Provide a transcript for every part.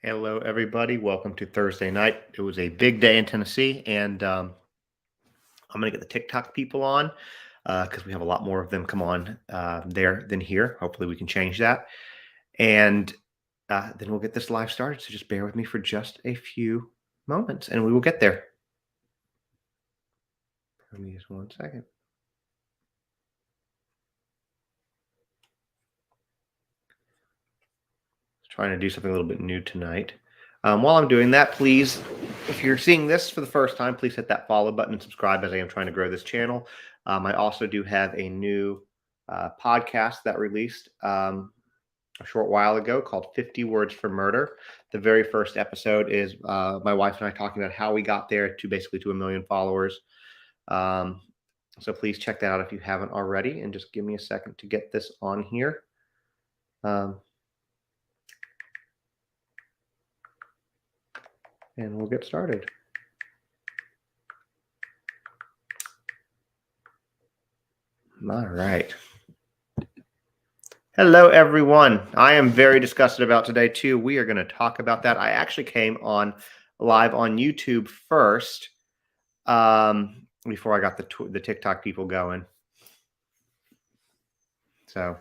Hello, everybody. Welcome to Thursday night. It was a big day in Tennessee, and I'm going to get the TikTok people on because we have a lot more of them come on there than here. Hopefully, we can change that. And then we'll get this live started. So just bear with me for just a few moments, and we will get there. Give me just 1 second. Trying to do something a little bit new tonight. While I'm doing that, please, if you're seeing this for the first time, please hit that follow button and subscribe as I am trying to grow this channel. I also do have a new podcast that released a short while ago called 50 Words for Murder. The very first episode is my wife and I talking about how we got there to basically to 1 million followers. So please check that out if you haven't already, and just give me a second to get this on here. And we'll get started. All right. Hello, everyone. I am very disgusted about today, too. We are going to talk about that. I actually came on live on YouTube first before I got the TikTok people going. So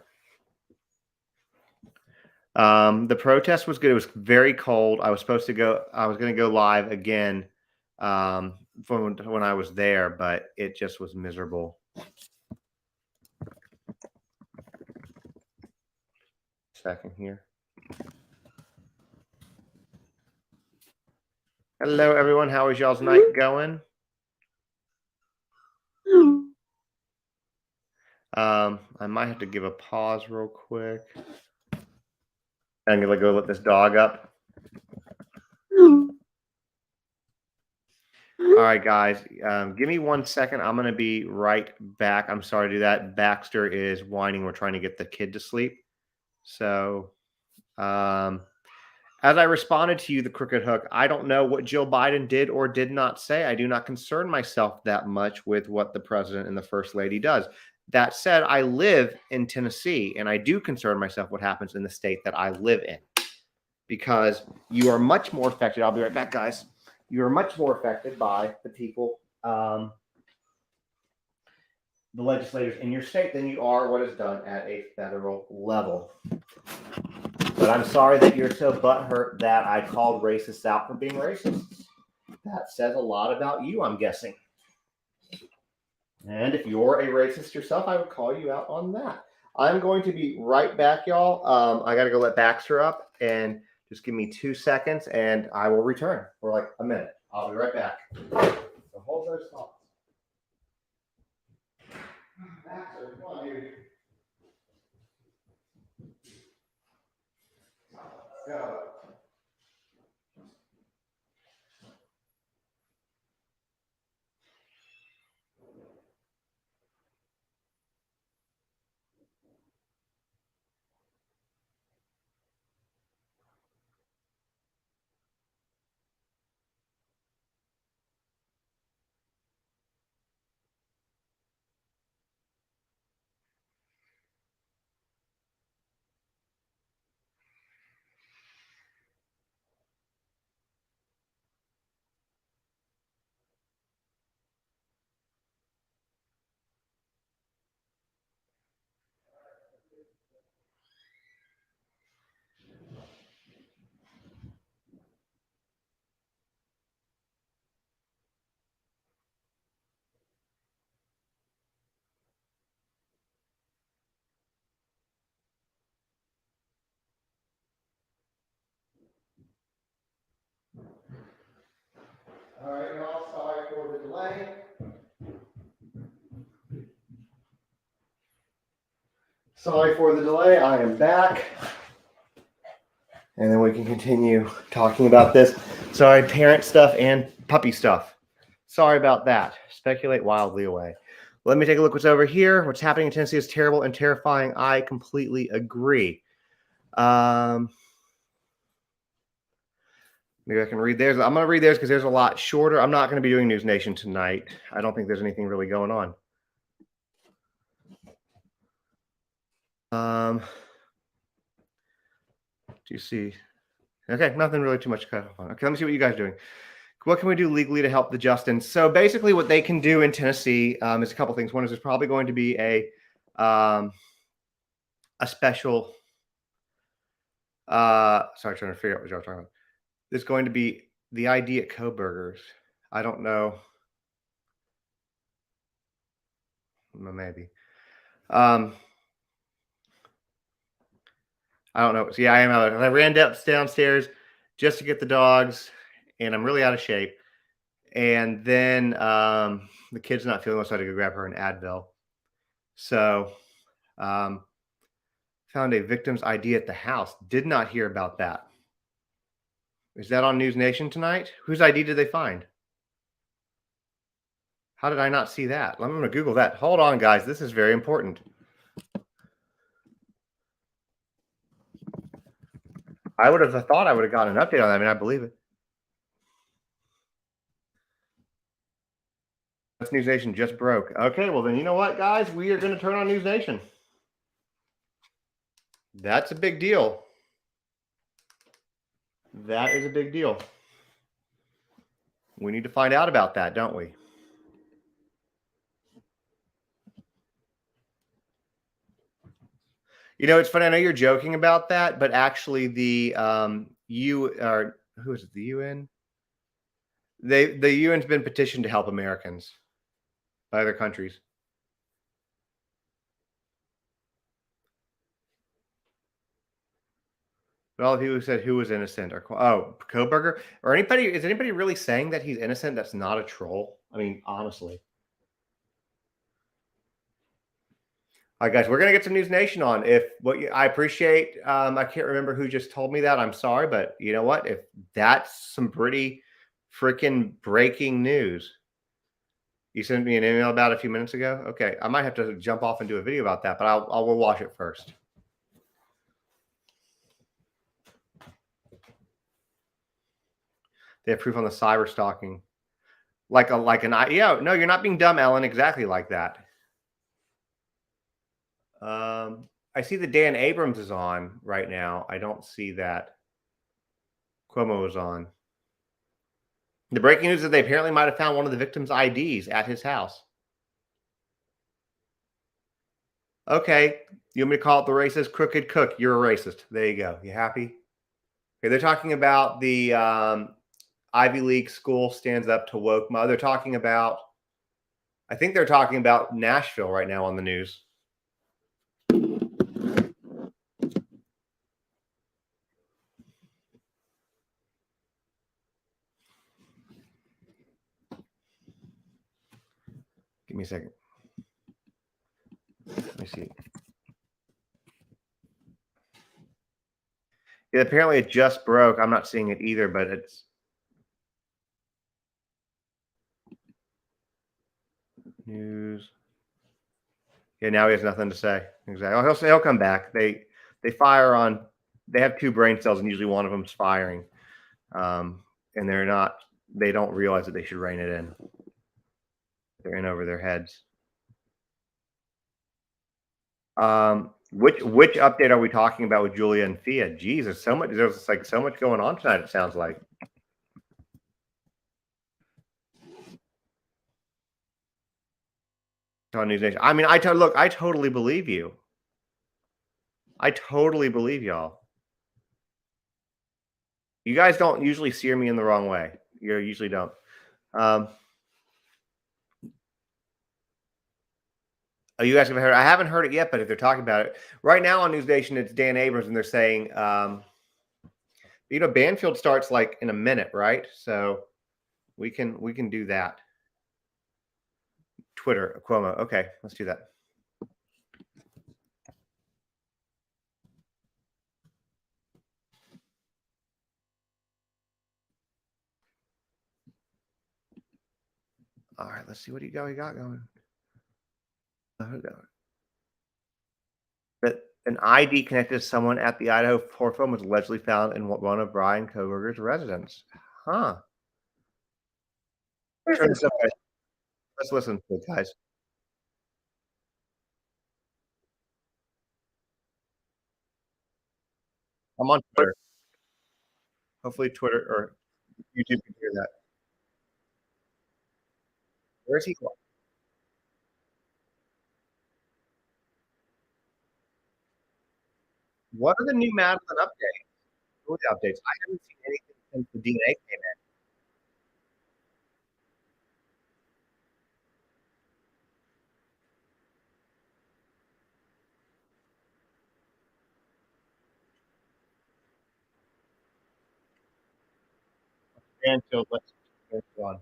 the protest was good. It was very cold. I was going to go live again when I was there, but it just was miserable. Second here. Hello, everyone. How is y'all's night going? I might have to give a pause real quick. I'm gonna go let this dog up. All right, guys, give me 1 second. I'm gonna be right back. I'm sorry to do that. Baxter is whining. We're trying to get the kid to sleep. So, as I responded to you, the crooked hook, I don't know what Jill Biden did or did not say. I do not concern myself that much with what the president and the first lady does. That said, I live in Tennessee, and I do concern myself what happens in the state that I live in, because you are much more affected. I'll be right back, guys. You are much more affected by the people, the legislators in your state, than you are what is done at a federal level. But I'm sorry that you're so butthurt that I called racists out for being racists. That says a lot about you, I'm guessing. And if you're a racist yourself, I would call you out on that. I'm going to be right back, y'all. I got to go let Baxter up, and just give me 2 seconds, and I will return for like a minute. I'll be right back. So hold those thoughts. Baxter, come on, dude. Go. All right, y'all. Sorry for the delay. Sorry for the delay. I am back. And then we can continue talking about this. Sorry, parent stuff and puppy stuff. Sorry about that. Speculate wildly away. Let me take a look what's over here. What's happening in Tennessee is terrible and terrifying. I completely agree. Maybe I can read theirs. I'm going to read theirs because there's a lot shorter. I'm not going to be doing News Nation tonight. I don't think there's anything really going on. Do you see? Okay, nothing really too much to cut off on. Okay, let me see what you guys are doing. What can we do legally to help the Justins? So basically, what they can do in Tennessee is a couple things. One is there's probably going to be um, a special. Sorry, trying to figure out what y'all are talking about. There's going to be the ID at Coburgers. I don't know. Maybe. Um, I don't know. See, I am out. I ran downstairs just to get the dogs, and I'm really out of shape. And then the kid's not feeling well, so I had to go grab her an Advil. So um, found a victim's ID at the house. Did not hear about that. Is that on News Nation tonight? Whose ID did they find? How did I not see that? I'm going to Google that. Hold on, guys. This is very important. I would have thought I would have gotten an update on that. I mean, I believe it. News Nation just broke. Okay, well then you know what, guys? We are going to turn on News Nation. That's a big deal. That is a big deal. We need to find out about that, don't we? You know, it's funny. I know you're joking about that, but actually, the who is it? The UN. The UN's been petitioned to help Americans by other countries. But all the people who said who was innocent are Koberger or anybody. Is anybody really saying that he's innocent? That's not a troll. I mean, honestly. All right, guys, we're gonna get some News Nation on. I appreciate, I can't remember who just told me that. I'm sorry, but you know what? If that's some pretty freaking breaking news, you sent me an email about a few minutes ago. Okay, I might have to jump off and do a video about that, but we'll watch it first. They have proof on the cyber stalking, no, you're not being dumb, Ellen. Exactly like that. I see that Dan Abrams is on right now. I don't see that Cuomo is on. The breaking news is they apparently might have found one of the victim's IDs at his house. Okay, you want me to call it the racist crooked cook? You're a racist. There you go. You happy? Okay, they're talking about the Ivy League school stands up to woke. They're talking about, I think they're talking about Nashville right now on the news. Give me a second. Let me see. Yeah, apparently it just broke. I'm not seeing it either, but it's news. Yeah, now he has nothing to say. Exactly. He'll come back. They fire on. They have two brain cells, and usually one of them's firing, and they're not. They don't realize that they should rein it in. They're in over their heads. Which update are we talking about with Julia and Thea? Jesus, so much. There's like so much going on tonight. It sounds like. On News Nation. I mean, I totally believe you. I totally believe y'all. You guys don't usually steer me in the wrong way. You usually don't. Oh, you guys have heard? I haven't heard it yet, but if they're talking about it right now on News Nation, it's Dan Abrams, and they're saying, Banfield starts like in a minute, right? So we can do that. Twitter, Cuomo. Okay, let's do that. All right, let's see what he got going. That an ID connected to someone at the Idaho port phone was allegedly found in one of Brian Koberger's residence. Huh. Turn this up, guys. Let's listen to it, guys. I'm on Twitter. Hopefully Twitter or YouTube can hear that. Where's he going? What are the new Madeline updates? What are the updates? I haven't seen anything since the DNA came in. And so let's hold on.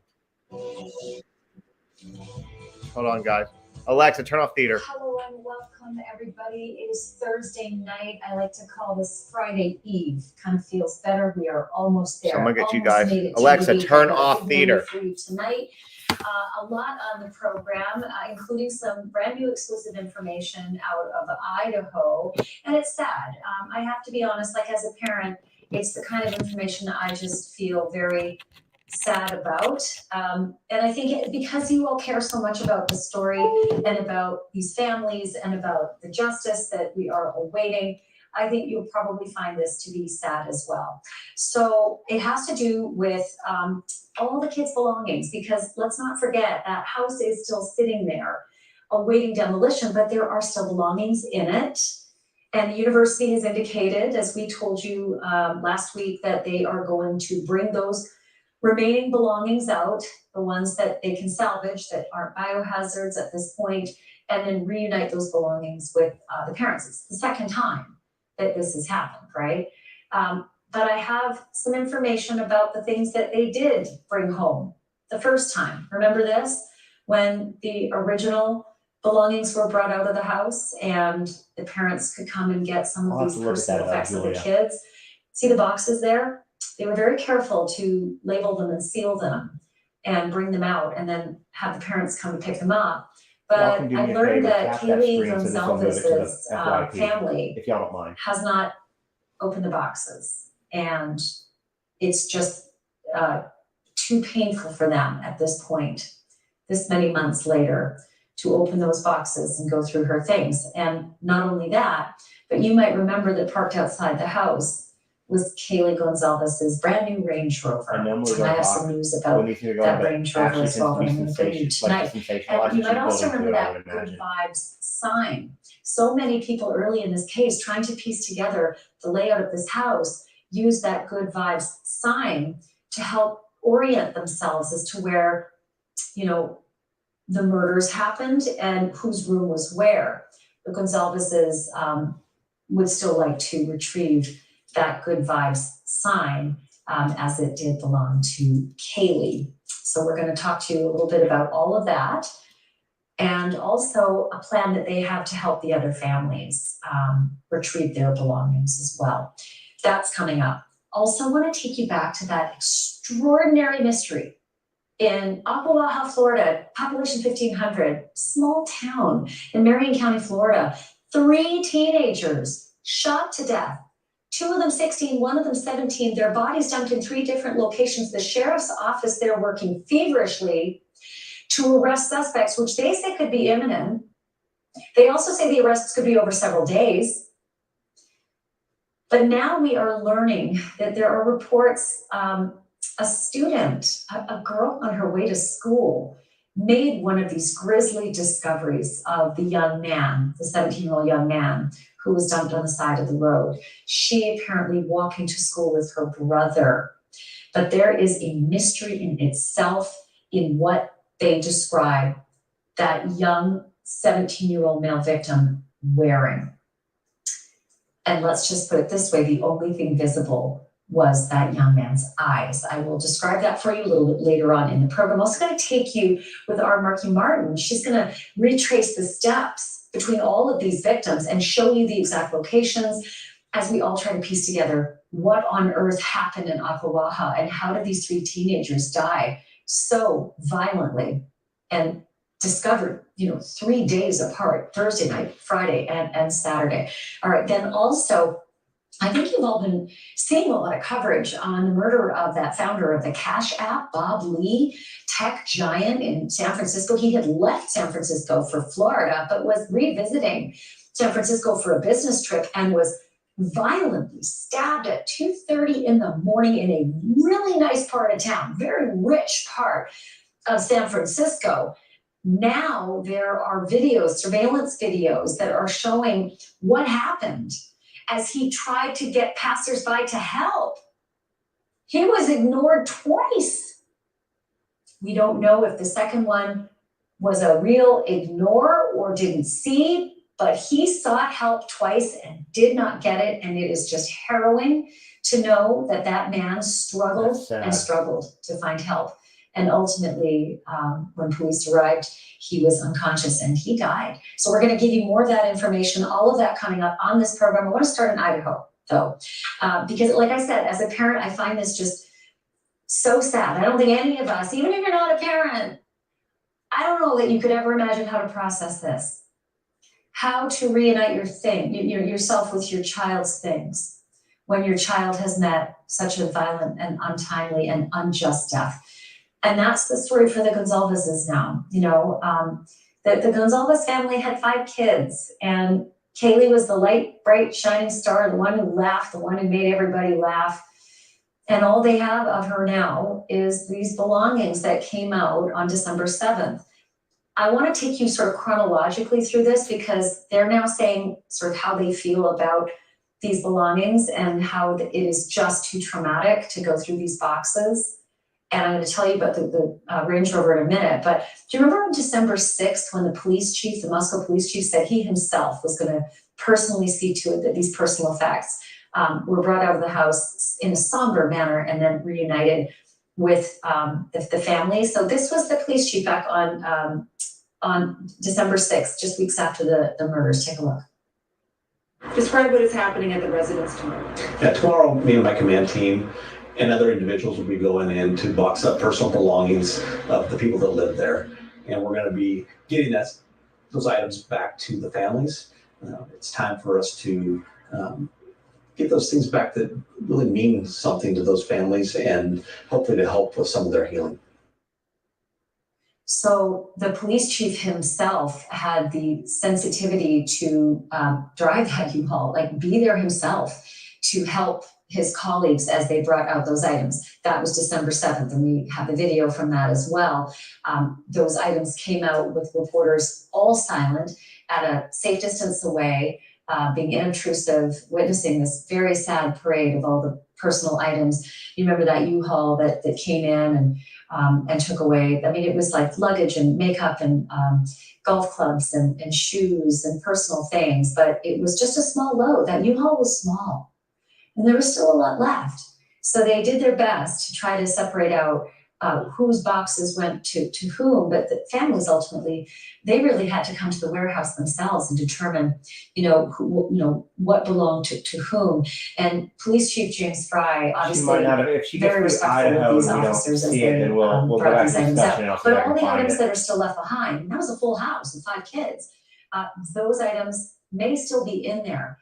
Hold on, guys. Alexa, turn off theater. Hello and welcome, everybody. It is Thursday night. I like to call this Friday Eve. Kind of feels better. We are almost there. So I'm gonna get you Almost guys. Alexa, turn off theater. For you tonight. A lot on the program, including some brand new exclusive information out of Idaho. And it's sad. I have to be honest, like as a parent, it's the kind of information I just feel very sad about. And I think because you all care so much about the story and about these families and about the justice that we are awaiting, I think you'll probably find this to be sad as well. So it has to do with all the kids' belongings, because let's not forget that house is still sitting there awaiting demolition, but there are still belongings in it. And the university has indicated, as we told you last week, that they are going to bring those remaining belongings out, the ones that they can salvage that aren't biohazards at this point, and then reunite those belongings with the parents. It's the second time that this has happened, right? But I have some information about the things that they did bring home the first time. Remember this? When the original belongings were brought out of the house and the parents could come and get some of these personal effects of the kids. See the boxes there? They were very careful to label them and seal them and bring them out and then have the parents come and pick them up. But I learned that Kaylee Gonzalez's family, if y'all don't mind, has not opened the boxes. And it's just too painful for them at this point, this many months later, to open those boxes and go through her things. And not only that, but you might remember that parked outside the house was Kaylee Gonzalez's brand new Range Rover. And I have some news about that Range Rover as well that I'm going to bring you tonight. And you might also remember that Good Vibes sign. So many people early in this case trying to piece together the layout of this house used that Good Vibes sign to help orient themselves as to where, you know, the murders happened and whose room was where. The Gonzalez's would still like to retrieve that Good Vibes sign as it did belong to Kaylee. So we're going to talk to you a little bit about all of that and also a plan that they have to help the other families retrieve their belongings as well. That's coming up. Also want to take you back to that extraordinary mystery in Ocklawaha, Florida, population 1,500, small town in Marion County, Florida. 3 teenagers shot to death. 2 of them 16, 1 of them 17. Their bodies dumped in 3 different locations. The sheriff's office there working feverishly to arrest suspects, which they say could be imminent. They also say the arrests could be over several days. But now we are learning that there are reports, a student, a girl on her way to school, made one of these grisly discoveries of the young man, the 17-year-old young man who was dumped on the side of the road. She apparently walking to school with her brother. But there is a mystery in itself in what they describe that young 17-year-old male victim wearing. And let's just put it this way, the only thing visible was that young man's eyes. I will describe that for you a little bit later on in the program. I'm also going to take you with our Marky Martin. She's going to retrace the steps between all of these victims and show you the exact locations as we all try to piece together what on earth happened in Ocklawaha and how did these 3 teenagers die so violently and discovered, 3 days apart, Thursday night, Friday, and Saturday. All right, then also, I think you've all been seeing a lot of coverage on the murder of that founder of the Cash App, Bob Lee, tech giant in San Francisco. He had left San Francisco for Florida, but was revisiting San Francisco for a business trip and was violently stabbed at 2:30 in the morning in a really nice part of town, very rich part of San Francisco. Now there are videos, surveillance videos that are showing what happened as he tried to get passersby to help. He was ignored twice. We don't know if the second one was a real ignore or didn't see, but he sought help twice and did not get it. And it is just harrowing to know that that man struggled and struggled to find help. And ultimately, when police arrived, he was unconscious and he died. So we're going to give you more of that information, all of that coming up on this program. I want to start in Idaho, though, because like I said, as a parent, I find this just so sad. I don't think any of us, even if you're not a parent, I don't know that you could ever imagine how to process this. How to reunite yourself with your child's things when your child has met such a violent and untimely and unjust death. And that's the story for the Gonzalez's now. You know, the Gonzalez family had 5 kids, and Kaylee was the light, bright, shining star, the one who laughed, the one who made everybody laugh. And all they have of her now is these belongings that came out on December 7th. I want to take you sort of chronologically through this because they're now saying sort of how they feel about these belongings and how it is just too traumatic to go through these boxes. And I'm going to tell you about the Range Rover in a minute. But do you remember on December 6th when the police chief, the Moscow police chief, said he himself was going to personally see to it that these personal effects were brought out of the house in a somber manner and then reunited with the family? So this was the police chief back on December 6th, just weeks after the murders. Take a look. Describe what is happening at the residence tomorrow. Yeah, tomorrow, me and my command team and other individuals will be going in to box up personal belongings of the people that live there. And we're going to be getting those items back to the families. It's time for us to get those things back that really mean something to those families and hopefully to help with some of their healing. So the police chief himself had the sensitivity to drive that U-Haul, like be there himself to help his colleagues as they brought out those items. That was December 7th, and we have the video from that as well. Those items came out with reporters all silent at a safe distance away, being inobtrusive, witnessing this very sad parade of all the personal items. You remember that U-Haul that came in and took away. I mean, it was like luggage and makeup and golf clubs and shoes and personal things, but it was just a small load. That U-Haul was small, and there was still a lot left. So they did their best to try to separate out whose boxes went to whom, but the families ultimately, they really had to come to the warehouse themselves and determine, what belonged to whom. And Police Chief James Fry, obviously, very respectful of these officers as they brought these items out. But all the items that are still left behind, and that was a full house with 5 kids, those items may still be in there.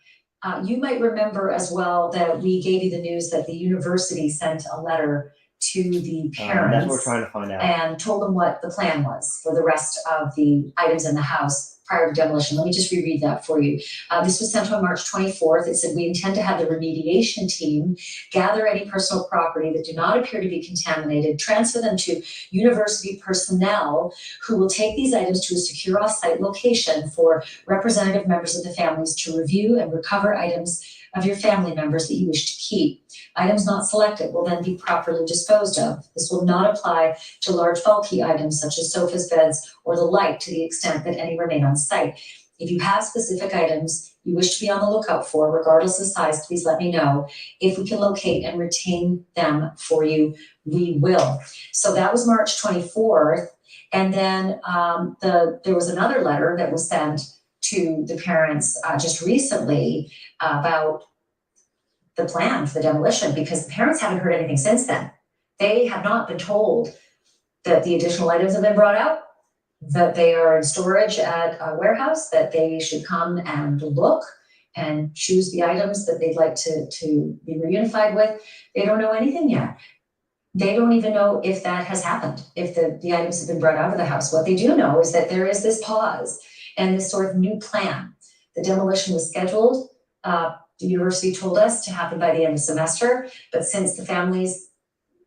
You might remember as well that we gave you the news that the university sent a letter to the parents that's what we're trying to find out. And told them what the plan was for the rest of the items in the house prior to demolition. Let me just reread that for you. This was sent on March 24th. It said, we intend to have the remediation team gather any personal property that do not appear to be contaminated, transfer them to university personnel who will take these items to a secure off-site location for representative members of the families to review and recover items of your family members that you wish to keep. Items not selected will then be properly disposed of. This will not apply to large bulky items such as sofas, beds, or the like to the extent that any remain on site. If you have specific items you wish to be on the lookout for, regardless of size, please let me know. If we can locate and retain them for you, we will. So that was March 24th. And then there was another letter that was sent to the parents just recently about the plan for the demolition, because the parents haven't heard anything since then. They have not been told that the additional items have been brought out, that they are in storage at a warehouse, that they should come and look and choose the items that they'd like to be reunified with. They don't know anything yet. They don't even know if that has happened, if the items have been brought out of the house. What they do know is that there is this pause and this sort of new plan. The demolition was scheduled the university told us to happen by the end of semester, but since the families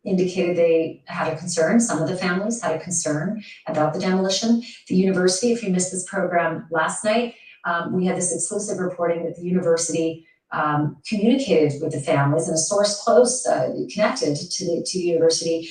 indicated they had a concern, some of the families had a concern about the demolition, the university, if you missed this program last night, we had this exclusive reporting that the university communicated with the families, and a source close connected to the university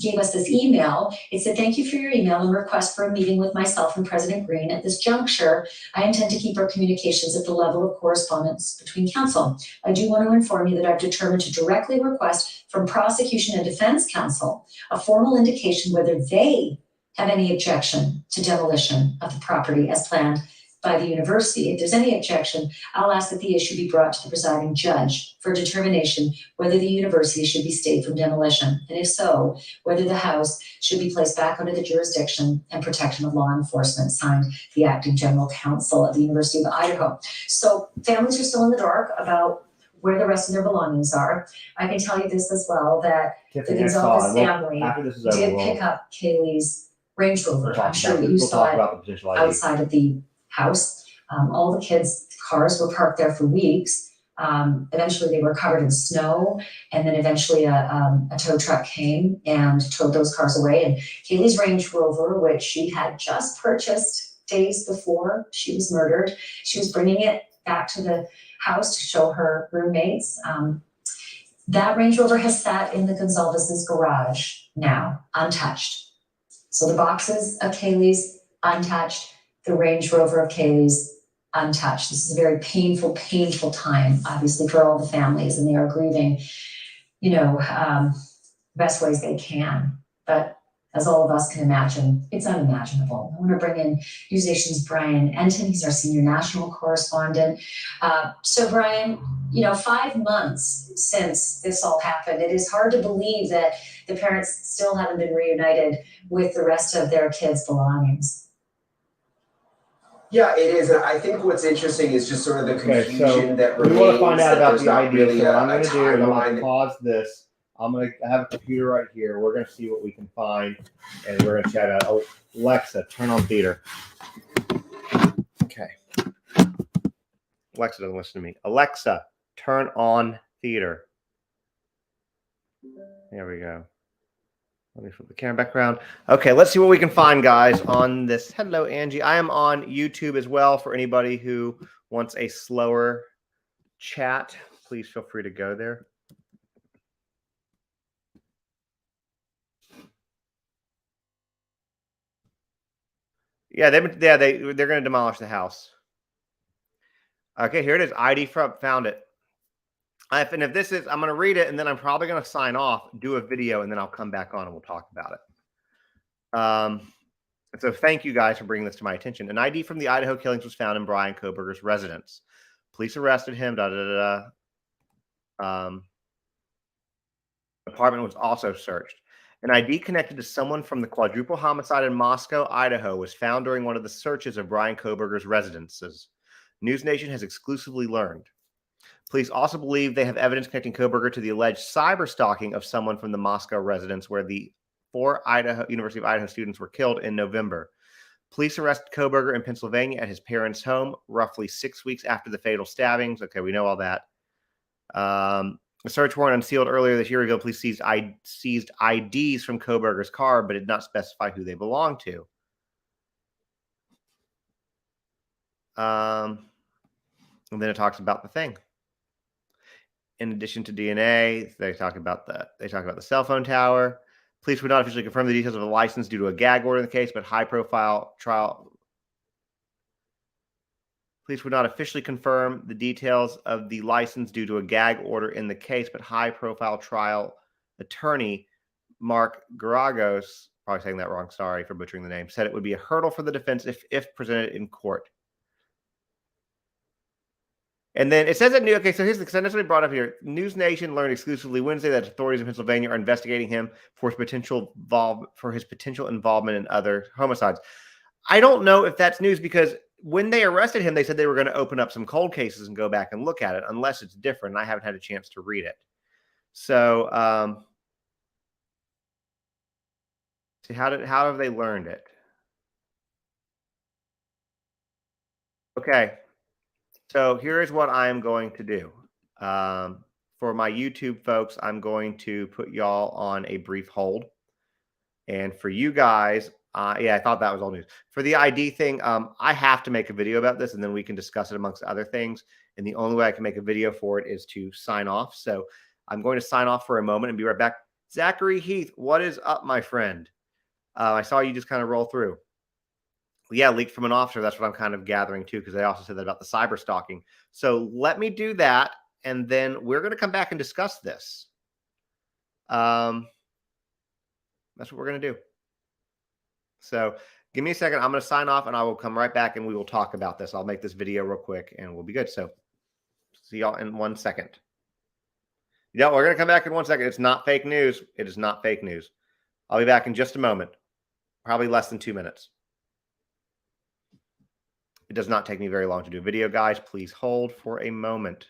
gave us this email. It said, "Thank you for your email and request for a meeting with myself and President Green. At this juncture, I intend to keep our communications at the level of correspondence between counsel. I do want to inform you that I've determined to directly request from prosecution and defense counsel a formal indication whether they have any objection to demolition of the property as planned by the university. If there's any objection, I'll ask that the issue be brought to the presiding judge for determination whether the university should be stayed from demolition, and if so, whether the house should be placed back under the jurisdiction and protection of law enforcement," signed the acting general counsel of the University of Idaho. So families are still in the dark about where the rest of their belongings are. I can tell you this as well, that the Tiffany, I saw Gonzalez it. family After this is over, did pick up Kaylee's Range Rover. I'm sure that you we'll saw talk it about the potential ID. outside of the house. All the kids' cars were parked there for weeks. Eventually they were covered in snow, and then eventually a tow truck came and towed those cars away. And Kaylee's Range Rover, which she had just purchased days before she was murdered, she was bringing it back to the house to show her roommates. That Range Rover has sat in the Gonzalez's garage now, untouched. So the boxes of Kaylee's untouched, the Range Rover of Kaylee's untouched. This is a very painful, painful time, obviously, for all the families, and they are grieving, the best ways they can. But as all of us can imagine, it's unimaginable. I want to bring in News Nation's Brian Enton. He's our senior national correspondent. So Brian, 5 months since this all happened, it is hard to believe that the parents still haven't been reunited with the rest of their kids' belongings. Yeah, it is. And I think what's interesting is just sort of the confusion that we remains. want to find out that about there's the not ID. really So what I'm a going to do is I'm going to timeline. pause this. I'm going to have a computer right here. We're going to see what we can find, and we're going to chat out. Oh, Alexa, turn on theater. Okay. Alexa doesn't listen to me. Alexa, turn on theater. There we go. Let me flip the camera back around. Okay, let's see what we can find, guys, on this. Hello, Angie. I am on YouTube as well for anybody who wants a slower chat. Please feel free to go there. Yeah, they're going to demolish the house. Okay, here it is. ID found it. And if this is, I'm going to read it, and then I'm probably going to sign off, do a video, and then I'll come back on and we'll talk about it. So thank you guys for bringing this to my attention. An ID from the Idaho killings was found in Brian Koberger's residence. Police arrested him. Apartment was also searched. An ID connected to someone from the quadruple homicide in Moscow, Idaho, was found during one of the searches of Brian Koberger's residences. News Nation has exclusively learned. Police also believe they have evidence connecting Koberger to the alleged cyber stalking of someone from the Moscow residence where the 4 University of Idaho students were killed in November. Police arrested Koberger in Pennsylvania at his parents' home roughly 6 weeks after the fatal stabbings. Okay, we know all that. A search warrant unsealed earlier this year revealed police seized IDs from Koberger's car, but did not specify who they belonged to. And then it talks about the thing. In addition to DNA, they talk about the cell phone tower. Police would not officially confirm the details of the license due to a gag order in the case, but high-profile trial. Police would not officially confirm the details of the license due to a gag order in the case, but high-profile trial attorney Mark Garagos, probably saying that wrong, sorry for butchering the name, said it would be a hurdle for the defense if presented in court. And then it says that okay, so here's the, because I necessarily brought up here. News Nation learned exclusively Wednesday that authorities in Pennsylvania are investigating him for his potential involvement in other homicides. I don't know if that's news, because when they arrested him, they said they were going to open up some cold cases and go back and look at it, unless it's different. And I haven't had a chance to read it. So, see, how have they learned it? Okay. So here is what I'm going to do. For my YouTube folks, I'm going to put y'all on a brief hold. And for you guys, yeah, I thought that was all news. For the ID thing, I have to make a video about this, and then we can discuss it amongst other things. And the only way I can make a video for it is to sign off. So I'm going to sign off for a moment and be right back. Zachary Heath, what is up, my friend? I saw you just kind of roll through. Yeah, leaked from an officer. That's what I'm kind of gathering too, because they also said that about the cyber stalking. So let me do that, and then we're going to come back and discuss this. That's what we're going to do. So give me a second. I'm going to sign off, and I will come right back, and we will talk about this. I'll make this video real quick, and we'll be good. So see y'all in 1 second. Yeah, we're going to come back in 1 second. It's not fake news. It is not fake news. I'll be back in just a moment, probably less than 2 minutes. It does not take me very long to do a video, guys. Please hold for a moment.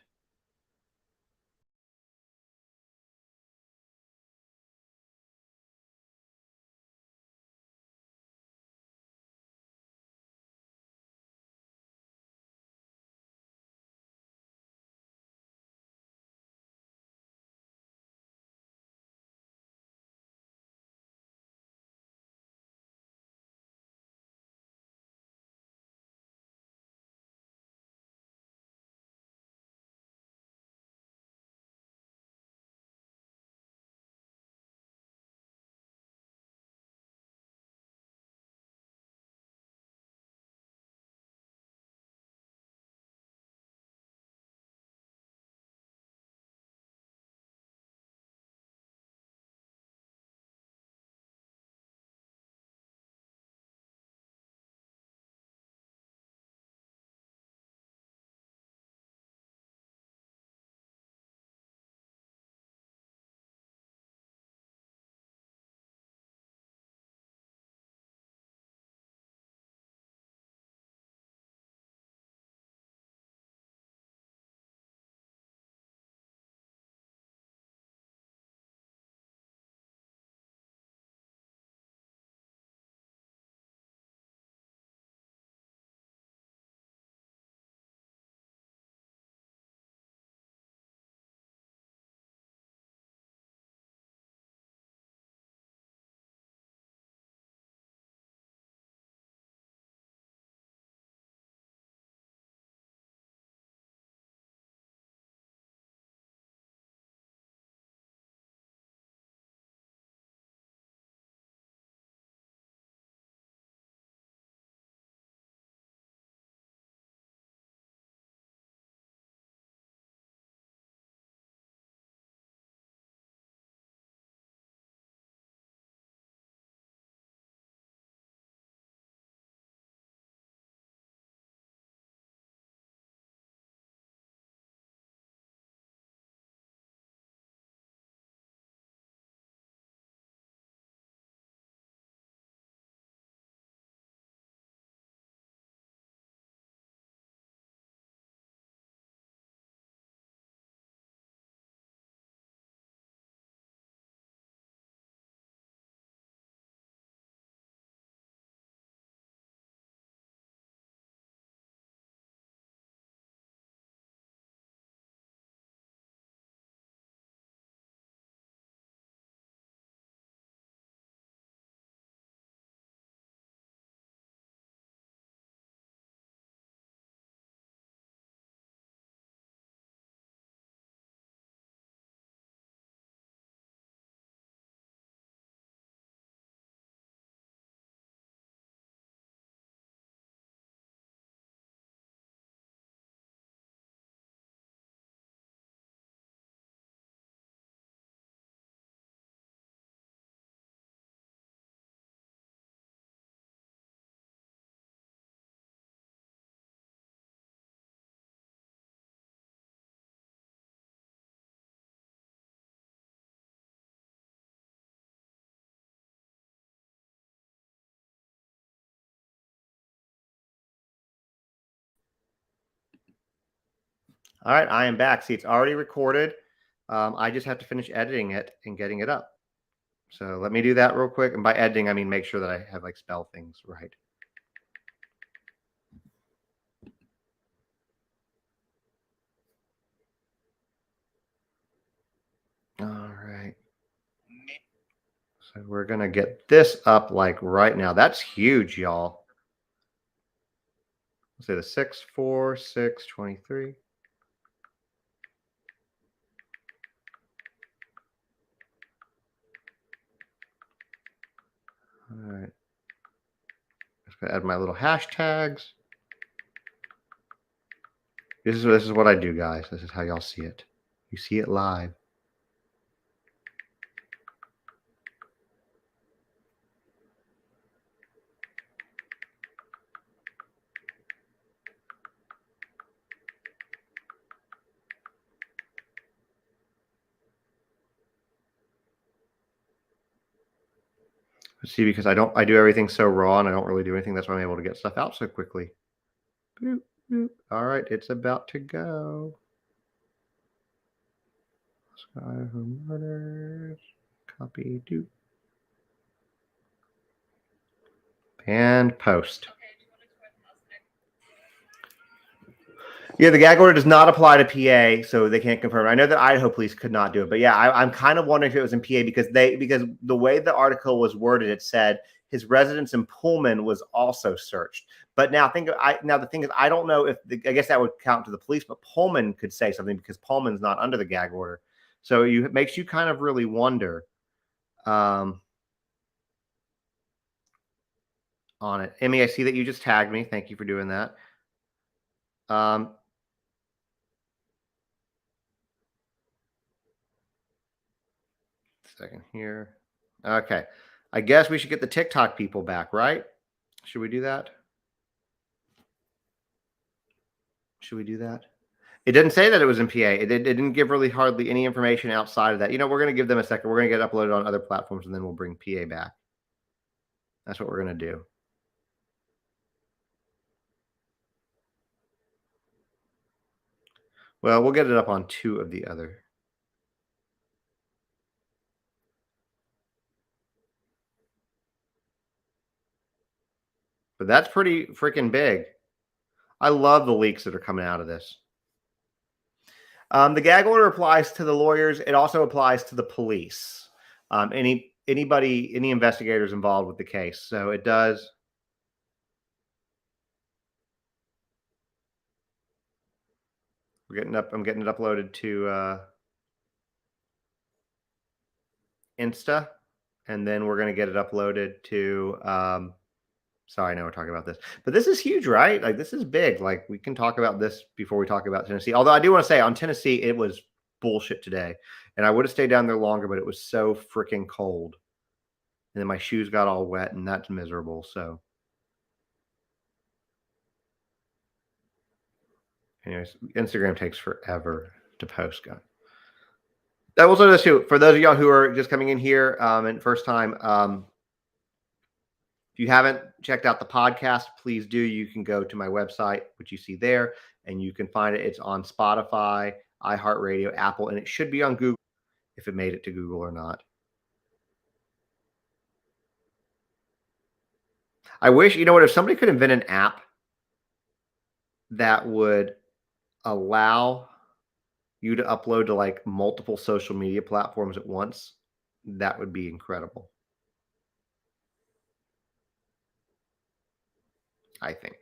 All right, I am back. See, it's already recorded. I just have to finish editing it and getting it up. So let me do that real quick. And by editing, I mean make sure that I have like spell things right. All right. So we're going to get this up like right now. That's huge, y'all. Let's say the 6, 4, 6, 23. All right. Just going to add my little hashtags. This is what I do, guys. This is how y'all see it. You see it live. See, because I do everything so raw and I don't really do anything. That's why I'm able to get stuff out so quickly. Boop, boop. All right, it's about to go. Sky Home Murders. Copy, do. And post. Yeah, the gag order does not apply to PA, so they can't confirm. I know that Idaho police could not do it, but yeah, I'm kind of wondering if it was in PA because the way the article was worded, it said his residence in Pullman was also searched. But now the thing is, I don't know if I guess that would count to the police, but Pullman could say something because Pullman's not under the gag order, so it makes you kind of really wonder on it. Emmy, I see that you just tagged me. Thank you for doing that. Second here. Okay. I guess we should get the TikTok people back, right? Should we do that? Should we do that? It didn't say that it was in PA. It didn't give really hardly any information outside of that. You know, we're going to give them a second. We're going to get uploaded on other platforms, and then we'll bring PA back. That's what we're going to do. Well, we'll get it up on 2 of the other. But that's pretty freaking big. I love the leaks that are coming out of this. The gag order applies to the lawyers. It also applies to the police. Any investigators involved with the case. So it does. I'm getting it uploaded to Insta, and then we're going to get it uploaded to sorry, I know we're talking about this, but this is huge, right? Like, this is big. Like, we can talk about this before we talk about Tennessee. Although I do want to say on Tennessee, it was bullshit today, and I would have stayed down there longer, but it was so freaking cold, and then my shoes got all wet, and that's miserable. So anyways, Instagram takes forever to post, guys. That was this too. For those of y'all who are just coming in here and first time, if you haven't checked out the podcast, please do. You can go to my website, which you see there, and you can find it. It's on Spotify, iHeartRadio, Apple, and it should be on Google if it made it to Google or not. I wish, if somebody could invent an app that would allow you to upload to like multiple social media platforms at once, that would be incredible. I think.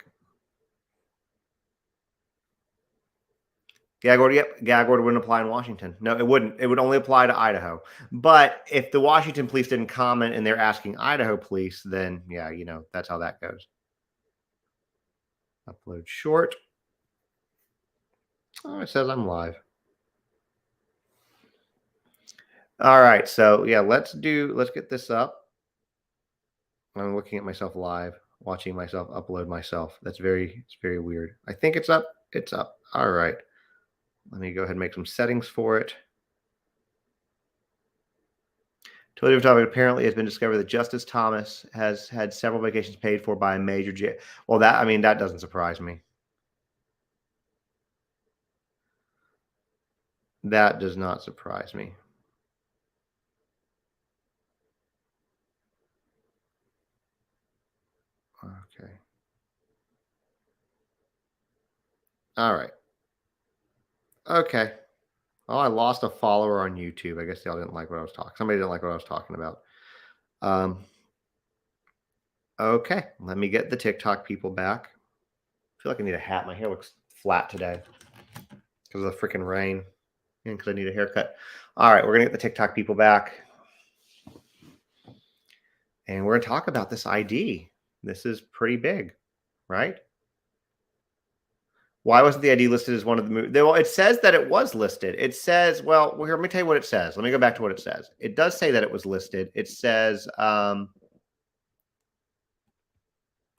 Gag order, yep. Gag order wouldn't apply in Washington. No, it wouldn't. It would only apply to Idaho. But if the Washington police didn't comment and they're asking Idaho police, then yeah, that's how that goes. Upload short. Oh, it says I'm live. All right, so yeah, let's get this up. I'm looking at myself live, watching myself upload myself. It's very weird. I think it's up. It's up. All right. Let me go ahead and make some settings for it. Totally different topic. Apparently, it's been discovered that Justice Thomas has had several vacations paid for by a major jail. Well, that doesn't surprise me. That does not surprise me. Okay. All right. Okay. Oh, I lost a follower on YouTube. I guess y'all didn't like what I was talking. Somebody didn't like what I was talking about. Okay, let me get the TikTok people back. I feel like I need a hat. My hair looks flat today because of the freaking rain and because I need a haircut. All right, we're gonna get the TikTok people back, and we're gonna talk about this ID. This is pretty big, right? Why wasn't the ID listed as one of the movies? Well, it says that it was listed. It says, well, here, let me tell you what it says. Let me go back to what it says. It does say that it was listed. It says a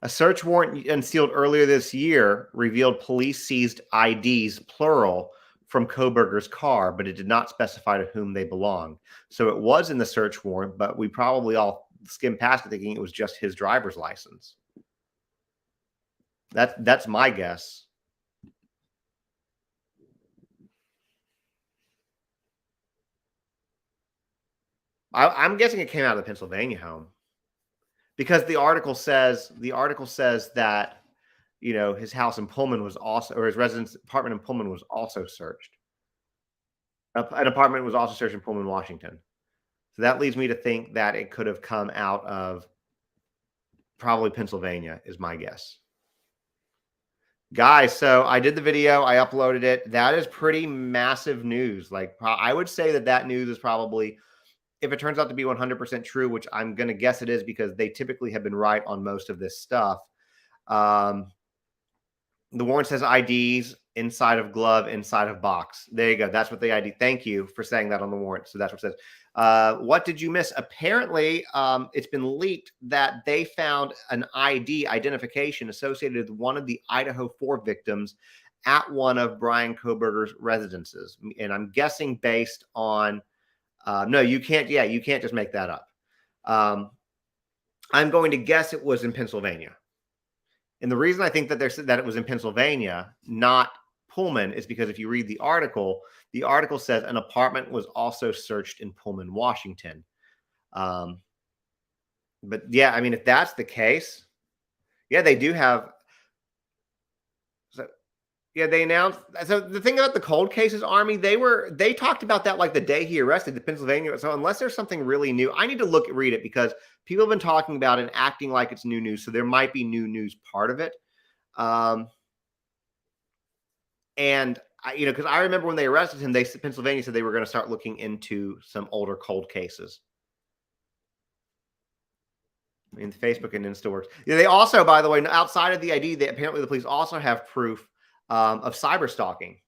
search warrant unsealed earlier this year revealed police seized IDs, plural, from Koberger's car, but it did not specify to whom they belonged. So it was in the search warrant, but we probably all skimmed past it thinking it was just his driver's license. That's my guess. I'm guessing it came out of the Pennsylvania home because the article says that, you know, his house in Pullman was also, or his residence apartment in Pullman was also searched. An apartment was also searched in Pullman, Washington. So that leads me to think that it could have come out of probably Pennsylvania is my guess. Guys, so I did the video, I uploaded it. That is pretty massive news. Like, I would say that news is probably, if it turns out to be 100% true, which I'm going to guess it is because they typically have been right on most of this stuff. The warrant says IDs inside of glove, inside of box. There you go. That's what the ID. Thank you for saying that on the warrant. So that's what it says. What did you miss? Apparently, it's been leaked that they found an ID identification associated with one of the Idaho 4 victims at one of Brian Koberger's residences. And I'm guessing based on, no, you can't. Yeah, you can't just make that up. I'm going to guess it was in Pennsylvania. And the reason I think that that it was in Pennsylvania, not Pullman, is because if you read the article says an apartment was also searched in Pullman, Washington. But yeah, I mean, if that's the case, yeah, they do have. So yeah, they announced. So the thing about the cold cases, Army, they talked about that like the day he arrested the Pennsylvania. So unless there's something really new, I need to read it because people have been talking about it and acting like it's new news. So there might be new news part of it. And because I remember when they arrested him, Pennsylvania said they were going to start looking into some older cold cases. I mean, Facebook and Insta works. Yeah, they also, by the way, outside of the ID, apparently the police also have proof of cyber stalking.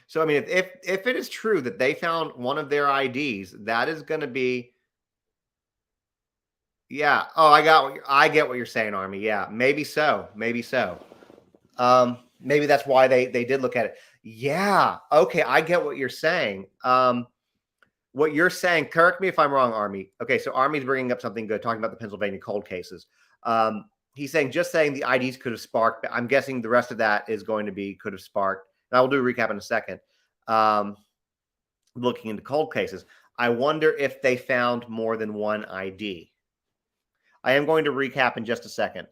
So, I mean, if it is true that they found one of their IDs, that is going to be, yeah. Oh, I get what you're saying, Army. Yeah, maybe so. Maybe so. Maybe that's why they did look at it. Yeah. Okay, I get what you're saying. What you're saying, correct me if I'm wrong, Army. Okay, so Army's bringing up something good, talking about the Pennsylvania cold cases. He's saying just saying the IDs could have sparked. I'm guessing the rest of that is going to be could have sparked. And I will do a recap in a second. Looking into cold cases, I wonder if they found more than one ID. I am going to recap in just a second.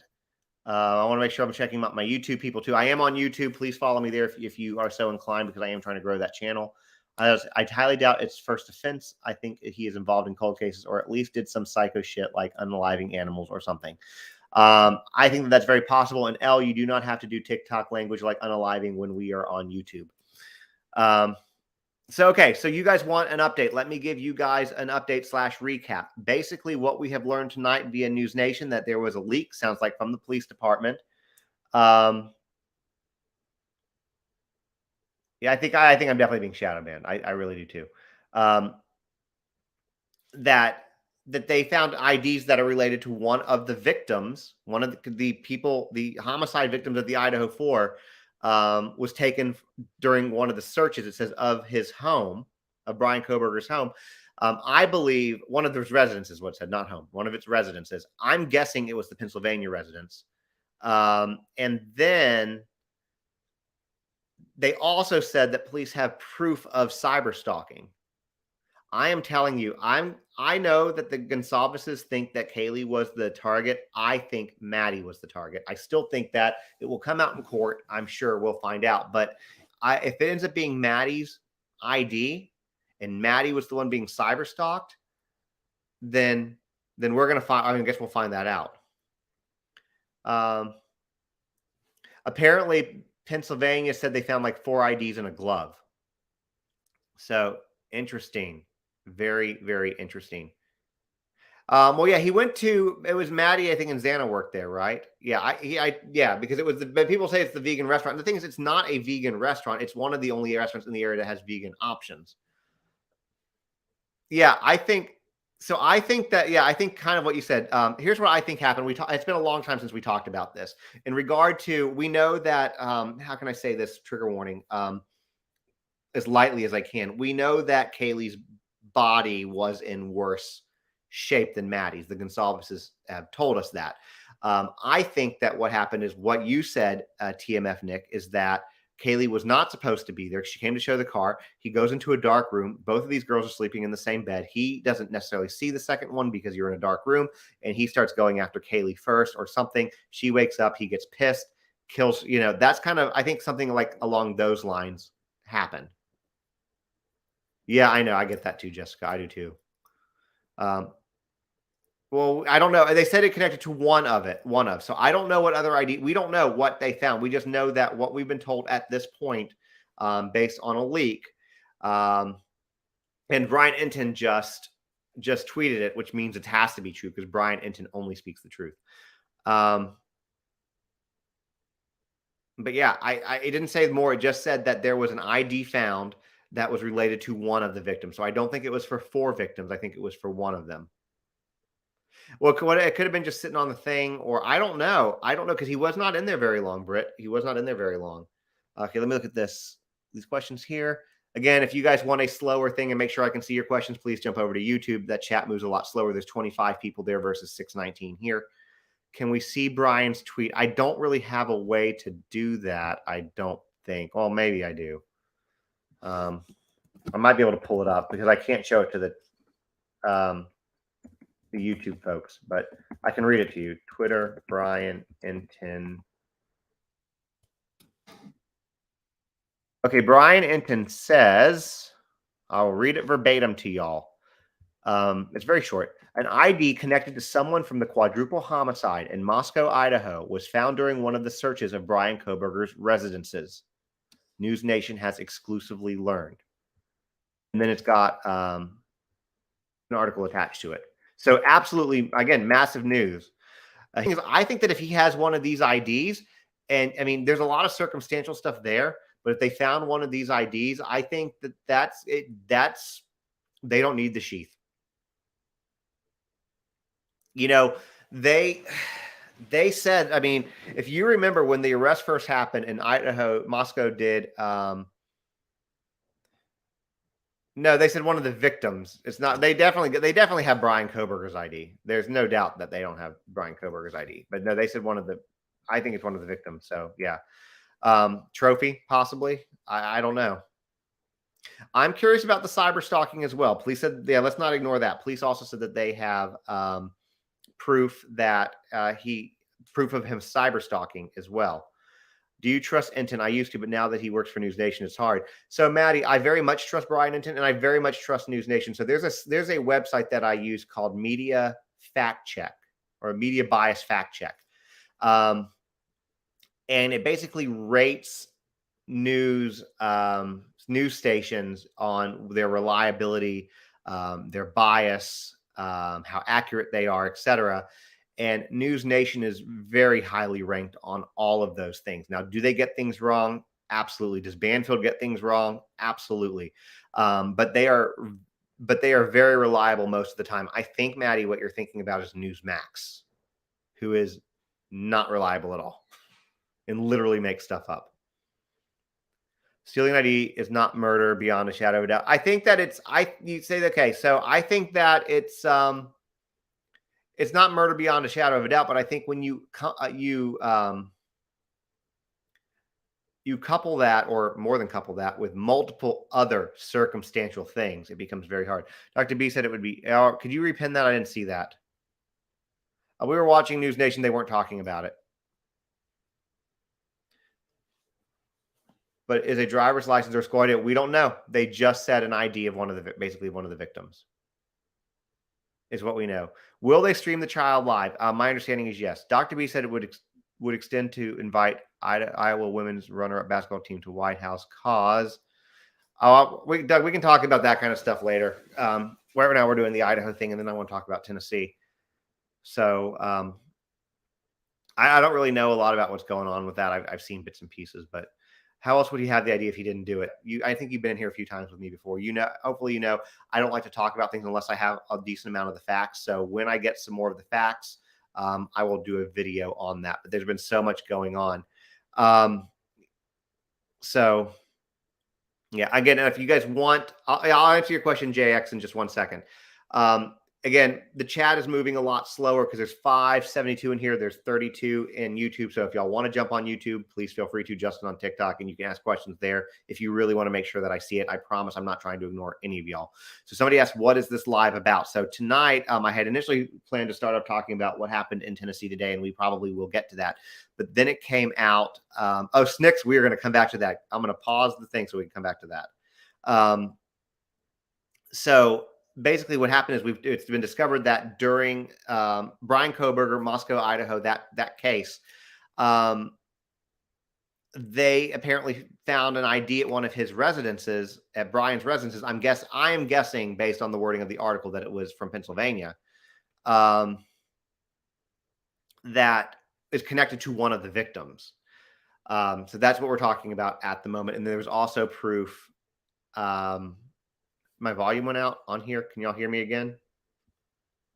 I want to make sure I'm checking out my YouTube people too. I am on YouTube. Please follow me there if you are so inclined, because I am trying to grow that channel. I highly doubt it's first offense. I think he is involved in cold cases, or at least did some psycho shit like unaliving animals or something. I think that's very possible. And L, you do not have to do TikTok language like unaliving when we are on YouTube. Okay, so you guys want an update. Let me give you guys an update / recap. Basically, what we have learned tonight via News Nation, that there was a leak, sounds like from the police department. Yeah, I think I'm definitely being shadow banned. I really do too. That they found IDs that are related to one of the victims, one of the people, the homicide victims of the Idaho 4, was taken during one of the searches. It says of his home, of Brian Koberger's home. I believe one of his residences, what it said, not home, one of its residences. I'm guessing it was the Pennsylvania residence. And then they also said that police have proof of cyber stalking. I am telling you, I know that the Gonsalveses think that Kaylee was the target. I think Maddie was the target. I still think that it will come out in court. I'm sure we'll find out. But if it ends up being Maddie's ID and Maddie was the one being cyber stalked, then we're gonna find. I guess we'll find that out. Apparently, Pennsylvania said they found like 4 IDs in a glove. So interesting, very, very interesting. Well, yeah, he went to. It was Maddie, I think, and Xana worked there, right? Yeah, yeah, because it was. But people say it's the vegan restaurant. The thing is, it's not a vegan restaurant. It's one of the only restaurants in the area that has vegan options. Yeah, I think. So I think that. Yeah, I think kind of what you said. Here's what I think happened. It's been a long time since we talked about this. In regard to, we know that. How can I say this? Trigger warning. As lightly as I can. We know that Kaylee's body was in worse shape than Maddie's. The Gonsalveses have told us that. I think that what happened is what you said, TMF Nick, is that Kaylee was not supposed to be there. She came to show the car. He goes into a dark room. Both of these girls are sleeping in the same bed. He doesn't necessarily see the second one because you're in a dark room, and he starts going after Kaylee first or something. She wakes up. He gets pissed, kills. That's kind of, I think, something like along those lines happened. Yeah, I know. I get that too, Jessica. I do too. Well, I don't know. They said it connected to one of. So I don't know what other ID. We don't know what they found. We just know that what we've been told at this point, based on a leak. And Brian Enton just tweeted it, which means it has to be true because Brian Enton only speaks the truth. But yeah, it didn't say more. It just said that there was an ID found that was related to one of the victims. So I don't think it was for 4 victims. I think it was for one of them. Well, it could have been just sitting on the thing, or I don't know. Because he was not in there very long, Britt. He was not in there very long. Okay, let me look at these questions here. Again, if you guys want a slower thing and make sure I can see your questions, please jump over to YouTube. That chat moves a lot slower. There's 25 people there versus 619 here. Can we see Brian's tweet? I don't really have a way to do that, I don't think. Well, maybe I do. I might be able to pull it up because I can't show it to the YouTube folks, but I can read it to you. Twitter, Brian Enton. Okay, Brian Enton says, I'll read it verbatim to y'all. It's very short. An ID connected to someone from the quadruple homicide in Moscow, Idaho, was found during one of the searches of Brian Kohberger's residences. News Nation has exclusively learned. And then it's got an article attached to it. So absolutely, again, massive news. I think that if he has one of these IDs, and I mean, there's a lot of circumstantial stuff there, but if they found one of these IDs, I think that's it. They don't need the sheath. They said, I mean, if you remember when the arrest first happened in Idaho, Moscow did. No, they said one of the victims. It's not. They definitely have Brian Kohberger's ID. There's no doubt that they don't have Brian Kohberger's ID. But no, they said one of the. I think it's one of the victims. So yeah, trophy possibly. I don't know. I'm curious about the cyber stalking as well. Police said, yeah, let's not ignore that. Police also said that they have proof that proof of him cyber stalking as well. Do you trust Enton? I used to, but now that he works for News Nation, it's hard. So, Maddie, I very much trust Brian Enton, and I very much trust News Nation. So there's a website that I use called Media Fact Check or Media Bias Fact Check. And it basically rates news stations on their reliability, their bias, how accurate they are, etc. And News Nation is very highly ranked on all of those things. Now, do they get things wrong? Absolutely. Does Banfield get things wrong? Absolutely. But they are very reliable most of the time. I think, Maddie, what you're thinking about is Newsmax, who is not reliable at all and literally makes stuff up. Stealing ID is not murder beyond a shadow of a doubt. I think that you say, okay, so I think that it's not murder beyond a shadow of a doubt, but I think when you couple that, or more than couple that, with multiple other circumstantial things, it becomes very hard. Dr. B said it would be. Could you repin that? I didn't see that. We were watching News Nation. They weren't talking about it. but is a driver's license or school ID? We don't know. They just said an ID of basically one of the victims is what we know. Will they stream the child live? My understanding is yes. Dr. B said it would extend to invite Iowa women's runner-up basketball team to White House cause. Doug, we can talk about that kind of stuff later. Right now we're doing the Idaho thing, and then I want to talk about Tennessee. So I don't really know a lot about what's going on with that. I've seen bits and pieces, but how else would he have the idea if he didn't do it? I think you've been in here a few times with me before. Hopefully I don't like to talk about things unless I have a decent amount of the facts. So when I get some more of the facts, I will do a video on that. But there's been so much going on. So yeah, again, if you guys want, I'll answer your question, JX, in just 1 second. Again, the chat is moving a lot slower because there's 572 in here. There's 32 in YouTube. So if y'all want to jump on YouTube, please feel free to. Justin on TikTok, and you can ask questions there if you really want to make sure that I see it. I promise I'm not trying to ignore any of y'all. So somebody asked, what is this live about? So tonight, I had initially planned to start off talking about what happened in Tennessee today, and we probably will get to that. But then it came out. Snicks, we are going to come back to that. I'm going to pause the thing so we can come back to that. So basically what happened is it's been discovered that during Brian Kohberger, Moscow, Idaho, that case, they apparently found an ID at one of his residences, at Brian's residences. I am guessing based on the wording of the article that it was from Pennsylvania, that is connected to one of the victims. So that's what we're talking about at the moment. And there was also proof. My volume went out on here. Can y'all hear me again?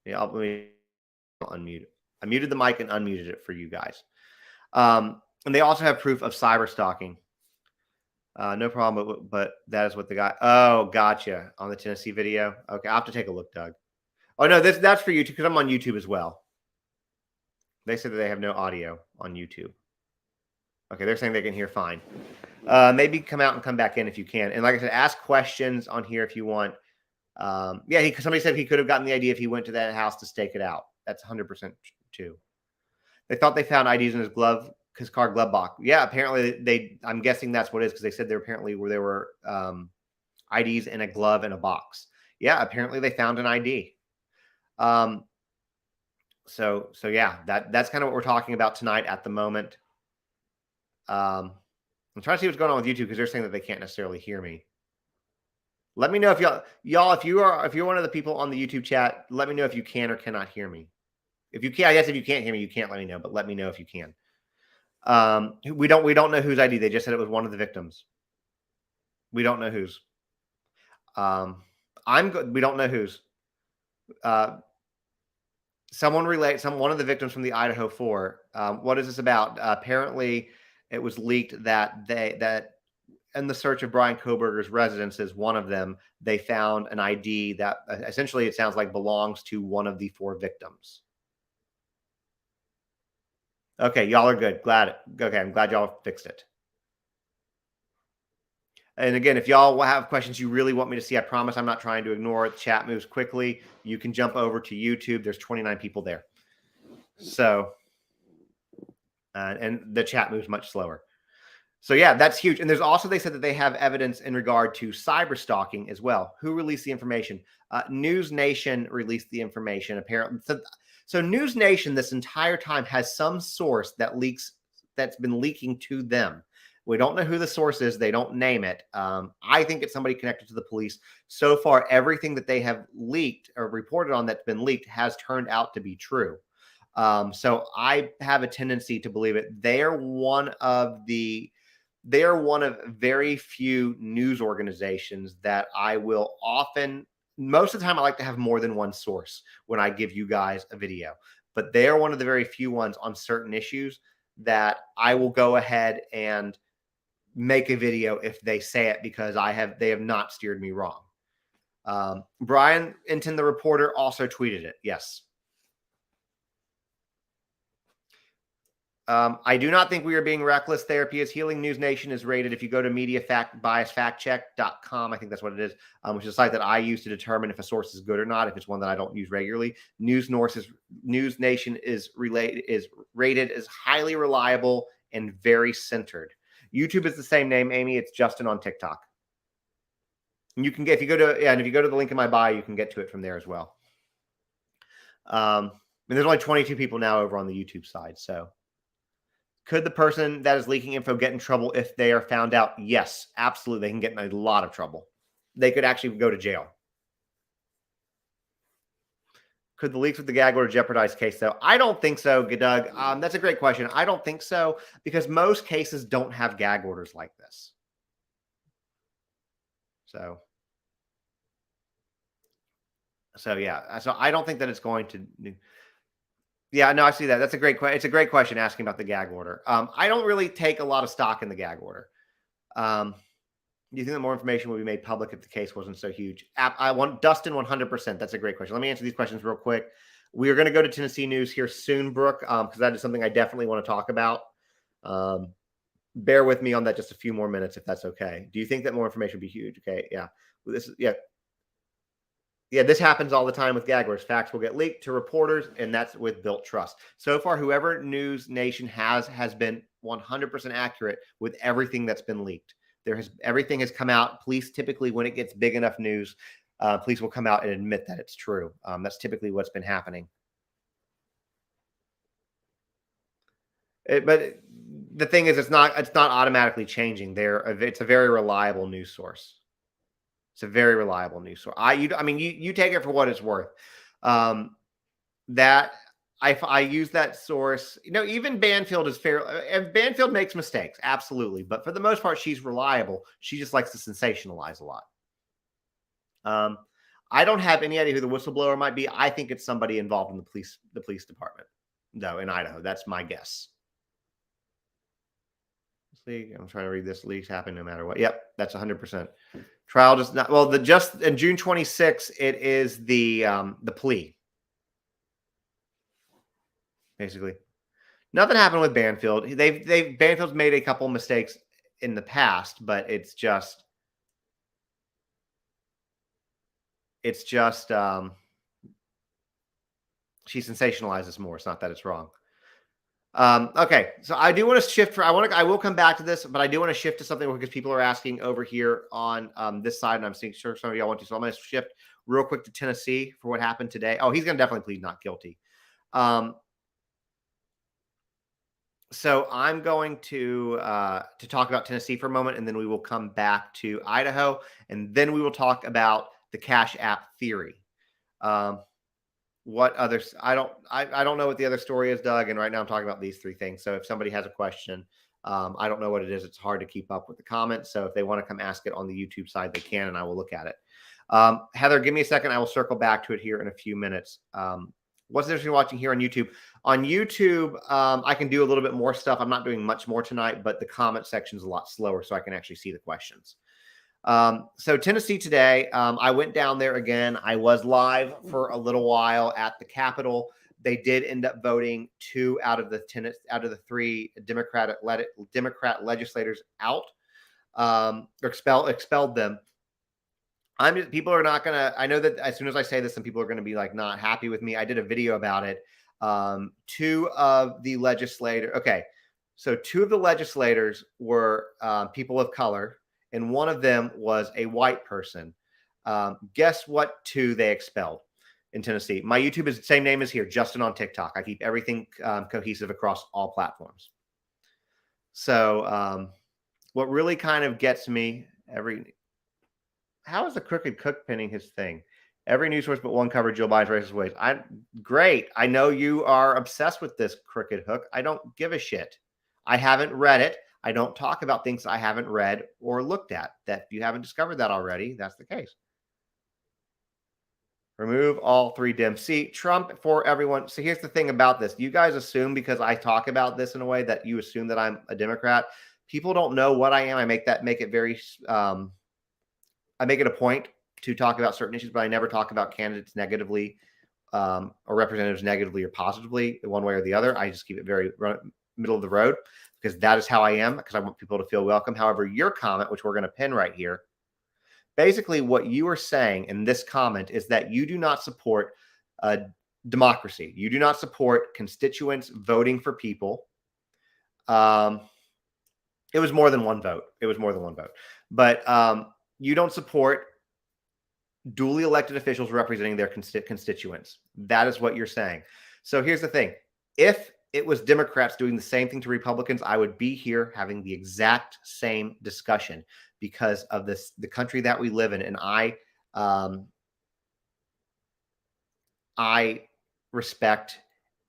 Yeah, I'll unmute it. I muted the mic and unmuted it for you guys. And they also have proof of cyber stalking. No problem, but that is what the guy. Oh, gotcha. On the Tennessee video. Okay, I'll have to take a look, Doug. Oh no, that's for YouTube because I'm on YouTube as well. They said that they have no audio on YouTube. Okay, they're saying they can hear fine. Maybe come out and come back in if you can. And like I said, ask questions on here if you want. Somebody said he could have gotten the idea if he went to that house to stake it out. That's 100% true. They thought they found IDs in his car glove box. Yeah, apparently I'm guessing that's what it is because they said there were IDs in a glove in a box. Yeah, apparently they found an ID. So yeah, that's kind of what we're talking about tonight at the moment. I'm trying to see what's going on with YouTube because they're saying that they can't necessarily hear me. Let me know if y'all, if you're one of the people on the YouTube chat, let me know if you can or cannot hear me. If you can, I guess if you can't hear me, you can't let me know, but let me know if you can. We don't know whose ID. They just said it was one of the victims. We don't know whose. We don't know whose. One of the victims from the Idaho 4. What is this about? Apparently, it was leaked that in the search of Brian Kohberger's residences, one of them, they found an ID that essentially it sounds like belongs to one of the 4 victims. Okay, y'all are good. I'm glad y'all fixed it. And again, if y'all have questions you really want me to see, I promise I'm not trying to ignore it. Chat moves quickly. You can jump over to YouTube. There's 29 people there. So, and the chat moves much slower. So yeah, that's huge. And there's also, they said that they have evidence in regard to cyber stalking as well. Who released the information? News Nation released the information. Apparently, so News Nation this entire time has some source that's been leaking to them. We don't know who the source is. They don't name it. I think it's somebody connected to the police. So far, everything that they have leaked or reported on that's been leaked has turned out to be true. So I have a tendency to believe it. They are one of very few news organizations that I will often, most of the time, I like to have more than one source when I give you guys a video. But they are one of the very few ones on certain issues that I will go ahead and make a video if they say it because they have not steered me wrong. Brian Inton, the reporter, also tweeted it. Yes. I do not think we are being reckless. Therapy is healing. News Nation is rated. If you go to mediabiasfactcheck.com, I think that's what it is, which is a site that I use to determine if a source is good or not, if it's one that I don't use regularly. News Nation is rated as highly reliable and very centered. YouTube is the same name, Amy. It's Justin on TikTok. And you can get, if you go to the link in my bio, you can get to it from there as well. And there's only 22 people now over on the YouTube side. So could the person that is leaking info get in trouble if they are found out? Yes, absolutely. They can get in a lot of trouble. They could actually go to jail. Could the leaks with the gag order jeopardize case, though? I don't think so, Doug. That's a great question. I don't think so, because most cases don't have gag orders like this. So yeah. So I don't think that it's going to. Yeah, no, I see that. That's a great question. It's a great question asking about the gag order. I don't really take a lot of stock in the gag order. Do you think that more information will be made public if the case wasn't so huge? I want Dustin 100%. That's a great question. Let me answer these questions real quick. We are going to go to Tennessee news here soon, Brooke, because that is something I definitely want to talk about. Bear with me on that just a few more minutes, if that's okay. Do you think that more information would be huge? Okay, yeah. This happens all the time with gag orders. Facts will get leaked to reporters, and that's with built trust. So far, whoever News Nation has been 100% accurate with everything that's been leaked. Everything has come out. Police typically, when it gets big enough news, police will come out and admit that it's true. That's typically what's been happening. But the thing is, it's not automatically changing. It's a very reliable news source. It's a very reliable news source. You take it for what it's worth. That I use that source. Even Banfield is fair. If Banfield makes mistakes, absolutely. But for the most part, she's reliable. She just likes to sensationalize a lot. I don't have any idea who the whistleblower might be. I think it's somebody involved in the police department, though, in Idaho. That's my guess. I'm trying to read this. Leaks happen no matter what. Yep, that's 100%. Trial does not. Well, just in June 26th, it is the plea. Basically, nothing happened with Banfield. Banfield's made a couple mistakes in the past, but it's just she sensationalizes more. It's not that it's wrong. Okay, so I do want to shift I will come back to this, but I do want to shift to something because people are asking over here on this side, and I'm sure some of y'all want to. So I'm going to shift real quick to Tennessee for what happened today. Oh, he's going to definitely plead not guilty. So I'm going to talk about Tennessee for a moment, and then we will come back to Idaho, and then we will talk about the Cash App theory. What others? I don't know what the other story is, Doug. And right now I'm talking about these three things. So if somebody has a question, I don't know what it is. It's hard to keep up with the comments. So if they want to come ask it on the YouTube side, they can, and I will look at it. Heather, give me a second. I will circle back to it here in a few minutes. What's the difference between watching here on YouTube? On YouTube, I can do a little bit more stuff. I'm not doing much more tonight, but the comment section is a lot slower, so I can actually see the questions. So Tennessee today, I went down there again. I was live for a little while at the Capitol. They did end up voting 2 out of the 3 Democrat legislators out, or expelled them. People are not gonna. I know that as soon as I say this, some people are gonna be like not happy with me. I did a video about it. 2 of the legislators. Okay, so 2 of the legislators were people of color, and one of them was a white person. Guess what 2 they expelled in Tennessee? My YouTube is the same name as here, Justin on TikTok. I keep everything cohesive across all platforms. So what really kind of gets me how is the Crooked Cook pinning his thing? Every news source but one covered Joe Biden's racist ways. Great. I know you are obsessed with this Crooked Hook. I don't give a shit. I haven't read it. I don't talk about things I haven't read or looked at. That if you haven't discovered that already, that's the case. Remove all 3 Dems. See, Trump for everyone. So here's the thing about this. You guys assume because I talk about this in a way that you assume that I'm a Democrat. People don't know what I am. I make it very I make it a point to talk about certain issues, but I never talk about candidates negatively or representatives negatively or positively one way or the other. I just keep it very middle of the road because that is how I am, because I want people to feel welcome. However, your comment, which we're going to pin right here, basically what you are saying in this comment is that you do not support democracy. You do not support constituents voting for people. It was more than one vote. It was more than one vote. But you don't support duly elected officials representing their constituents. That is what you're saying. So here's the thing. If it was Democrats doing the same thing to Republicans, I would be here having the exact same discussion because of the country that we live in. And I respect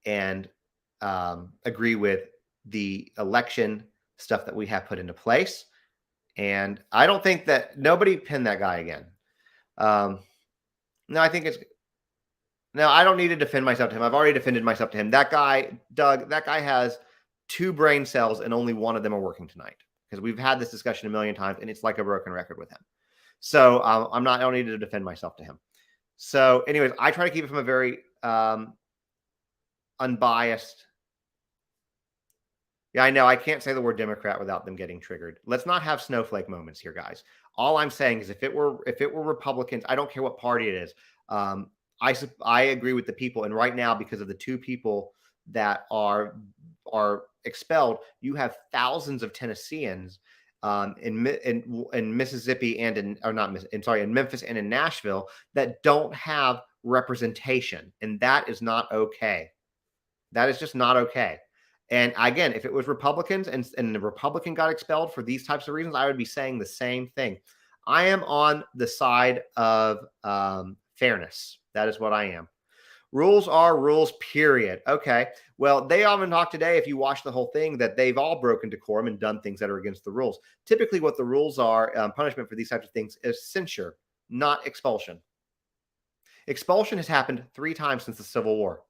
and agree with the election stuff that we have put into place. And I don't think that nobody pinned that guy again. No, I think it's no, I don't need to defend myself to him. I've already defended myself to him. That guy, Doug, that guy has 2 brain cells and only one of them are working tonight because we've had this discussion a million times and it's like a broken record with him. So I don't need to defend myself to him. So anyways, I try to keep it from a very unbiased. Yeah, I know. I can't say the word Democrat without them getting triggered. Let's not have snowflake moments here, guys. All I'm saying is if it were Republicans, I don't care what party it is. I agree with the people. And right now, because of the 2 people that are expelled, you have thousands of Tennesseans in Mississippi and in Memphis and in Nashville that don't have representation. And that is not okay. That is just not okay. And again, if it was Republicans and the Republican got expelled for these types of reasons, I would be saying the same thing. I am on the side of fairness. That is what I am. Rules are rules, period. Okay. Well, they often talk today, if you watch the whole thing, that they've all broken decorum and done things that are against the rules. Typically, what the rules are, punishment for these types of things is censure, not expulsion. Expulsion has happened 3 times since the Civil War.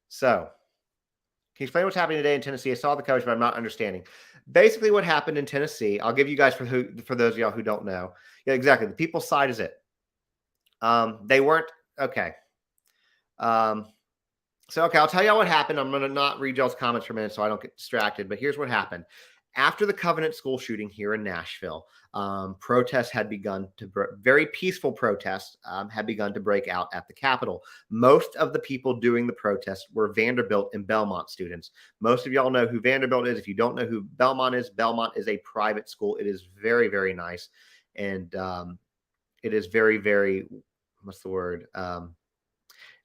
So, can you explain what's happening today in Tennessee? I saw the coverage, but I'm not understanding. Basically, what happened in Tennessee, I'll give you guys for those of y'all who don't know. Yeah, exactly. The people's side is it. They weren't okay. Okay, I'll tell y'all what happened. I'm going to not read y'all's comments for a minute so I don't get distracted. But here's what happened. After the Covenant school shooting here in Nashville, protests had begun to very peaceful protests had begun to break out at the Capitol. Most of the people doing the protests were Vanderbilt and Belmont students. Most of y'all know who Vanderbilt is. If you don't know who Belmont is a private school. It is very, very nice. And it is very, very, what's the word?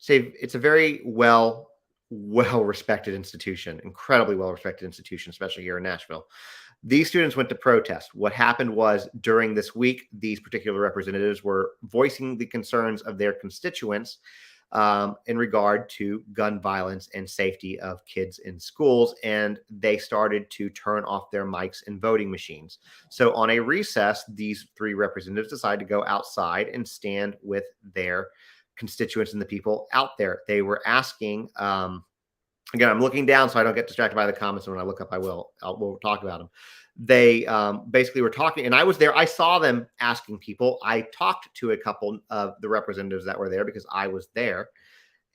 It's a very well-respected institution, incredibly well-respected institution, especially here in Nashville. These students went to protest. What happened was during this week, these particular representatives were voicing the concerns of their constituents in regard to gun violence and safety of kids in schools, and they started to turn off their mics and voting machines. So on a recess, these 3 representatives decided to go outside and stand with their constituents and the people out there. They were asking, again, I'm looking down so I don't get distracted by the comments. And when I look up, we'll talk about them. They basically were talking, and I was there. I saw them asking people. I talked to a couple of the representatives that were there because I was there.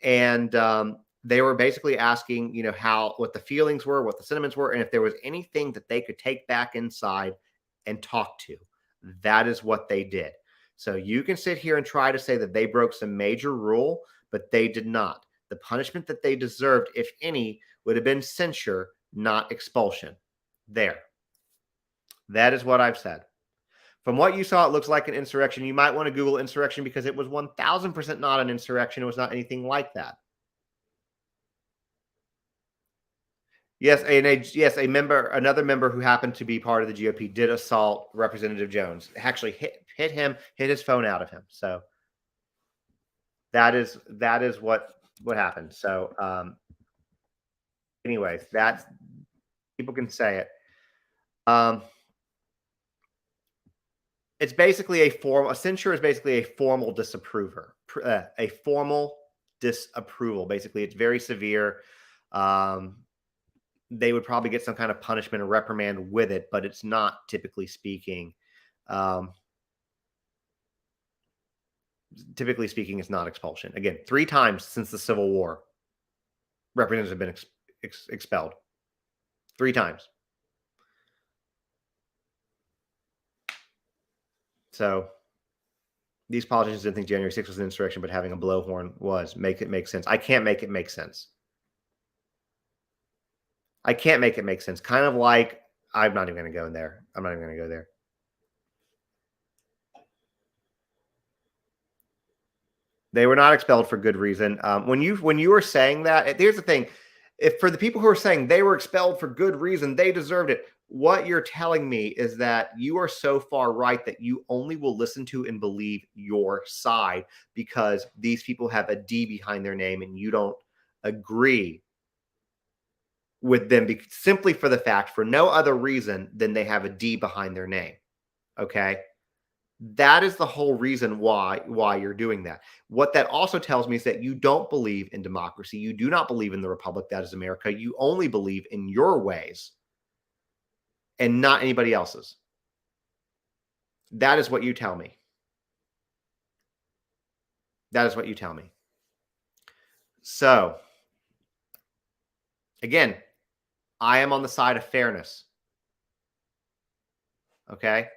And they were basically asking, what the feelings were, what the sentiments were, and if there was anything that they could take back inside and talk to. That is what they did. So you can sit here and try to say that they broke some major rule, but they did not. The punishment that they deserved, if any, would have been censure, not expulsion. There. That is what I've said. From what you saw, it looks like an insurrection. You might want to Google insurrection because it was 1000% not an insurrection. It was not anything like that. Yes, another member who happened to be part of the GOP did assault Representative Jones. Actually hit his phone out of him. So that is what happened. So anyways, that's, people can say it. It's basically a censure is basically a formal disapproval. A formal disapproval. Basically, it's very severe. They would probably get some kind of punishment or reprimand with it, but it's not, typically speaking. It's not expulsion. Again, 3 times since the Civil War, representatives have been expelled. 3 times. So these politicians didn't think January 6th was an insurrection, but having a blowhorn was. Make it make sense. I can't make it make sense. I can't make it make sense. Kind of like, I'm not even going to go in there. I'm not even going to go there. They were not expelled for good reason. When you were saying that, here's the thing: if for the people who are saying they were expelled for good reason, they deserved it. What you're telling me is that you are so far right that you only will listen to and believe your side because these people have a D behind their name and you don't agree with them simply for the fact, for no other reason than they have a D behind their name. Okay. That is the whole reason why you're doing that. What that also tells me is that you don't believe in democracy. You do not believe in the republic that is America. You only believe in your ways and not anybody else's. That is what you tell me. That is what you tell me. So, again, I am on the side of fairness. Okay?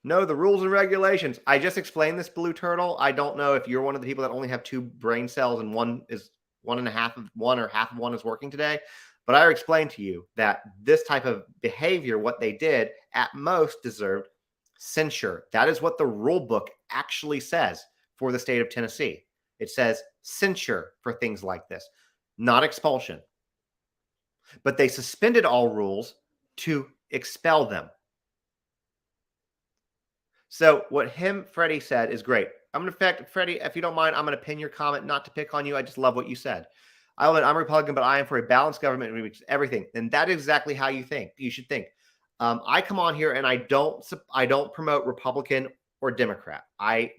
No, the rules and regulations. I just explained this, Blue Turtle. I don't know if you're one of the people that only have 2 brain cells and one and a half of one or half of one is working today. But I explained to you that this type of behavior, what they did, at most deserved censure. That is what the rule book actually says for the state of Tennessee. It says censure for things like this, not expulsion. But they suspended all rules to expel them. So what Freddie said is great. I'm going to, Freddie, if you don't mind, I'm going to pin your comment, not to pick on you. I just love what you said. I'm Republican, but I am for a balanced government and everything. And that is exactly how you think. You should think. I come on here and I don't promote Republican or Democrat. I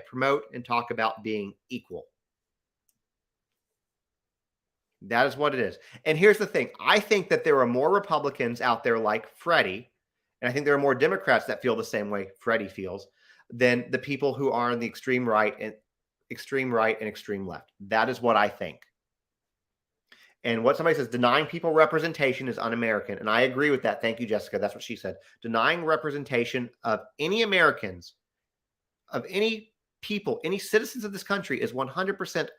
promote and talk about being equal. That is what it is. And here's the thing. I think that there are more Republicans out there like Freddie, and I think there are more Democrats that feel the same way Freddie feels, than the people who are on the extreme right and extreme left. That is what I think. And what somebody says, denying people representation is un-American. And I agree with that. Thank you, Jessica. That's what she said. Denying representation of any Americans, of any people, any citizens of this country is 100%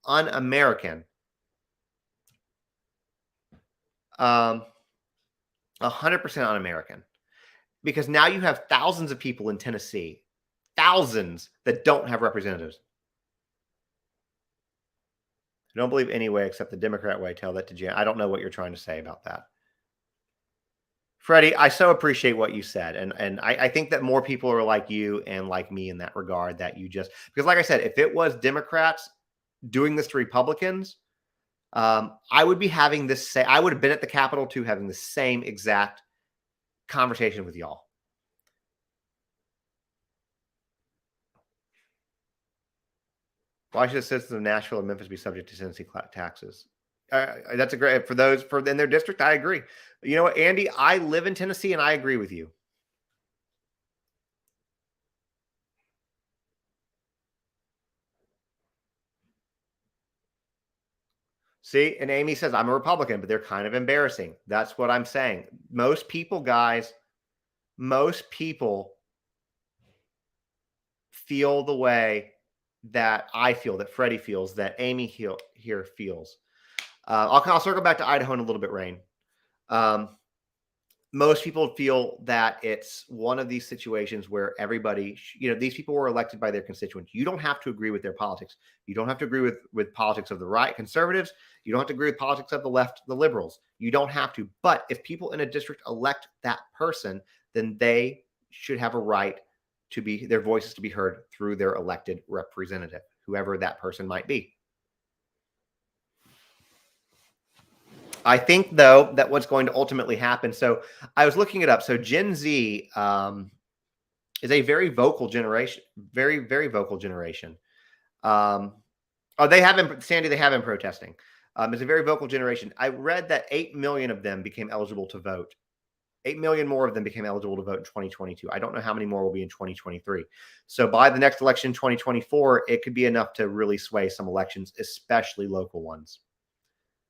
un-American. 100% un-American. Because now you have thousands of people in Tennessee, thousands that don't have representatives. I don't believe any way except the Democrat way. Tell that to Jan. I don't know what you're trying to say about that. Freddie, I so appreciate what you said. And I think that more people are like you and like me in that regard, that you just, because like I said, if it was Democrats doing this to Republicans, I would be having this, I would have been at the Capitol too, having the same exact conversation with y'all. Why should citizens of Nashville and Memphis be subject to Tennessee taxes? That's a great, for those in their district. I agree. You know what, Andy, I live in Tennessee and I agree with you. See, and Amy says, I'm a Republican, but they're kind of embarrassing. That's what I'm saying. Most people, guys, most people feel the way that I feel, that Freddie feels, that Amy here feels. I'll circle back to Idaho in a little bit, Rain. Most people feel that it's one of these situations where everybody, these people were elected by their constituents. You don't have to agree with their politics. You don't have to agree with politics of the right, conservatives. You don't have to agree with politics of the left, the liberals. You don't have to. But if people in a district elect that person, then they should have a right to be, their voices to be heard through their elected representative, whoever that person might be. I think, though, that what's going to ultimately happen. So I was looking it up. So Gen Z is a very vocal generation, very, very vocal generation. They have been, Sandy, they have been protesting. It's a very vocal generation. I read that 8 million of them became eligible to vote. 8 million more of them became eligible to vote in 2022. I don't know how many more will be in 2023. So by the next election, 2024, it could be enough to really sway some elections, especially local ones.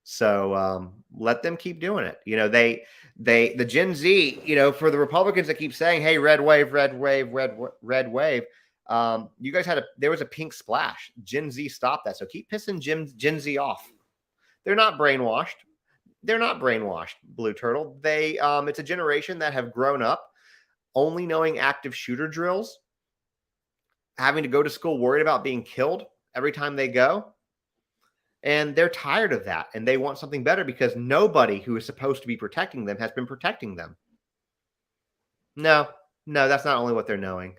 So let them keep doing it. The Gen Z, for the Republicans that keep saying, hey, red wave, red wave, red wave. You guys there was a pink splash. Gen Z stopped that. So keep pissing Gen Z off. They're not brainwashed. They're not brainwashed, Blue Turtle. It's a generation that have grown up only knowing active shooter drills, having to go to school worried about being killed every time they go. And they're tired of that. And they want something better because nobody who is supposed to be protecting them has been protecting them. No, that's not only what they're knowing.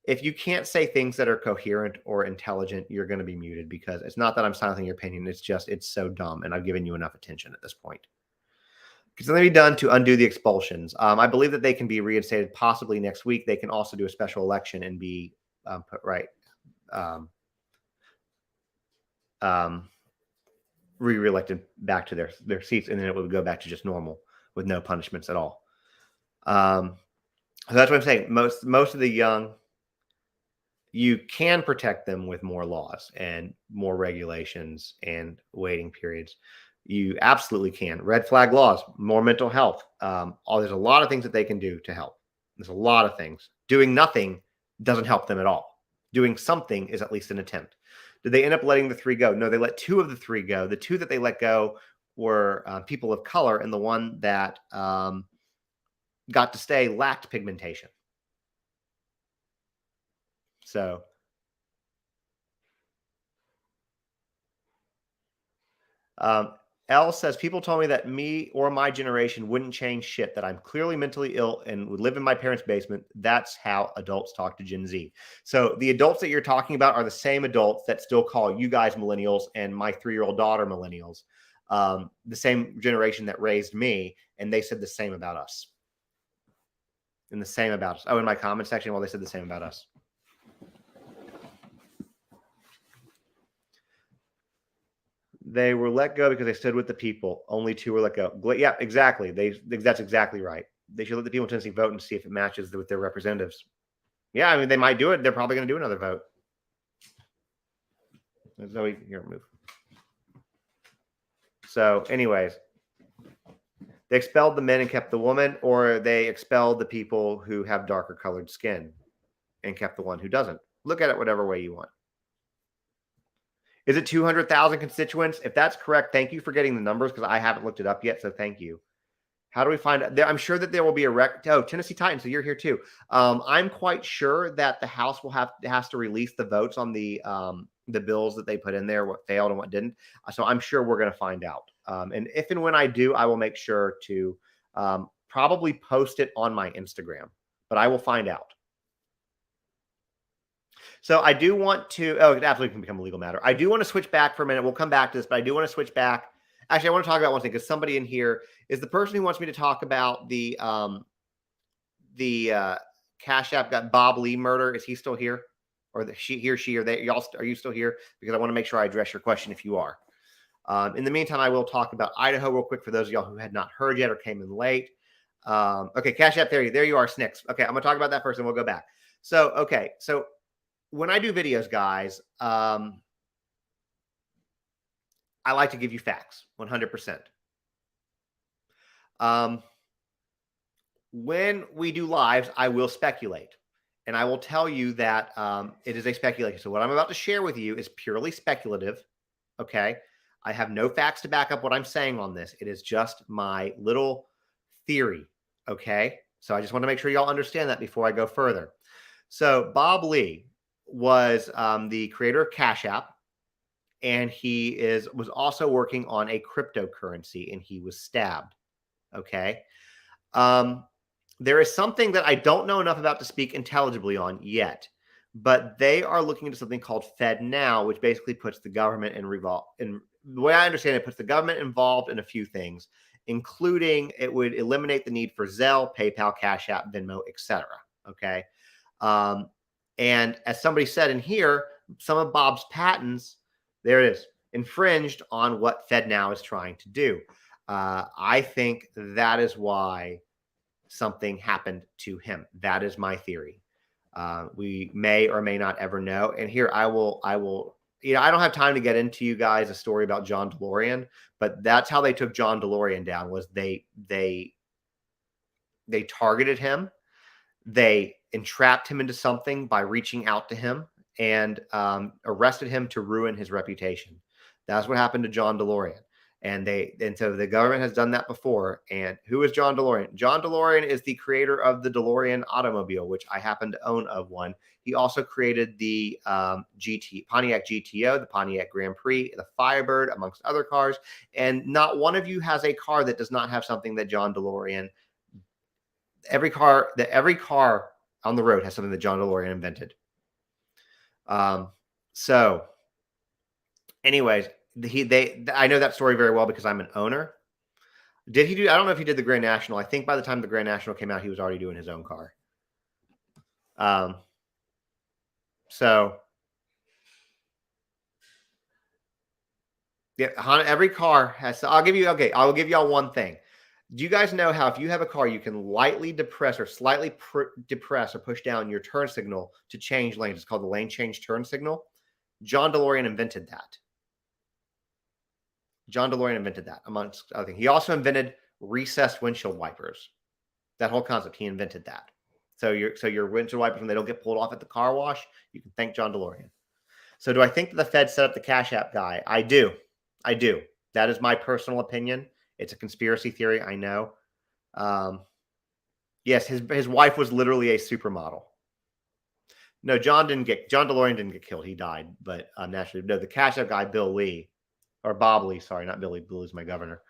If you can't say things that are coherent or intelligent, you're going to be muted, because it's not that I'm silencing your opinion. It's just, it's so dumb. And I've given you enough attention at this point. It's going to be done to undo the expulsions. I believe that they can be reinstated possibly next week. They can also do a special election and be put right. Re-elected back to their seats, and then it would go back to just normal with no punishments at all. So that's what I'm saying. Most of the young, you can protect them with more laws and more regulations and waiting periods. You absolutely can. Red flag laws, more mental health. There's a lot of things that they can do to help. There's a lot of things. Doing nothing doesn't help them at all. Doing something is at least an attempt. Did they end up letting the 3 go? No, they let 2 of the 3 go. The 2 that they let go were people of color, and the one that got to stay lacked pigmentation. So L says, people told me that me or my generation wouldn't change shit, that I'm clearly mentally ill and would live in my parents' basement. That's how adults talk to Gen Z. So the adults that you're talking about are the same adults that still call you guys millennials and my 3-year-old daughter millennials. The same generation that raised me, and they said the same about us. And the same about us. Oh, in my comment section, well, they said the same about us. They were let go because they stood with the people. Only 2 were let go. Yeah, exactly. That's exactly right. They should let the people in Tennessee vote and see if it matches with their representatives. Yeah, I mean, they might do it. They're probably going to do another vote. Zoe, here, move. So, anyways, they expelled the men and kept the woman, or they expelled the people who have darker colored skin and kept the one who doesn't. Look at it whatever way you want. Is it 200,000 constituents? If that's correct, thank you for getting the numbers, because I haven't looked it up yet. So thank you. How do we find out? I'm sure that there will be a Tennessee Titans. So you're here too. I'm quite sure that the House has to release the votes on the bills that they put in there, what failed and what didn't. So I'm sure we're going to find out. And if and when I do, I will make sure to probably post it on my Instagram, but I will find out. So I do want to, it absolutely can become a legal matter. I do want to switch back for a minute. We'll come back to this, but I do want to switch back. Actually, I want to talk about one thing, because somebody in here is the person who wants me to talk about the Cash App got Bob Lee murder. Is he still here? Or he or she, or they, y'all, are you still here? Because I want to make sure I address your question if you are. In the meantime, I will talk about Idaho real quick for those of y'all who had not heard yet or came in late. Okay, Cash App, there you are, Snicks. Okay, I'm going to talk about that first and we'll go back. So, okay, so when I do videos, guys, I like to give you facts, 100%. When we do lives, I will speculate. And I will tell you that it is a speculation. So what I'm about to share with you is purely speculative, okay? I have no facts to back up what I'm saying on this. It is just my little theory, okay? So I just want to make sure y'all understand that before I go further. So Bob Lee was the creator of Cash App, and he was also working on a cryptocurrency, and he was stabbed. Okay. There is something that I don't know enough about to speak intelligibly on yet, but they are looking into something called FedNow, which basically puts the government in the way I understand it, puts the government involved in a few things, including it would eliminate the need for Zelle, PayPal, Cash App, Venmo, etc. Okay. And as somebody said in here, some of Bob's patents, there it is, infringed on what FedNow is trying to do. I think that is why something happened to him. That is my theory. We may or may not ever know. And here I will, I don't have time to get into you guys a story about John DeLorean, but that's how they took John DeLorean down, was they targeted him. They entrapped him into something by reaching out to him and arrested him to ruin his reputation. That's what happened to John DeLorean. And so the government has done that before. And who is John DeLorean? John DeLorean is the creator of the DeLorean automobile, which I happen to own of one. He also created the Pontiac GTO, the Pontiac Grand Prix, the Firebird, amongst other cars. And not one of you has a car that does not have something that John DeLorean. Every car on the road has something that John DeLorean invented. So, anyways. I know that story very well because I'm an owner. I don't know if he did the Grand National. I think by the time the Grand National came out, he was already doing his own car. So yeah, every car has, I'll give y'all one thing. Do you guys know how if you have a car, you can lightly depress or slightly depress or push down your turn signal to change lanes? It's called the lane change turn signal. John DeLorean invented that. Amongst other things. He also invented recessed windshield wipers. That whole concept, he invented that. So your windshield wipers, when they don't get pulled off at the car wash, you can thank John DeLorean. So do I think that the Fed set up the Cash App guy? I do. That is my personal opinion. It's a conspiracy theory, I know. Yes, his wife was literally a supermodel. No, John DeLorean didn't get killed. He died, but naturally, no, the Cash App guy, Bill Lee. Or Bob Lee, sorry, not Billy. Bill is my governor.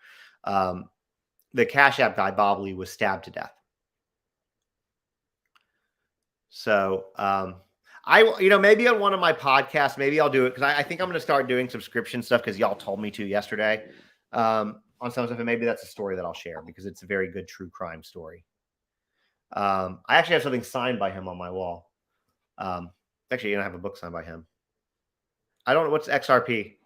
The Cash App guy, Bob Lee, was stabbed to death. So, maybe on one of my podcasts, maybe I'll do it because I think I'm going to start doing subscription stuff because y'all told me to yesterday on some stuff, and maybe that's a story that I'll share because it's a very good true crime story. I actually have something signed by him on my wall. Actually, I have a book signed by him. I don't know what's XRP.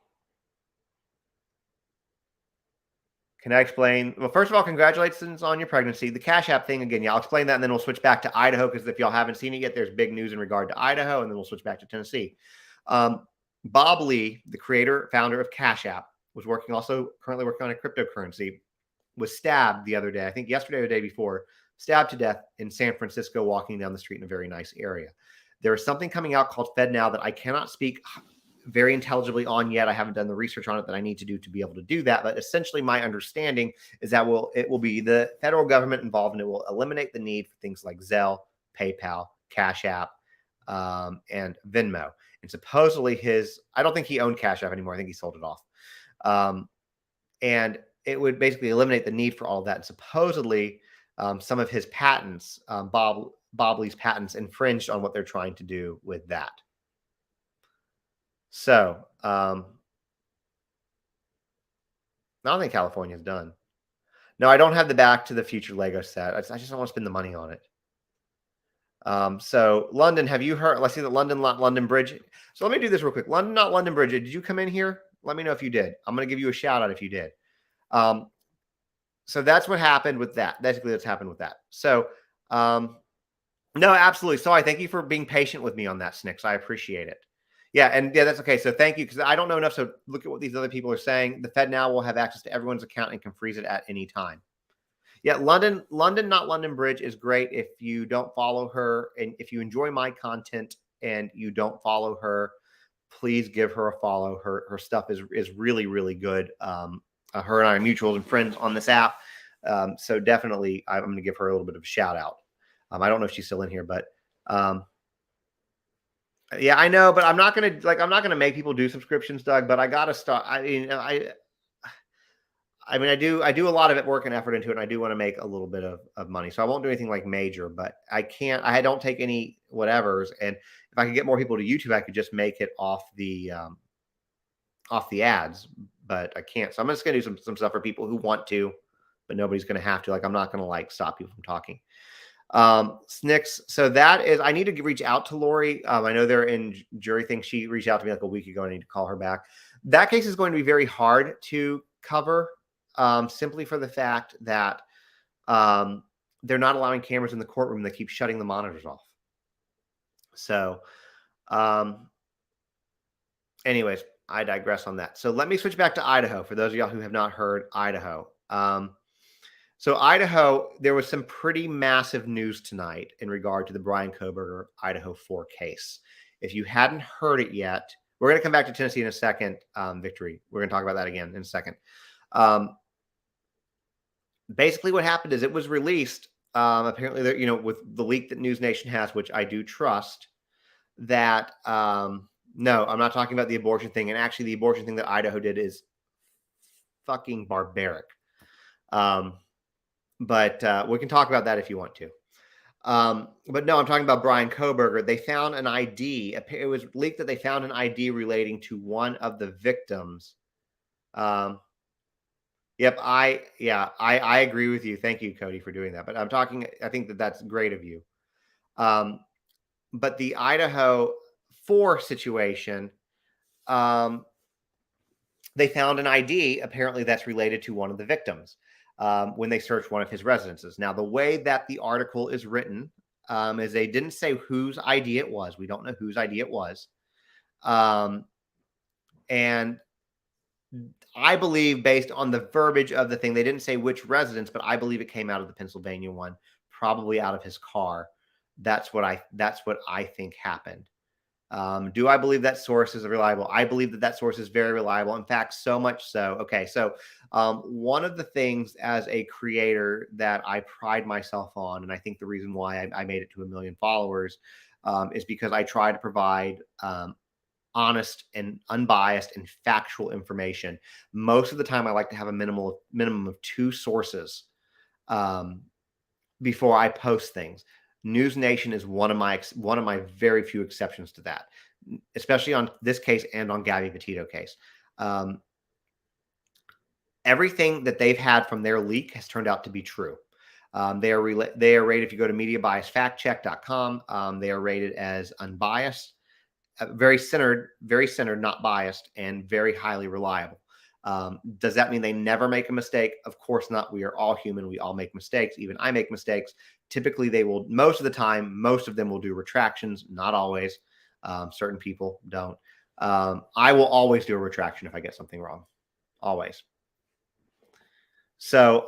Can I explain? Well, first of all, congratulations on your pregnancy. The Cash App thing, again, I'll explain that, and then we'll switch back to Idaho, because if y'all haven't seen it yet, there's big news in regard to Idaho, and then we'll switch back to Tennessee. Bob Lee, the founder of Cash App, was currently working on a cryptocurrency, was stabbed the other day, I think yesterday or the day before, stabbed to death in San Francisco, walking down the street in a very nice area. There is something coming out called FedNow that I cannot speak very intelligibly on yet. I haven't done the research on it that I need to do to be able to do that. But essentially my understanding is that it will be the federal government involved, and it will eliminate the need for things like Zelle, PayPal, Cash App, and Venmo. And supposedly I don't think he owned Cash App anymore. I think he sold it off. And it would basically eliminate the need for all of that. And supposedly some of his patents, Bob Lee's patents, infringed on what they're trying to do with that. So, I don't think California's done. No, I don't have the Back to the Future Lego set. I just don't want to spend the money on it. So London, have you heard? Let's see the London Bridge. So let me do this real quick. London Bridge. Did you come in here? Let me know if you did. I'm going to give you a shout out if you did. So that's what happened with that. Basically, that's happened with that. So, no, absolutely. Sorry. Thank you for being patient with me on that, Snicks. I appreciate it. Yeah, that's okay. So thank you, because I don't know enough. So look at what these other people are saying. The Fed now will have access to everyone's account and can freeze it at any time. Yeah, London, not London Bridge is great. If you don't follow her, and if you enjoy my content and you don't follow her, please give her a follow. Her stuff is really, really good. Her and I are mutuals and friends on this app. So definitely I'm going to give her a little bit of a shout out. I don't know if she's still in here, but yeah, I know, but I'm not gonna make people do subscriptions, Doug. But I gotta start. I do a lot of work and effort into it, and I do want to make a little bit of money. So I won't do anything like major, but I don't take any whatevers. And if I could get more people to YouTube, I could just make it off the ads, but I can't. So I'm just gonna do some stuff for people who want to, but nobody's gonna have to. Like, I'm not gonna stop people from talking. Snicks. So that is, I need to reach out to Lori. I know they're in jury thing. She reached out to me like a week ago. I need to call her back. That case is going to be very hard to cover, simply for the fact that they're not allowing cameras in the courtroom. They keep shutting the monitors off. So anyways, I digress on that. So let me switch back to Idaho for those of y'all who have not heard Idaho. So Idaho, there was some pretty massive news tonight in regard to the Brian Kohberger Idaho 4 case. If you hadn't heard it yet, we're going to come back to Tennessee in a second, Victory. We're going to talk about that again in a second. Basically, what happened is it was released. Apparently, there, with the leak that News Nation has, which I do trust, that no, I'm not talking about the abortion thing. And actually, the abortion thing that Idaho did is fucking barbaric. But we can talk about that if you want to. But no, I'm talking about Brian Kohberger. They found an ID. It was leaked that they found an ID relating to one of the victims. Yep, I agree with you. Thank you, Cody, for doing that. But I think that that's great of you. But the Idaho 4 situation, they found an ID apparently that's related to one of the victims when they searched one of his residences. Now, the way that the article is written is they didn't say whose ID it was. We don't know whose ID it was. And I believe, based on the verbiage of the thing, they didn't say which residence, but I believe it came out of the Pennsylvania one, probably out of his car. That's what I think happened. Do I believe that source is reliable? I believe that source is very reliable. In fact, so much so. Okay, so one of the things as a creator that I pride myself on, and I think the reason why I made it to 1 million followers is because I try to provide honest and unbiased and factual information. Most of the time, I like to have a minimum of 2 sources before I post things. News Nation is one of my very few exceptions to that, especially on this case and on Gabby Petito case. Everything that they've had from their leak has turned out to be true. They are rated, if you go to mediabiasfactcheck.com, they are rated as unbiased, very centered, not biased, and very highly reliable. Does that mean they never make a mistake? Of course not. We are all human. We all make mistakes. Even I make mistakes. Typically, most of the time, most of them will do retractions. Not always. Certain people don't. I will always do a retraction if I get something wrong. Always. So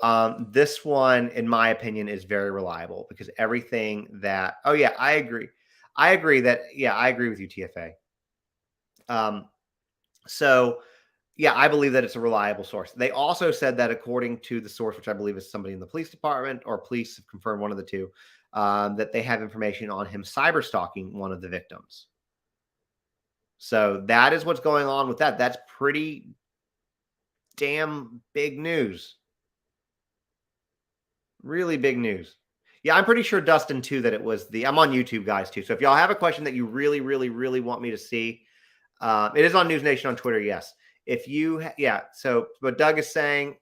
this one, in my opinion, is very reliable because everything that, oh yeah, I agree. I agree with you, TFA. So yeah, I believe that it's a reliable source. They also said that according to the source, which I believe is somebody in the police department or police have confirmed, one of the two, that they have information on him cyber stalking one of the victims. So that is what's going on with that. That's pretty damn big news. Really big news. Yeah, I'm pretty sure, Dustin, too, that it was I'm on YouTube, guys, too. So if y'all have a question that you really, really, really want me to see, it is on News Nation on Twitter, yes. So what Doug is saying,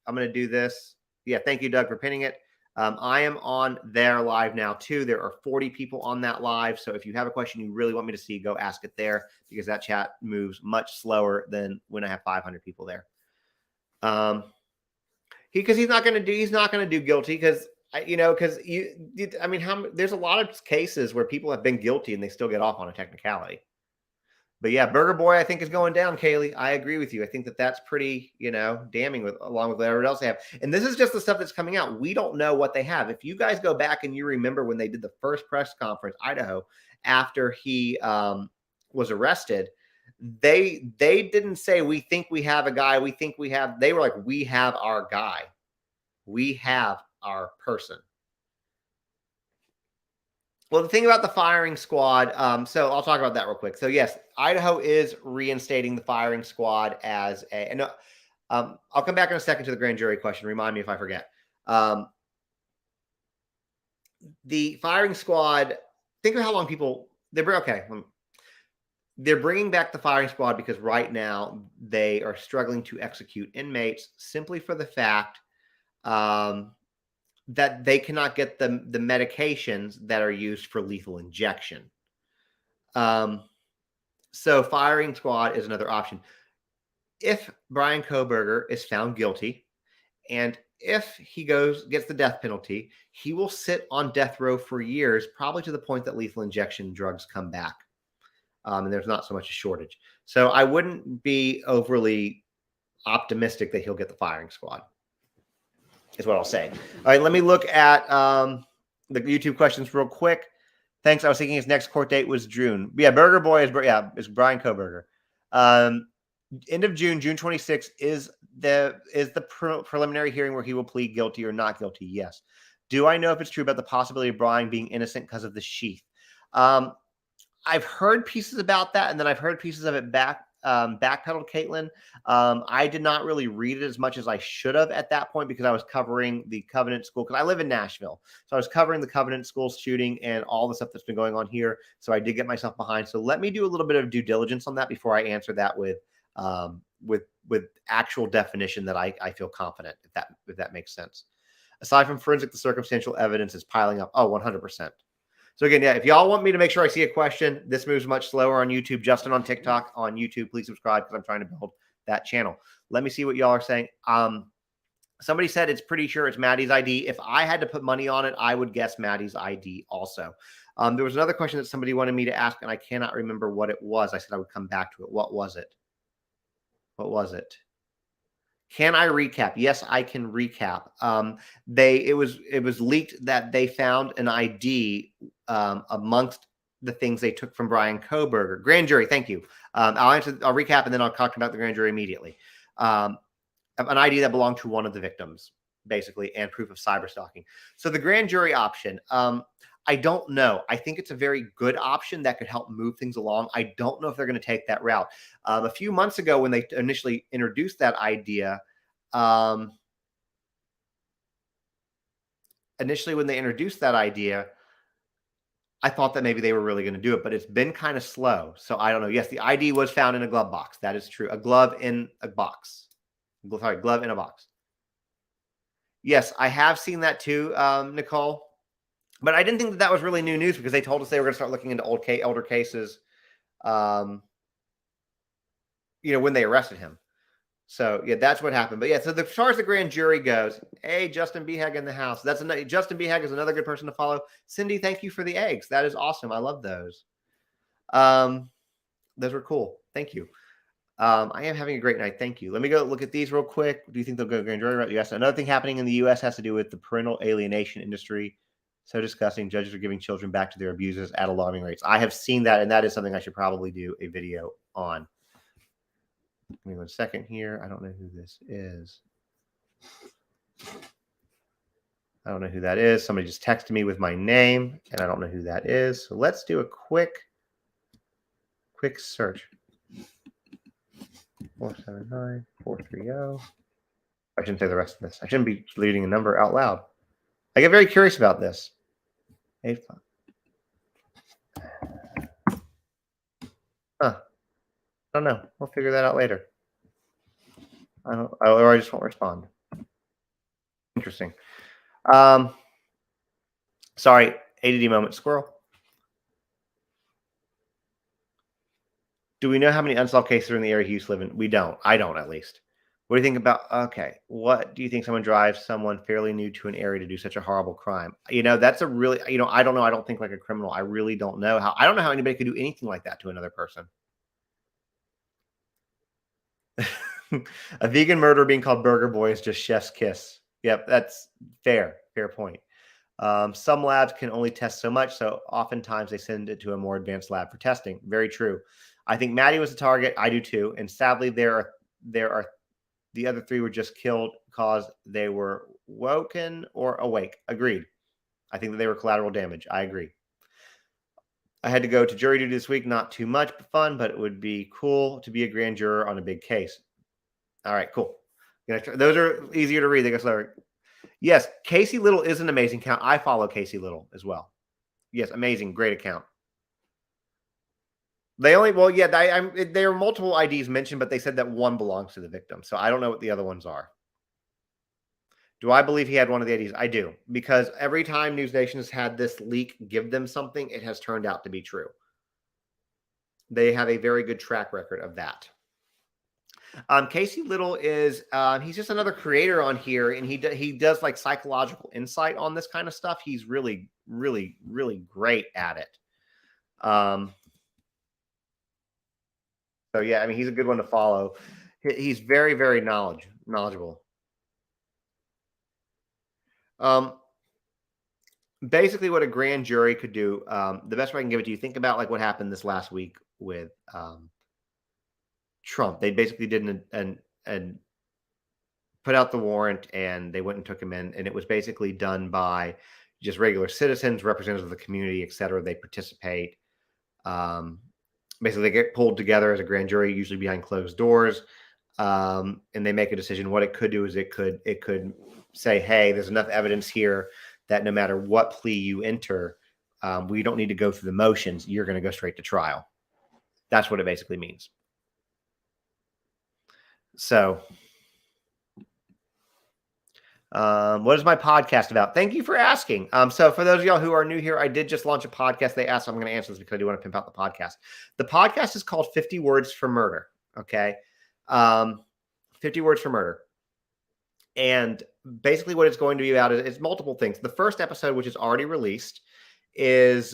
I'm going to do this. Yeah, thank you, Doug, for pinning it. I am on their live now, too. There are 40 people on that live. So if you have a question you really want me to see, go ask it there because that chat moves much slower than when I have 500 people there. He's not going to do guilty because there's a lot of cases where people have been guilty and they still get off on a technicality. But yeah, Burger Boy, I think, is going down, Kaylee. I agree with you. I think that that's pretty, damning along with whatever else they have. And this is just the stuff that's coming out. We don't know what they have. If you guys go back and you remember when they did the first press conference, Idaho, after he was arrested, they didn't say, we think we have a guy. They were like, we have our guy. We have our person. Well, the thing about the firing squad, so I'll talk about that real quick. So yes, Idaho is reinstating the firing squad as I'll come back in a second to the grand jury question. Remind me if I forget. The firing squad, think of how long they're bringing back the firing squad because right now they are struggling to execute inmates simply for the fact that they cannot get the medications that are used for lethal injection. So firing squad is another option. If Brian Kohberger is found guilty, and if he gets the death penalty, he will sit on death row for years, probably to the point that lethal injection drugs come back. And there's not so much a shortage. So I wouldn't be overly optimistic that he'll get the firing squad. Is what I'll say. All right, let me look at the YouTube questions real quick. Thanks. I was thinking his next court date was June. Yeah, Burger Boy is Brian Kohberger. End of June, June 26th is the preliminary hearing where he will plead guilty or not guilty. Yes. Do I know if it's true about the possibility of Brian being innocent because of the sheath? I've heard pieces about that, and then I've heard pieces of it backpedaled, Caitlin. I did not really read it as much as I should have at that point because I was covering the Covenant School, because I live in Nashville. So I was covering the Covenant School shooting and all the stuff that's been going on here. So I did get myself behind. So let me do a little bit of due diligence on that before I answer that with actual definition that I feel confident, if that makes sense. Aside from forensic, the circumstantial evidence is piling up. Oh, 100%. So again, yeah, if y'all want me to make sure I see a question, this moves much slower on YouTube. Justin on TikTok, on YouTube, please subscribe because I'm trying to build that channel. Let me see what y'all are saying. Somebody said it's pretty sure it's Maddie's ID. If I had to put money on it, I would guess Maddie's ID also. There was another question that somebody wanted me to ask, and I cannot remember what it was. I said I would come back to it. What was it? What was it? Can I recap? Yes, I can recap. It was leaked that they found an ID amongst the things they took from Brian Kohberger. Grand jury, thank you. I'll recap, and then I'll talk about the grand jury immediately. An ID that belonged to one of the victims, basically, and proof of cyber stalking. So the grand jury option, I don't know. I think it's a very good option that could help move things along. I don't know if they're going to take that route. A few months ago, when they initially introduced that idea, I thought that maybe they were really going to do it, but it's been kind of slow. So I don't know. Yes, the ID was found in a glove box. That is true. A glove in a box. Sorry, glove in a box. Yes, I have seen that too, Nicole. But I didn't think that was really new news because they told us they were going to start looking into older cases, when they arrested him. So, yeah, that's what happened. But, yeah, so as far as the grand jury goes, hey, Justin Behag in the house. Justin Behag is another good person to follow. Cindy, thank you for the eggs. That is awesome. I love those. Those were cool. Thank you. I am having a great night. Thank you. Let me go look at these real quick. Do you think they'll go grand jury? Yes. Another thing happening in the U.S. has to do with the parental alienation industry. So disgusting. Judges are giving children back to their abusers at alarming rates. I have seen that, and that is something I should probably do a video on. Give me 1 second here. I don't know who this is. I don't know who that is. Somebody just texted me with my name, and I don't know who that is. So let's do a quick search. 479 430. I shouldn't say the rest of this. I shouldn't be reading a number out loud. I get very curious about this. 85. Huh. I don't know. We'll figure that out later. Or I just won't respond. Interesting. Sorry, ADD moment. Squirrel. Do we know how many unsolved cases are in the area you live in? We don't. I don't, at least. What do you think about? Okay. What do you think someone drives someone fairly new to an area to do such a horrible crime? That's a really, I don't know. I don't think like a criminal. I really don't know how. I don't know how anybody could do anything like that to another person. A vegan murderer being called Burger Boy is just chef's kiss. Yep, that's fair. Fair point. Some labs can only test so much, so oftentimes they send it to a more advanced lab for testing. Very true. I think Maddie was the target. I do too. And sadly, there are the other three were just killed because they were woken or awake. Agreed. I think that they were collateral damage. I agree. I had to go to jury duty this week. Not too much fun, but it would be cool to be a grand juror on a big case. All right, cool. Those are easier to read. They go slower. Yes, Casey Little is an amazing account. I follow Casey Little as well. Yes, amazing. Great account. There are multiple IDs mentioned, but they said that one belongs to the victim. So I don't know what the other ones are. Do I believe he had one of the IDs? I do, because every time News Nation has had this leak give them something, it has turned out to be true. They have a very good track record of that. Casey Little is he's just another creator on here, and he does like psychological insight on this kind of stuff. He's really, really, really great at it. So yeah, I mean, he's a good one to follow. He's very, very knowledgeable. Basically what a grand jury could do, the best way I can give it to you, think about like what happened this last week with Trump. They basically did an put out the warrant, and they went and took him in, and it was basically done by just regular citizens, representatives of the community, et cetera. They participate. Um, Basically, they get pulled together as a grand jury, usually behind closed doors, and they make a decision. What it could do is it could say, hey, there's enough evidence here that no matter what plea you enter, we don't need to go through the motions. You're going to go straight to trial. That's what it basically means. So, what is my podcast about? Thank you for asking. So for those of y'all who are new here, I did just launch a podcast. They asked, so I'm going to answer this because I do want to pimp out the podcast. The podcast is called 50 Words for Murder. Okay. 50 Words for Murder. And basically what it's going to be about is multiple things. The first episode, which is already released, is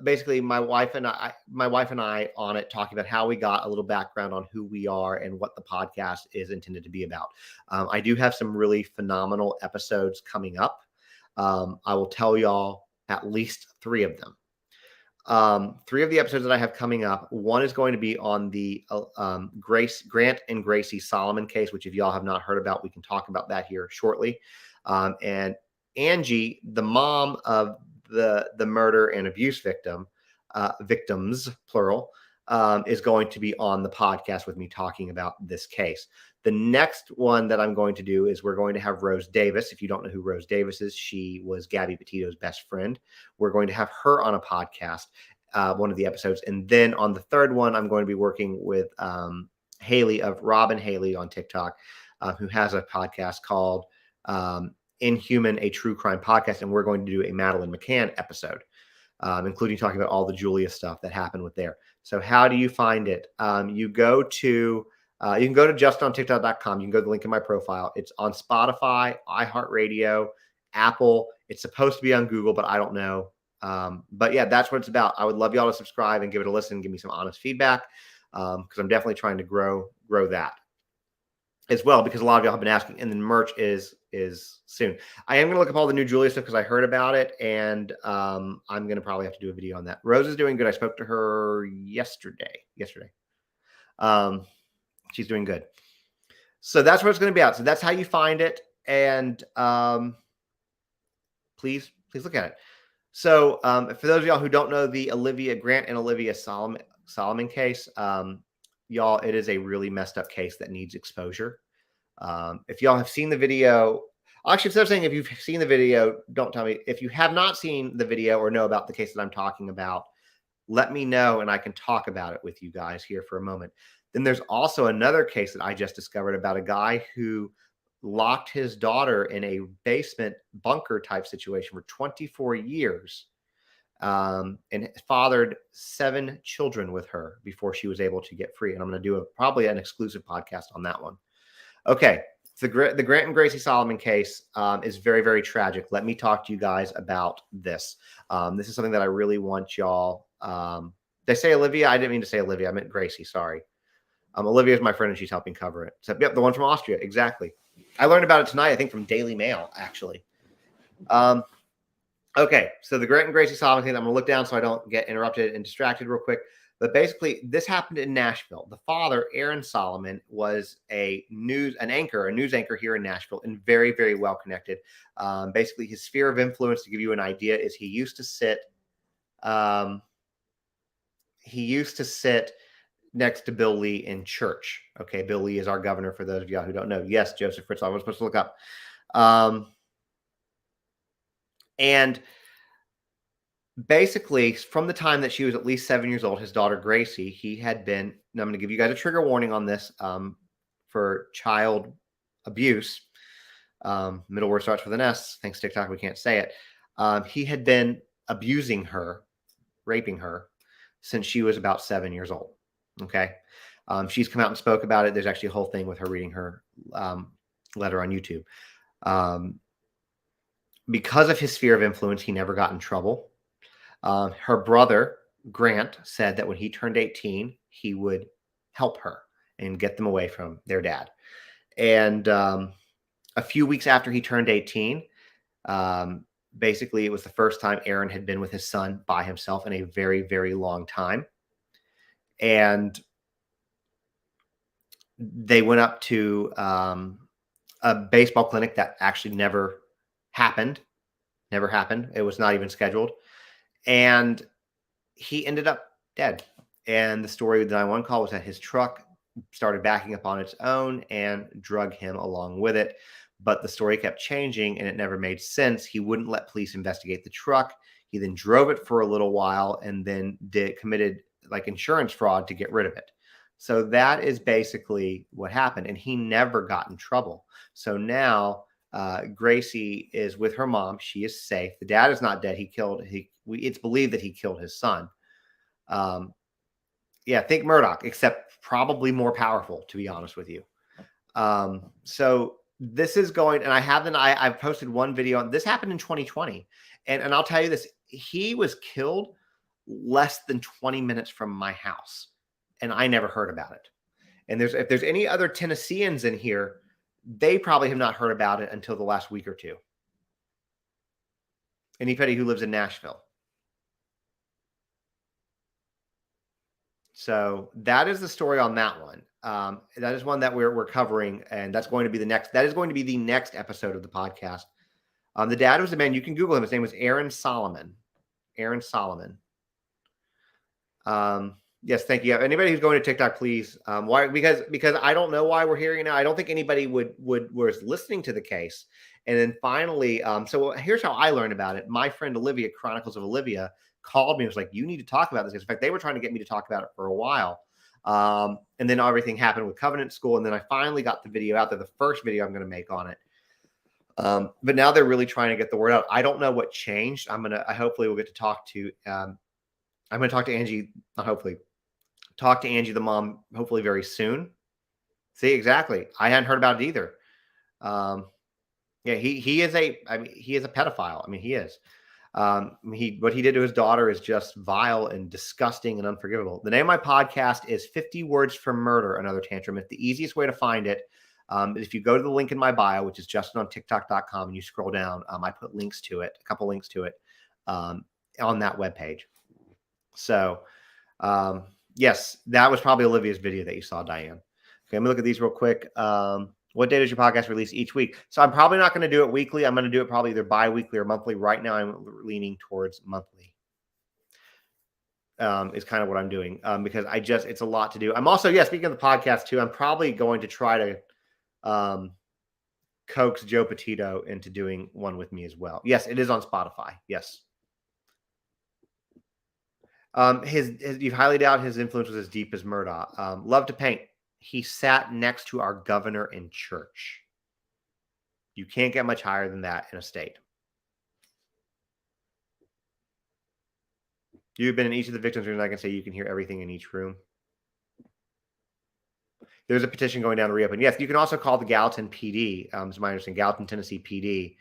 basically my wife and I on it, talking about how we got, a little background on who we are and what the podcast is intended to be about. I do have some really phenomenal episodes coming up. I will tell y'all at least 3 of them. 3 of the episodes that I have coming up. One is going to be on the Grant and Gracie Solomon case, which if y'all have not heard about, we can talk about that here shortly. And Angie, the mom of the murder and abuse victims, plural, is going to be on the podcast with me talking about this case. The next one that I'm going to do is we're going to have Rose Davis. If you don't know who Rose Davis is, she was Gabby Petito's best friend. We're going to have her on a podcast, one of the episodes. And then on the third one, I'm going to be working with Haley of Robin Haley on TikTok, who has a podcast called Inhuman, a true crime podcast. And we're going to do a Madeleine McCann episode, including talking about all the Julia stuff that happened with there. So how do you find it? You can go to justontiktok.com. You can go to the link in my profile. It's on Spotify, iHeartRadio, Apple. It's supposed to be on Google, but I don't know. But yeah, that's what it's about. I would love y'all to subscribe and give it a listen, give me some honest feedback, because I'm definitely trying to grow that as well, because a lot of y'all have been asking. And then merch is soon. I am going to look up all the new Julia stuff because I heard about it, and I'm going to probably have to do a video on that. Rose is doing good. I spoke to her yesterday. She's doing good. So that's what it's going to be out. So that's how you find it. And please look at it. So for those of y'all who don't know the Olivia Grant and Olivia Solomon case, y'all, it is a really messed up case that needs exposure. If y'all have seen the video, actually, instead of saying if you've seen the video, don't tell me. If you have not seen the video or know about the case that I'm talking about, let me know and I can talk about it with you guys here for a moment. Then there's also another case that I just discovered about a guy who locked his daughter in a basement bunker type situation for 24 years. And fathered 7 children with her before she was able to get free. And I'm going to do probably an exclusive podcast on that one. Okay. The Grant and Gracie Solomon case is very, very tragic. Let me talk to you guys about this. This is something that I really want y'all. Did I say Olivia? I didn't mean to say Olivia. I meant Gracie. Sorry. Olivia is my friend and she's helping cover it. So, yep, the one from Austria. Exactly. I learned about it tonight, I think, from Daily Mail, actually. Okay, so the Grant and Gracie Solomon thing, I'm going to look down so I don't get interrupted and distracted real quick. But basically, this happened in Nashville. The father, Aaron Solomon, was a news anchor here in Nashville, and very, very well connected. Basically, his sphere of influence, to give you an idea, is he used to sit next to Bill Lee in church. Okay, Bill Lee is our governor, for those of y'all who don't know. Yes, Joseph Fritz, I was supposed to look up. And basically, from the time that she was at least 7 years old, his daughter Gracie, he had been, and I'm going to give you guys a trigger warning on this, for child abuse. Middle word starts with an S. Thanks to TikTok, we can't say it. He had been abusing her, raping her, since she was about 7 years old. Okay. She's come out and spoke about it. There's actually a whole thing with her reading her letter on YouTube. Because of his sphere of influence, he never got in trouble. Her brother, Grant, said that when he turned 18, he would help her and get them away from their dad. And a few weeks after he turned 18, basically it was the first time Aaron had been with his son by himself in a very, very long time. And they went up to a baseball clinic that actually never happened. Never happened. It was not even scheduled. And he ended up dead. And the story of the 911 call was that his truck started backing up on its own and drug him along with it. But the story kept changing and it never made sense. He wouldn't let police investigate the truck. He then drove it for a little while and then committed like insurance fraud to get rid of it. So that is basically what happened. And he never got in trouble. So now Gracie is with her mom. She is safe. The dad is not dead. It's believed that he killed his son. Yeah, think Murdoch, except probably more powerful, to be honest with you. So this is going, and I've posted one video on this. Happened in 2020. And I'll tell you this, he was killed less than 20 minutes from my house. And I never heard about it. And if there's any other Tennesseans in here, they probably have not heard about it until the last week or two. Anybody who lives in Nashville. So that is the story on that one. That is one that we're covering, and that's going to be the next. That is going to be the next episode of the podcast. The dad was a man. You can Google him. His name was Aaron Solomon. Aaron Solomon. Yes, thank you. Anybody who's going to TikTok, please. Why? Because I don't know why we're hearing it now. I don't think anybody was listening to the case. And then finally, so here's how I learned about it. My friend Olivia, Chronicles of Olivia, called me and was like, "You need to talk about this." In fact, they were trying to get me to talk about it for a while. And then everything happened with Covenant School, and then I finally got the video out there, the first video I'm going to make on it. But now they're really trying to get the word out. I don't know what changed. I hopefully will get to talk to. I'm going to talk to Angie. Hopefully, talk to Angie, the mom. Hopefully, very soon. See, exactly. I hadn't heard about it either. Yeah, he is a pedophile. I mean, he is. What he did to his daughter is just vile and disgusting and unforgivable. The name of my podcast is 50 Words for Murder, Another Tantrum. It's the easiest way to find it. If you go to the link in my bio, which is justinontiktok.com, and you scroll down, I put links to it, a couple links to it on that webpage. So, yes, that was probably Olivia's video that you saw, Diane. Okay, let me look at these real quick. What day does your podcast release each week? So I'm probably not going to do it weekly. I'm going to do it probably either bi-weekly or monthly. Right now, I'm leaning towards monthly. Is kind of what I'm doing because it's a lot to do. I'm also, speaking of the podcast too, I'm probably going to try to coax Joe Petito into doing one with me as well. Yes, it is on Spotify. Yes. You highly doubt his influence was as deep as Murdoch. Love to paint. He sat next to our governor in church. You can't get much higher than that in a state. You've been in each of the victims' rooms. I can say you can hear everything in each room. There's a petition going down to reopen. Yes, you can also call the Gallatin PD, is my understanding, Gallatin, Tennessee PD,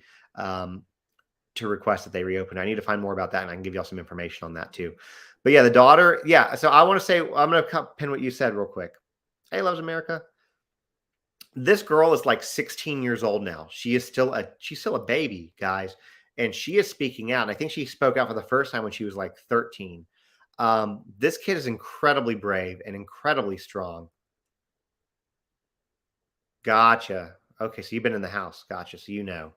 to request that they reopen. I need to find more about that, and I can give you all some information on that too. But yeah, the daughter, so I want to say, I'm going to pin what you said real quick. Hey, Loves America. This girl is like 16 years old now. She's still a baby, guys. And she is speaking out. And I think she spoke out for the first time when she was like 13. This kid is incredibly brave and incredibly strong. Gotcha. Okay, so you've been in the house. Gotcha. So you know.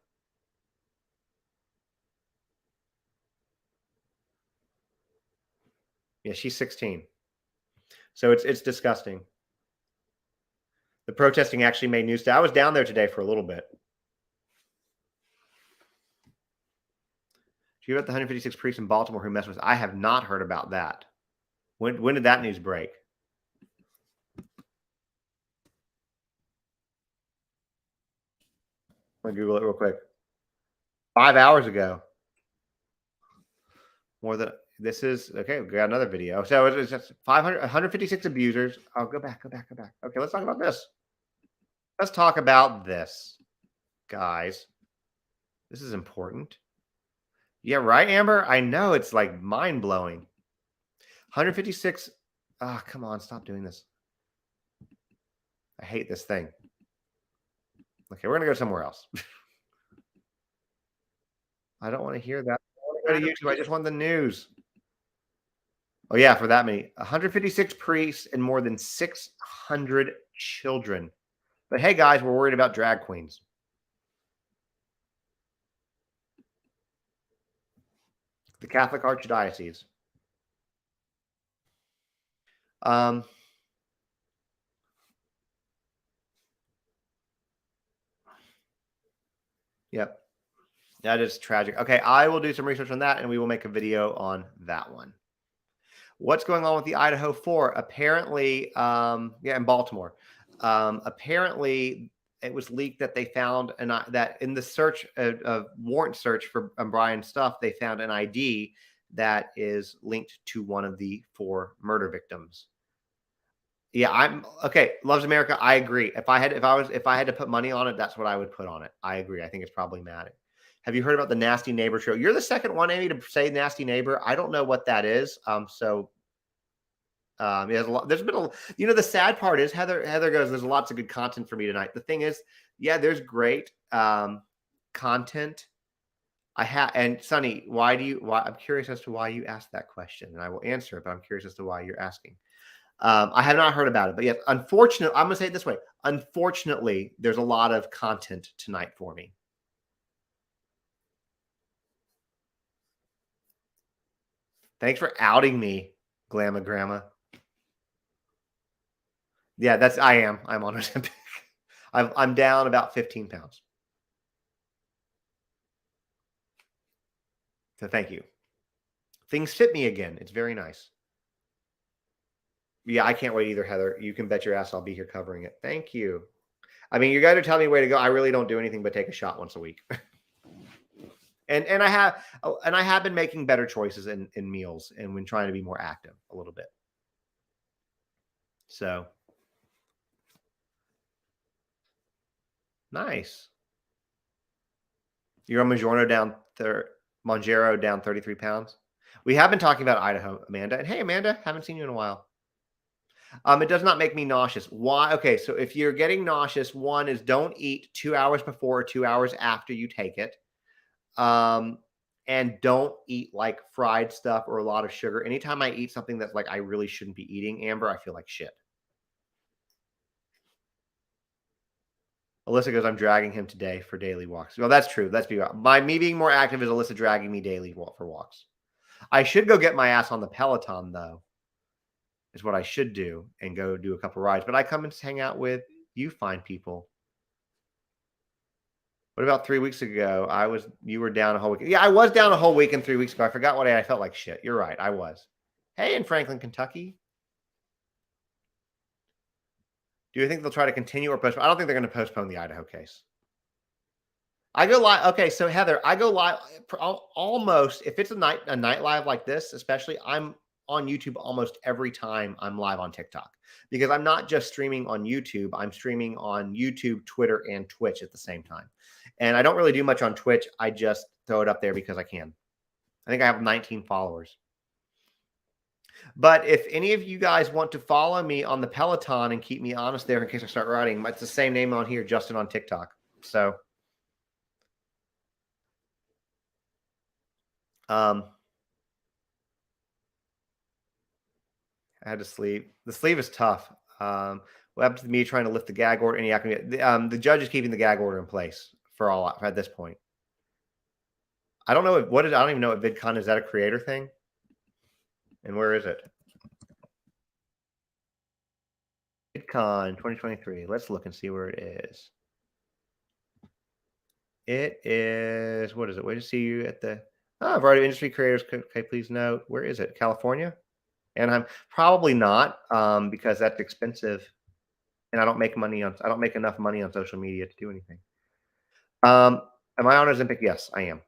Yeah, she's 16. So it's disgusting. The protesting actually made news today. I was down there today for a little bit. Do you hear about the 156 priests in Baltimore who messed with? I have not heard about that. When did that news break? I'm gonna Google it real quick. 5 hours ago. More than this is okay. We got another video. So it's just 156 abusers. Oh, go back. Okay, let's talk about this. Let's talk about this, guys. This is important. Yeah, right, Amber? I know it's like mind-blowing. 156. Ah, come on, stop doing this. I hate this thing. Okay, we're gonna go somewhere else. I don't want to hear that. I want to go to YouTube. I just want the news. Oh yeah, for that many. 156 priests and more than 600 children. But hey, guys, we're worried about drag queens. The Catholic Archdiocese. Yep. That is tragic. Okay, I will do some research on that and we will make a video on that one. What's going on with the Idaho 4? Apparently, in Baltimore. Apparently, it was leaked that they found that in the search, warrant search for Brian's stuff, they found an ID that is linked to one of the 4 murder victims. Yeah, I'm okay. Loves America. I agree. If I had to put money on it, that's what I would put on it. I agree. I think it's problematic. Have you heard about the Nasty Neighbor show? You're the second one, Amy, to say Nasty Neighbor. I don't know what that is. There's a lot. There's been the sad part is Heather goes, there's lots of good content for me tonight. The thing is, yeah, there's great content. And Sonny, I'm curious as to why you asked that question, and I will answer it, but I'm curious as to why you're asking. I have not heard about it, but yes, unfortunately, I'm going to say it this way. Unfortunately, there's a lot of content tonight for me. Thanks for outing me, Glamma Grandma. Yeah, I'm on Ozempic. I'm down about 15 pounds. So thank you. Things fit me again. It's very nice. Yeah, I can't wait either, Heather. You can bet your ass I'll be here covering it. Thank you. I mean, you guys are telling me where to go. I really don't do anything but take a shot once a week. and I have been making better choices in meals and when trying to be more active a little bit. So nice. You're on Monjero down 33 pounds. We have been talking about Idaho, Amanda. And hey, Amanda, haven't seen you in a while. It does not make me nauseous. Why? Okay, so if you're getting nauseous, one is don't eat 2 hours before or 2 hours after you take it. And don't eat like fried stuff or a lot of sugar. Anytime I eat something that's like I really shouldn't be eating, Amber, I feel like shit. Alyssa goes, I'm dragging him today for daily walks. Well, that's true. Let's be honest. By me being more active is Alyssa dragging me daily for walks. I should go get my ass on the Peloton, though, is what I should do, and go do a couple rides. But I come and hang out with you fine people. What about 3 weeks ago? You were down a whole week. Yeah, I was down a whole week and 3 weeks ago. I forgot what I felt like shit. You're right. I was. Hey, in Franklin, Kentucky. Do you think they'll try to continue or postpone? I don't think they're going to postpone the Idaho case. I go live. Okay, so Heather, I go live almost if it's a night live like this, especially. I'm on YouTube almost every time I'm live on TikTok because I'm not just streaming on YouTube. I'm streaming on YouTube, Twitter, and Twitch at the same time. And I don't really do much on Twitch. I just throw it up there because I can. I think I have 19 followers. But if any of you guys want to follow me on the Peloton and keep me honest there in case I start writing, it's the same name on here, Justin on TikTok. So, I had to sleep. The sleeve is tough. What happened to me trying to lift the gag order? The judge is keeping the gag order in place for at this point. I don't know I don't even know what VidCon is. That a creator thing? And where is it? VidCon 2023. Let's look and see where it is. It is, what is it? Wait to see you at the variety of industry creators. Okay, please note, where is it? California? Anaheim? Probably not, because that's expensive, and I don't make enough money on social media to do anything. Am I on Ozempic? Yes, I am.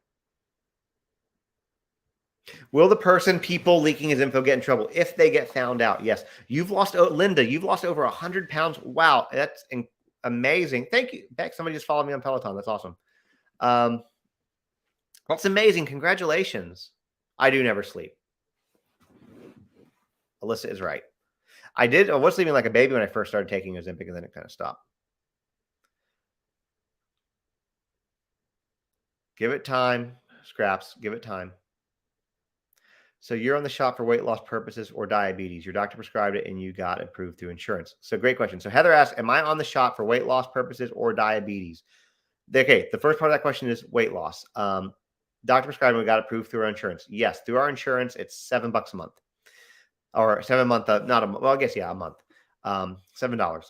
Will the people leaking his info get in trouble if they get found out? Yes. Linda, you've lost over 100 pounds. Wow, that's amazing. Thank you, Beck. Somebody just followed me on Peloton. That's awesome. That's amazing. Congratulations. I do never sleep. Alyssa is right. I was sleeping like a baby when I first started taking Ozempic, and then it kind of stopped. Give it time, Scraps. Give it time. So you're on the shot for weight loss purposes or diabetes. Your doctor prescribed it and you got approved through insurance. So great question. So Heather asks, am I on the shot for weight loss purposes or diabetes? Okay, the first part of that question is weight loss. Doctor prescribed and we got approved through our insurance. Yes, through our insurance, it's $7 a month. Or 7 month, not a month. Well, I guess, yeah, a month. $7.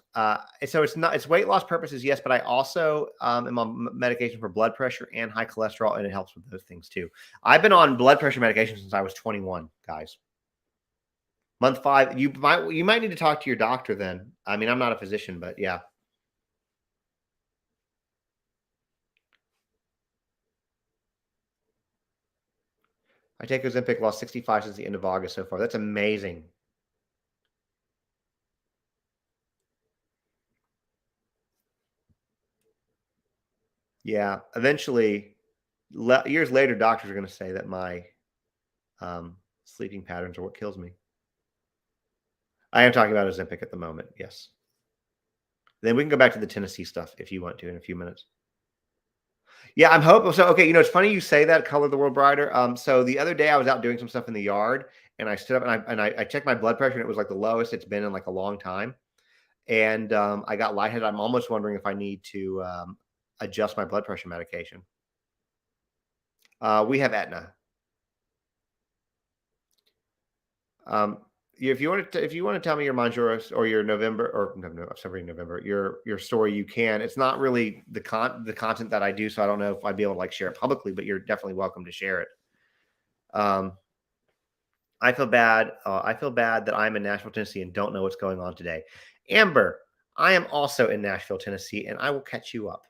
So it's weight loss purposes, yes, but I also am on medication for blood pressure and high cholesterol, and it helps with those things too. I've been on blood pressure medication since I was 21, guys. Month 5, you might need to talk to your doctor then. I mean, I'm not a physician, but yeah. I take Ozempic, lost 65 since the end of August so far. That's amazing. Yeah, eventually, years later, doctors are going to say that my sleeping patterns are what kills me. I am talking about Ozempic at the moment, yes. Then we can go back to the Tennessee stuff if you want to in a few minutes. Yeah, I'm hoping so. Okay, it's funny you say that, color the world brighter. So the other day I was out doing some stuff in the yard, and I stood up and I checked my blood pressure, and it was like the lowest it's been in like a long time. And I got lightheaded. I'm almost wondering if I need to adjust my blood pressure medication. We have Aetna. If you want to tell me your Monjoros or your November or no, sorry, November, your story, you can. It's not really the content that I do, so I don't know if I'd be able to like share it publicly, but you're definitely welcome to share it. I feel bad. I feel bad that I'm in Nashville, Tennessee, and don't know what's going on today. Amber, I am also in Nashville, Tennessee, and I will catch you up.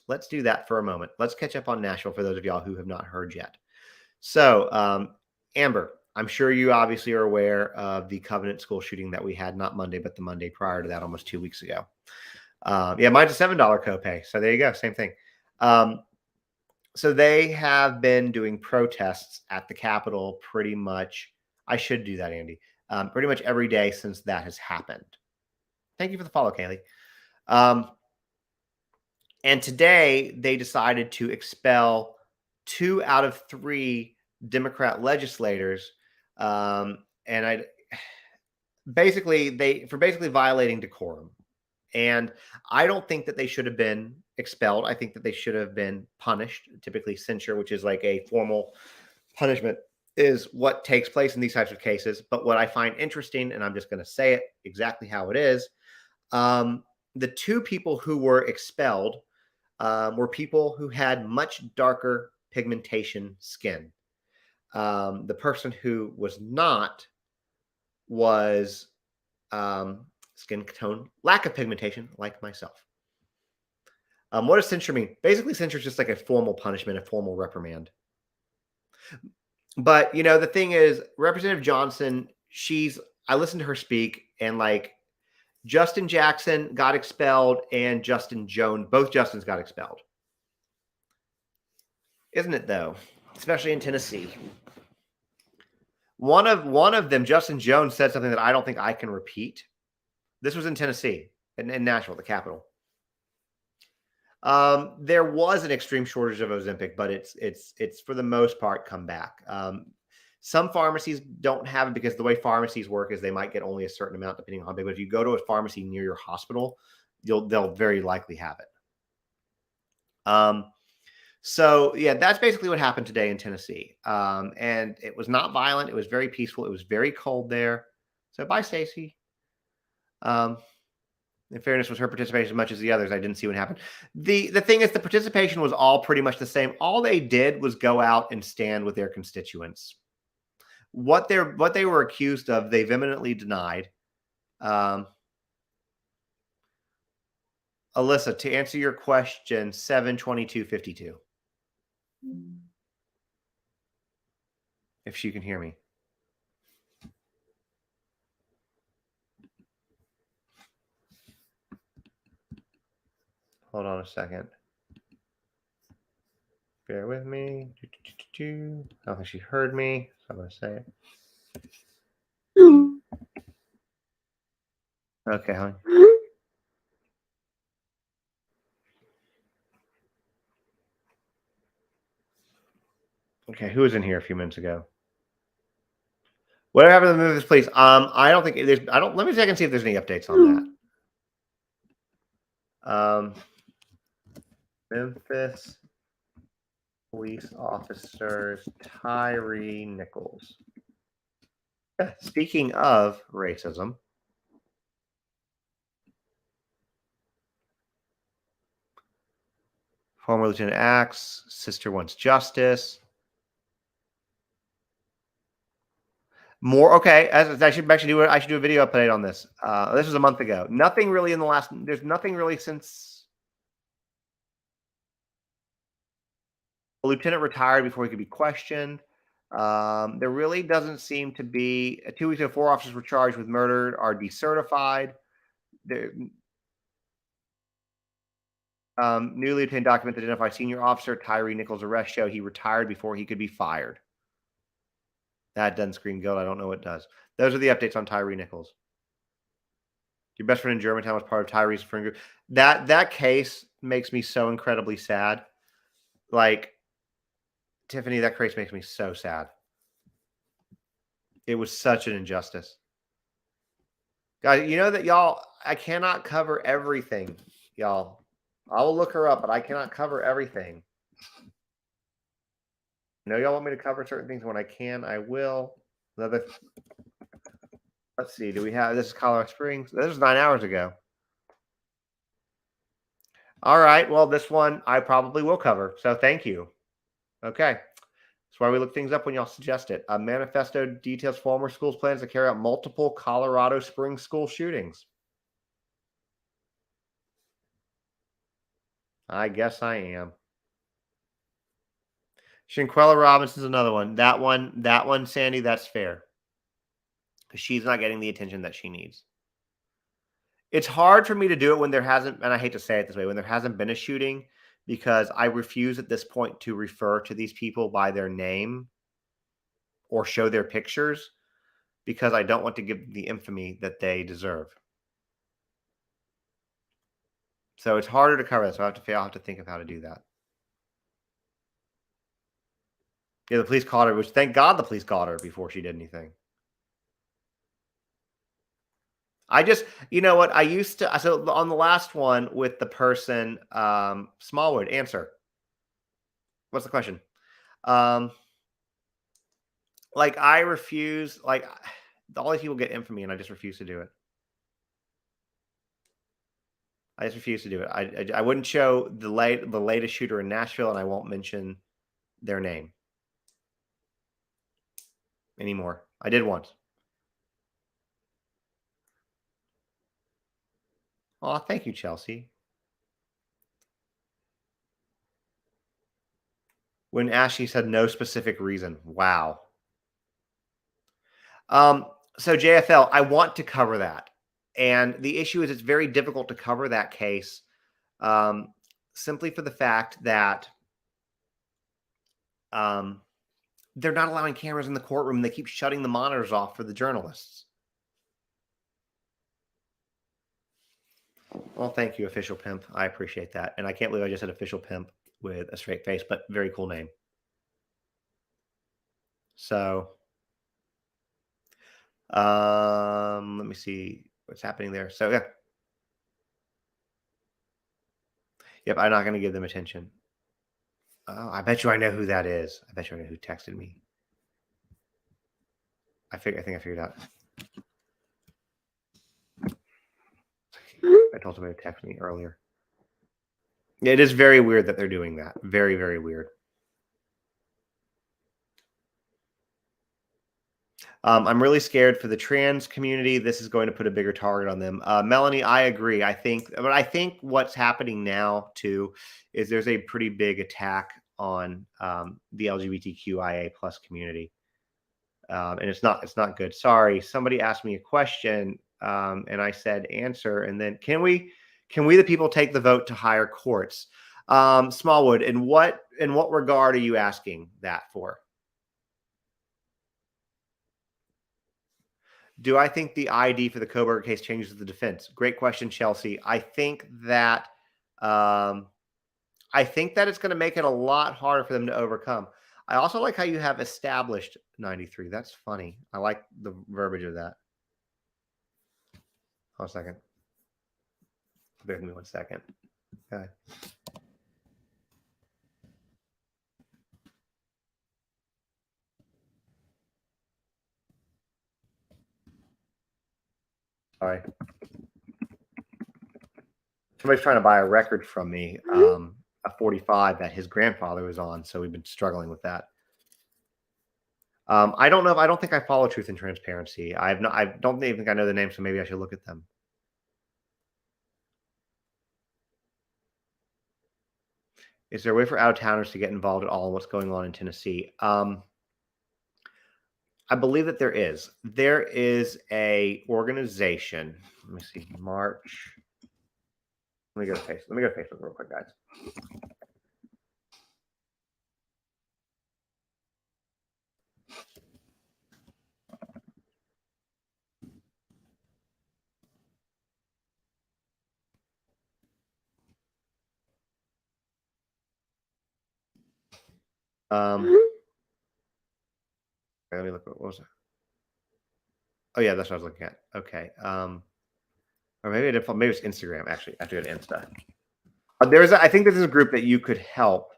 Let's do that for a moment. Let's catch up on Nashville for those of y'all who have not heard yet. So, Amber, I'm sure you obviously are aware of the Covenant school shooting that we had, not Monday, but the Monday prior to that, almost 2 weeks ago. Yeah, mine's a $7 copay. So there you go. Same thing. So they have been doing protests at the Capitol pretty much. I should do that, Andy. Pretty much every day since that has happened. Thank you for the follow, Kaylee. And today they decided to expel 2 out of 3 Democrat legislators, and basically violating decorum. And I don't think that they should have been expelled. I think that they should have been punished. Typically, censure, which is like a formal punishment, is what takes place in these types of cases. But what I find interesting, and I'm just going to say it exactly how it is, the 2 people who were expelled were people who had much darker pigmentation skin. The person who was not was skin tone, lack of pigmentation, like myself. What does censure mean? Basically, censure is just like a formal punishment, a formal reprimand. But, the thing is, Representative Johnson, I listened to her speak, and like Justin Jackson got expelled and Justin Jones, both Justins got expelled. Isn't it though? Especially in Tennessee. One of them, Justin Jones, said something that I don't think I can repeat. This was in Tennessee, in Nashville, the capital. There was an extreme shortage of Ozempic, but it's for the most part come back. Some pharmacies don't have it because the way pharmacies work is they might get only a certain amount depending on how big. But if you go to a pharmacy near your hospital, they'll very likely have it. So yeah, that's basically what happened today in Tennessee. And it was not violent. It was very peaceful. It was very cold there. So bye, Stacy. In fairness, was her participation as much as the others. I didn't see what happened. The thing is, the participation was all pretty much the same. All they did was go out and stand with their constituents. What they were accused of, they vehemently denied. Alyssa, to answer your question, 7/22/52. If she can hear me. Hold on a second. Bear with me. I don't think she heard me, so I'm going to say it. Okay, honey. Okay, who was in here a few minutes ago? Whatever happened to Memphis Police? I don't think there's. I don't. Let me see. I can see if there's any updates on that. Memphis police officers Tyree Nichols. Speaking of racism, former Lieutenant Axe, sister wants justice. More okay. I should actually do it. I should do a video update on this. This was a month ago. Nothing really in the last. There's nothing really since the lieutenant retired before he could be questioned. There really doesn't seem to be. 2 weeks ago, 4 officers were charged with murder, are decertified. New lieutenant document that identified senior officer Tyree Nichols' arrest show he retired before he could be fired. That doesn't scream good. I don't know what does. Those are the updates on Tyree Nichols. Your best friend in Germantown was part of Tyree's friend group. That case makes me so incredibly sad. Like, Tiffany, that case makes me so sad. It was such an injustice. Guys, you know that y'all, I cannot cover everything, y'all. I will look her up, but I cannot cover everything. I know y'all want me to cover certain things. When I can, I will. Let's see. Do we have, this is Colorado Springs. This was 9 hours ago. All right. Well, this one I probably will cover. So thank you. Okay. That's why we look things up when y'all suggest it. A manifesto details former schools' plans to carry out multiple Colorado Springs school shootings. I guess I am. Shanquella Robinson's another one. That one, Sandy, that's fair. Because she's not getting the attention that she needs. It's hard for me to do it when there hasn't, and I hate to say it this way, when there hasn't been a shooting, because I refuse at this point to refer to these people by their name or show their pictures, because I don't want to give the infamy that they deserve. So it's harder to cover this. So I'll have to think of how to do that. Yeah, the police caught her, which thank God the police caught her before she did anything. I just, you know what? I used to, so on the last one with the person, Smallwood, answer. What's the question? Like, I refuse, like, all these people get infamy and I just refuse to do it. I just refuse to do it. I wouldn't show the latest shooter in Nashville, and I won't mention their name anymore. I did once. Oh, thank you, Chelsea. When Ashley said no specific reason. Wow. So JFL, I want to cover that. And the issue is it's very difficult to cover that case simply for the fact that they're not allowing cameras in the courtroom. They keep shutting the monitors off for the journalists. Well, thank you, Official Pimp. I appreciate that. And I can't believe I just said Official Pimp with a straight face, but very cool name. So, let me see what's happening there. So, yeah. Yep, I'm not going to give them attention. Oh, I bet you I know who that is. I bet you I know who texted me. I think I figured out. I told somebody to text me earlier. It is very weird that they're doing that. Very, very weird. I'm really scared for the trans community. This is going to put a bigger target on them. Melanie, I agree. I think what's happening now too is there's a pretty big attack on the LGBTQIA plus community, and it's not good. Sorry, somebody asked me a question, and I said answer, and then can we the people take the vote to higher courts? Smallwood, in what regard are you asking that for? Do I think the ID for the Koberger case changes the defense? Great question, Chelsea. I think that it's going to make it a lot harder for them to overcome. I also like how you have established 93. That's funny. I like the verbiage of that. Hold on a second. Bear with me 1 second. Okay. Sorry. Somebody's trying to buy a record from me, a 45 that his grandfather was on, so we've been struggling with that. I don't know. I don't think I follow Truth and Transparency. I don't even think I know the name, so maybe I should look at them. Is there a way for out-of-towners to get involved at all in what's going on in Tennessee? I believe that there is. There is a organization. Let me see. March. Let me go to Facebook. Let me go to Facebook real quick, guys. Let me look. What was it? Oh yeah, that's what I was looking at. Okay. Or maybe maybe it's Instagram. Actually, I have to go to Insta. I think this is a group that you could help.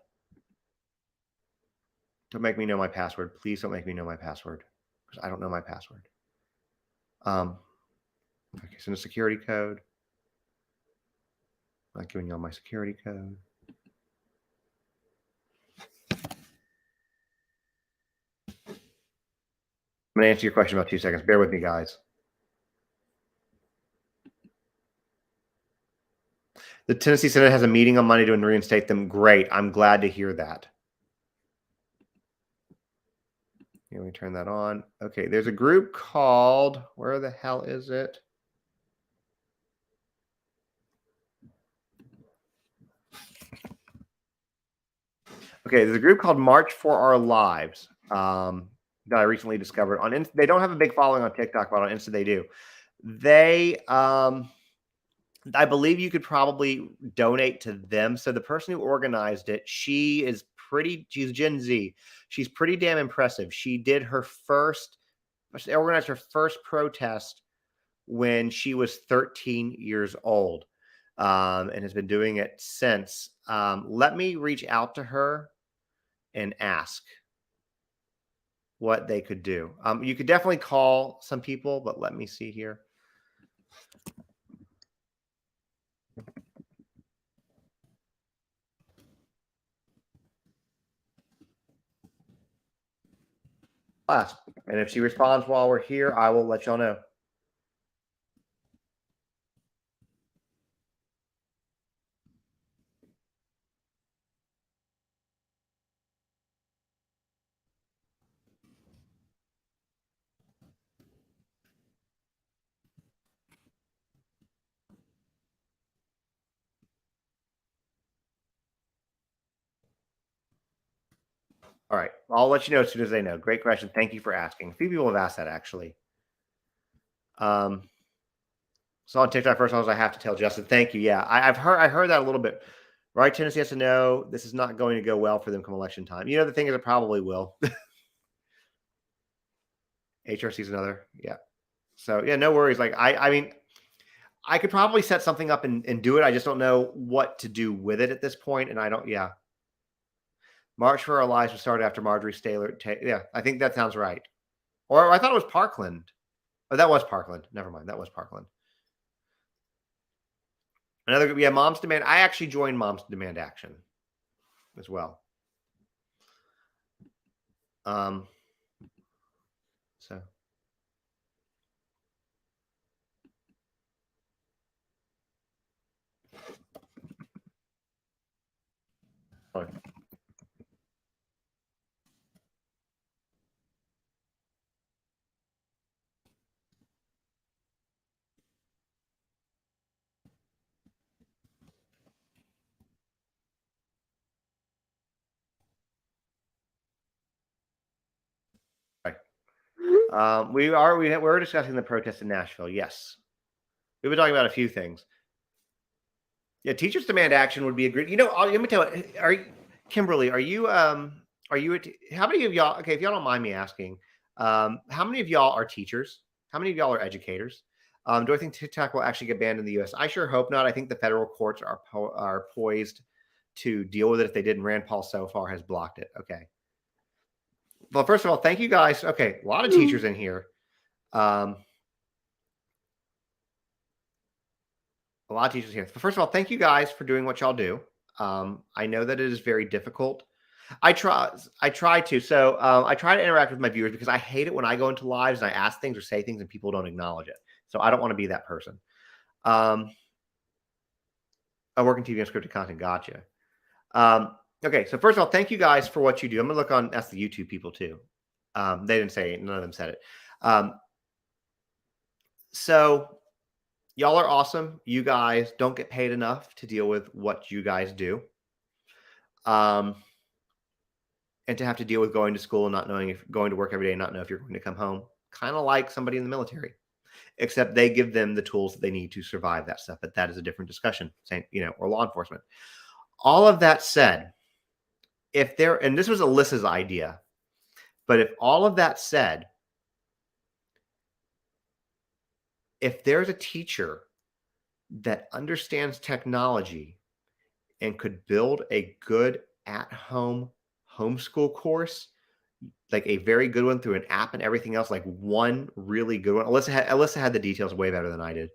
Don't make me know my password. Please don't make me know my password because I don't know my password. Okay, send a security code. I'm not giving y'all my security code. I'm going to answer your question in about 2 seconds. Bear with me, guys. The Tennessee Senate has a meeting on Monday to reinstate them. Great. I'm glad to hear that. Let me turn that on. Okay, there's a group called, where the hell is it? Okay, there's a group called March for Our Lives that I recently discovered. They don't have a big following on TikTok, but on Insta they do. They, I believe you could probably donate to them. So the person who organized it, she's Gen Z. She's pretty damn impressive. She organized her first protest when she was 13 years old and has been doing it since. Let me reach out to her and ask what they could do. You could definitely call some people, but let me see here. And if she responds while we're here, I will let y'all know. All right. I'll let you know as soon as they know. Great question. Thank you for asking. A few people have asked that actually. So on TikTok first, I have to tell Justin. Thank you. Yeah, I heard that a little bit. Right, Tennessee has to know this is not going to go well for them come election time. The thing is, it probably will. HRC is another. Yeah. So yeah, no worries. Like I mean, I could probably set something up and do it. I just don't know what to do with it at this point, and I don't. Yeah. March for Our Lives was started after Marjorie Taylor. Yeah, I think that sounds right. Or I thought it was Parkland. Oh, that was Parkland. Never mind. That was Parkland. Another group, yeah, Moms Demand. I actually joined Moms Demand Action as well. So. All right. We're discussing the protest in Nashville. Yes, we've been talking about a few things. Yeah, Teachers Demand Action would be a great. Let me tell you. Kimberly, are you Are you? How many of y'all? Okay, if y'all don't mind me asking, how many of y'all are teachers? How many of y'all are educators? Do I think TikTok will actually get banned in the U.S.? I sure hope not. I think the federal courts are poised to deal with it if they didn't. Rand Paul so far has blocked it. Okay. Well, first of all, thank you guys. Okay, a lot of teachers in here. A lot of teachers here. First of all, thank you guys for doing what y'all do. I know that it is very difficult. I try to. So I try to interact with my viewers because I hate it when I go into lives and I ask things or say things and people don't acknowledge it. So I don't want to be that person. I work in TV and scripted content. Gotcha. Okay. So first of all, thank you guys for what you do. I'm going to look on, that's the YouTube people too. They didn't say it. None of them said it. So y'all are awesome. You guys don't get paid enough to deal with what you guys do. And to have to deal with going to school and not knowing if going to work every day and not know if you're going to come home, kind of like somebody in the military, except they give them the tools that they need to survive that stuff. But that is a different discussion, saying, or law enforcement. All of that said, and this was Alyssa's idea, but if all of that said, if there's a teacher that understands technology and could build a good at-home homeschool course, like a very good one through an app and everything else, like one really good one. Alyssa had the details way better than I did.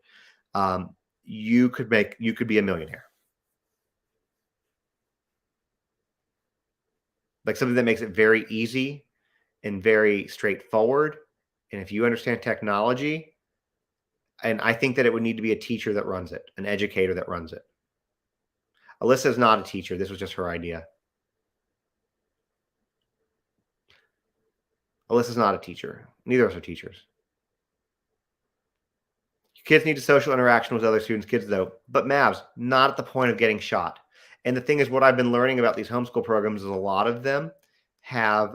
You could be a millionaire. Like something that makes it very easy and very straightforward. And if you understand technology, and I think that it would need to be a teacher that runs it, an educator that runs it. Alyssa is not a teacher. This was just her idea. Alyssa's not a teacher. Neither of us are teachers. Kids need a social interaction with other students, kids though. But Mavs, not at the point of getting shot. And the thing is, what I've been learning about these homeschool programs is a lot of them have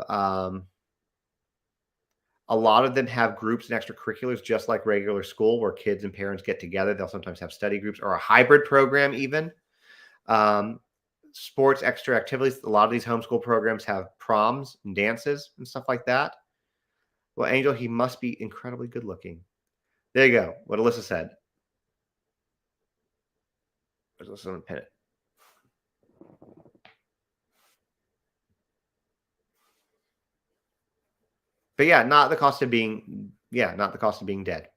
groups and extracurriculars just like regular school where kids and parents get together. They'll sometimes have study groups or a hybrid program even. Sports, extra activities. A lot of these homeschool programs have proms and dances and stuff like that. Well, Angel, he must be incredibly good looking. There you go. What Alyssa said. There's Alyssa on the pin it. But yeah, not the cost of being dead.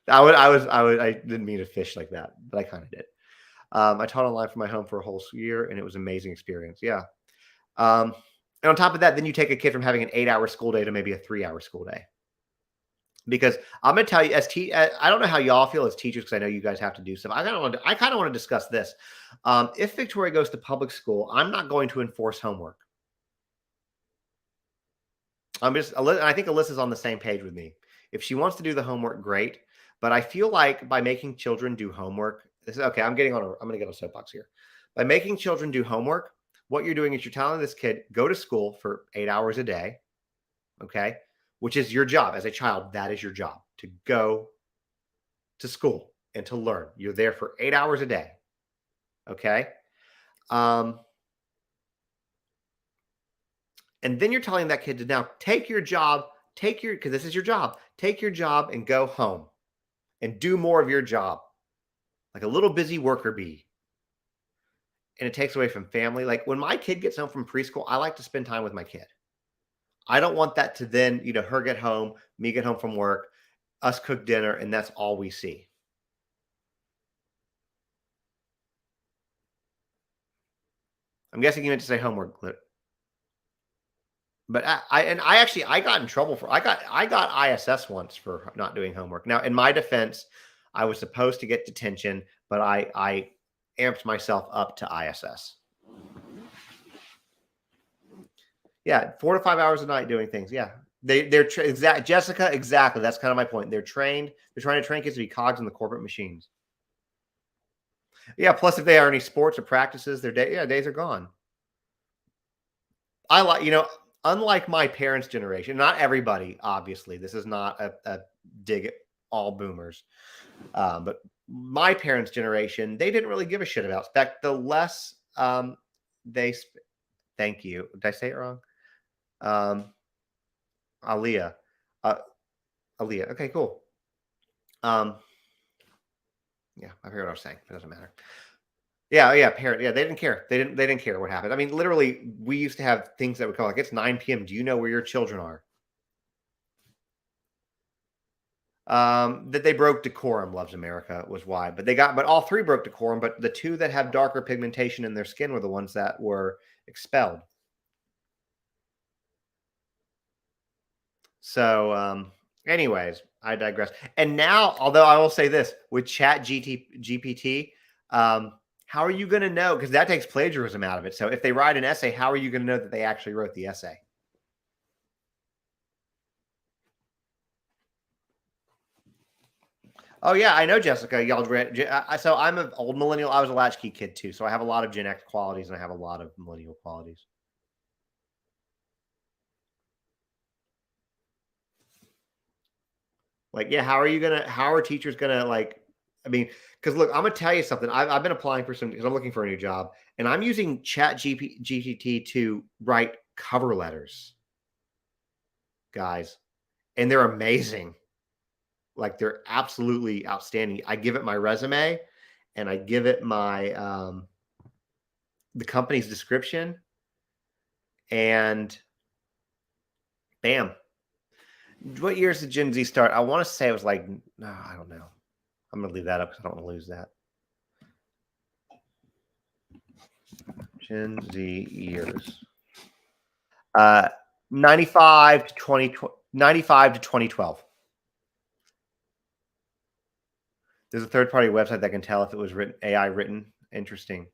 I didn't mean to fish like that, but I kind of did. I taught online from my home for a whole year and it was an amazing experience. Yeah. And on top of that, then you take a kid from having an 8-hour school day to maybe a 3-hour school day. Because I'm going to tell you, I don't know how y'all feel as teachers, because I know you guys have to do stuff. I kind of want to discuss this. If Victoria goes to public school, I'm not going to enforce homework. I think Alyssa's on the same page with me. If she wants to do the homework, great. But I feel like by making children do homework, I'm going to get on a soapbox here. By making children do homework, what you're doing is you're telling this kid, go to school for 8 hours a day. Okay. Which is your job as a child. That is your job, to go to school and to learn. You're there for 8 hours a day. Okay. And then you're telling that kid to now take your job, because this is your job, take your job and go home and do more of your job. Like a little busy worker bee. And it takes away from family. Like when my kid gets home from preschool, I like to spend time with my kid. I don't want that to then, her get home, me get home from work, us cook dinner, and that's all we see. I'm guessing you meant to say homework, but I got in trouble I got ISS once for not doing homework. Now, in my defense, I was supposed to get detention, but I amped myself up to ISS. Yeah, 4 to 5 hours a night doing things. Yeah, Jessica, exactly. That's kind of my point. They're trained. They're trying to train kids to be cogs in the corporate machines. Yeah. Plus, if they are any sports or practices, their days are gone. Unlike my parents' generation, not everybody, obviously. This is not a dig at all boomers, but my parents' generation, they didn't really give a shit about. In fact, the less Thank you. Did I say it wrong? Aaliyah. Aaliyah. Okay, cool. Yeah, I forget what I was saying. It doesn't matter. Yeah, parent. Yeah, they didn't care. They didn't care what happened. I mean, literally, we used to have things that would call like it's 9 p.m. Do you know where your children are? That they broke decorum. Loves America was why, but all three broke decorum. But the two that have darker pigmentation in their skin were the ones that were expelled. So, anyways, I digress. And now, although I will say this with GPT, how are you going to know? Because that takes plagiarism out of it. So if they write an essay, how are you going to know that they actually wrote the essay? Oh yeah, I know, Jessica. Y'all read. So I'm an old millennial. I was a latchkey kid too, so I have a lot of Gen X qualities and I have a lot of millennial qualities. Like, yeah, how are teachers gonna like? I mean, because look, I'm gonna tell you something. I've been applying for some because I'm looking for a new job, and I'm using GPT to write cover letters, guys, and they're amazing. Like they're absolutely outstanding. I give it my resume, and I give it my the company's description, and bam. What years did Gen Z start? I want to say it was like, no, I don't know. I'm gonna leave that up because I don't want to lose that. Gen Z years. 95 to 2012. There's a third-party website that can tell if it was written AI written. Interesting.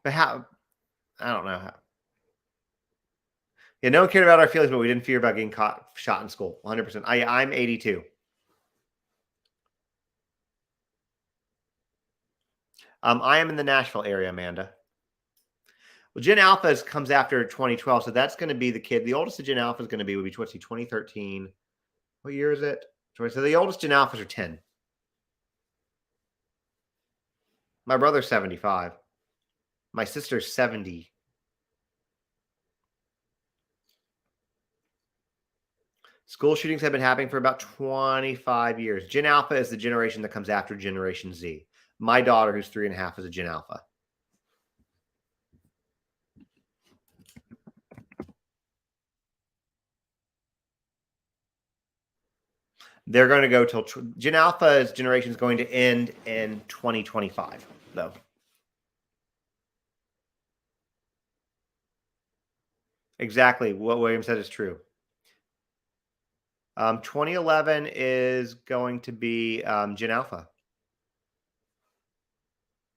But how? I don't know how. Yeah, no one cared about our feelings, but we didn't fear about getting shot in school. 100%. I'm 82. I am in the Nashville area, Amanda. Well, Gen Alpha comes after 2012, so that's going to be the kid. The oldest of Gen Alpha is going to be 2013. What year is it? So the oldest Gen Alphas are 10. My brother's 75. My sister's 70. School shootings have been happening for about 25 years. Gen Alpha is the generation that comes after Generation Z. My daughter, who's 3.5, is a Gen Alpha. They're going to go till Gen Alpha's generation is going to end in 2025, though. Exactly. What William said is true. 2011 is going to be Gen Alpha.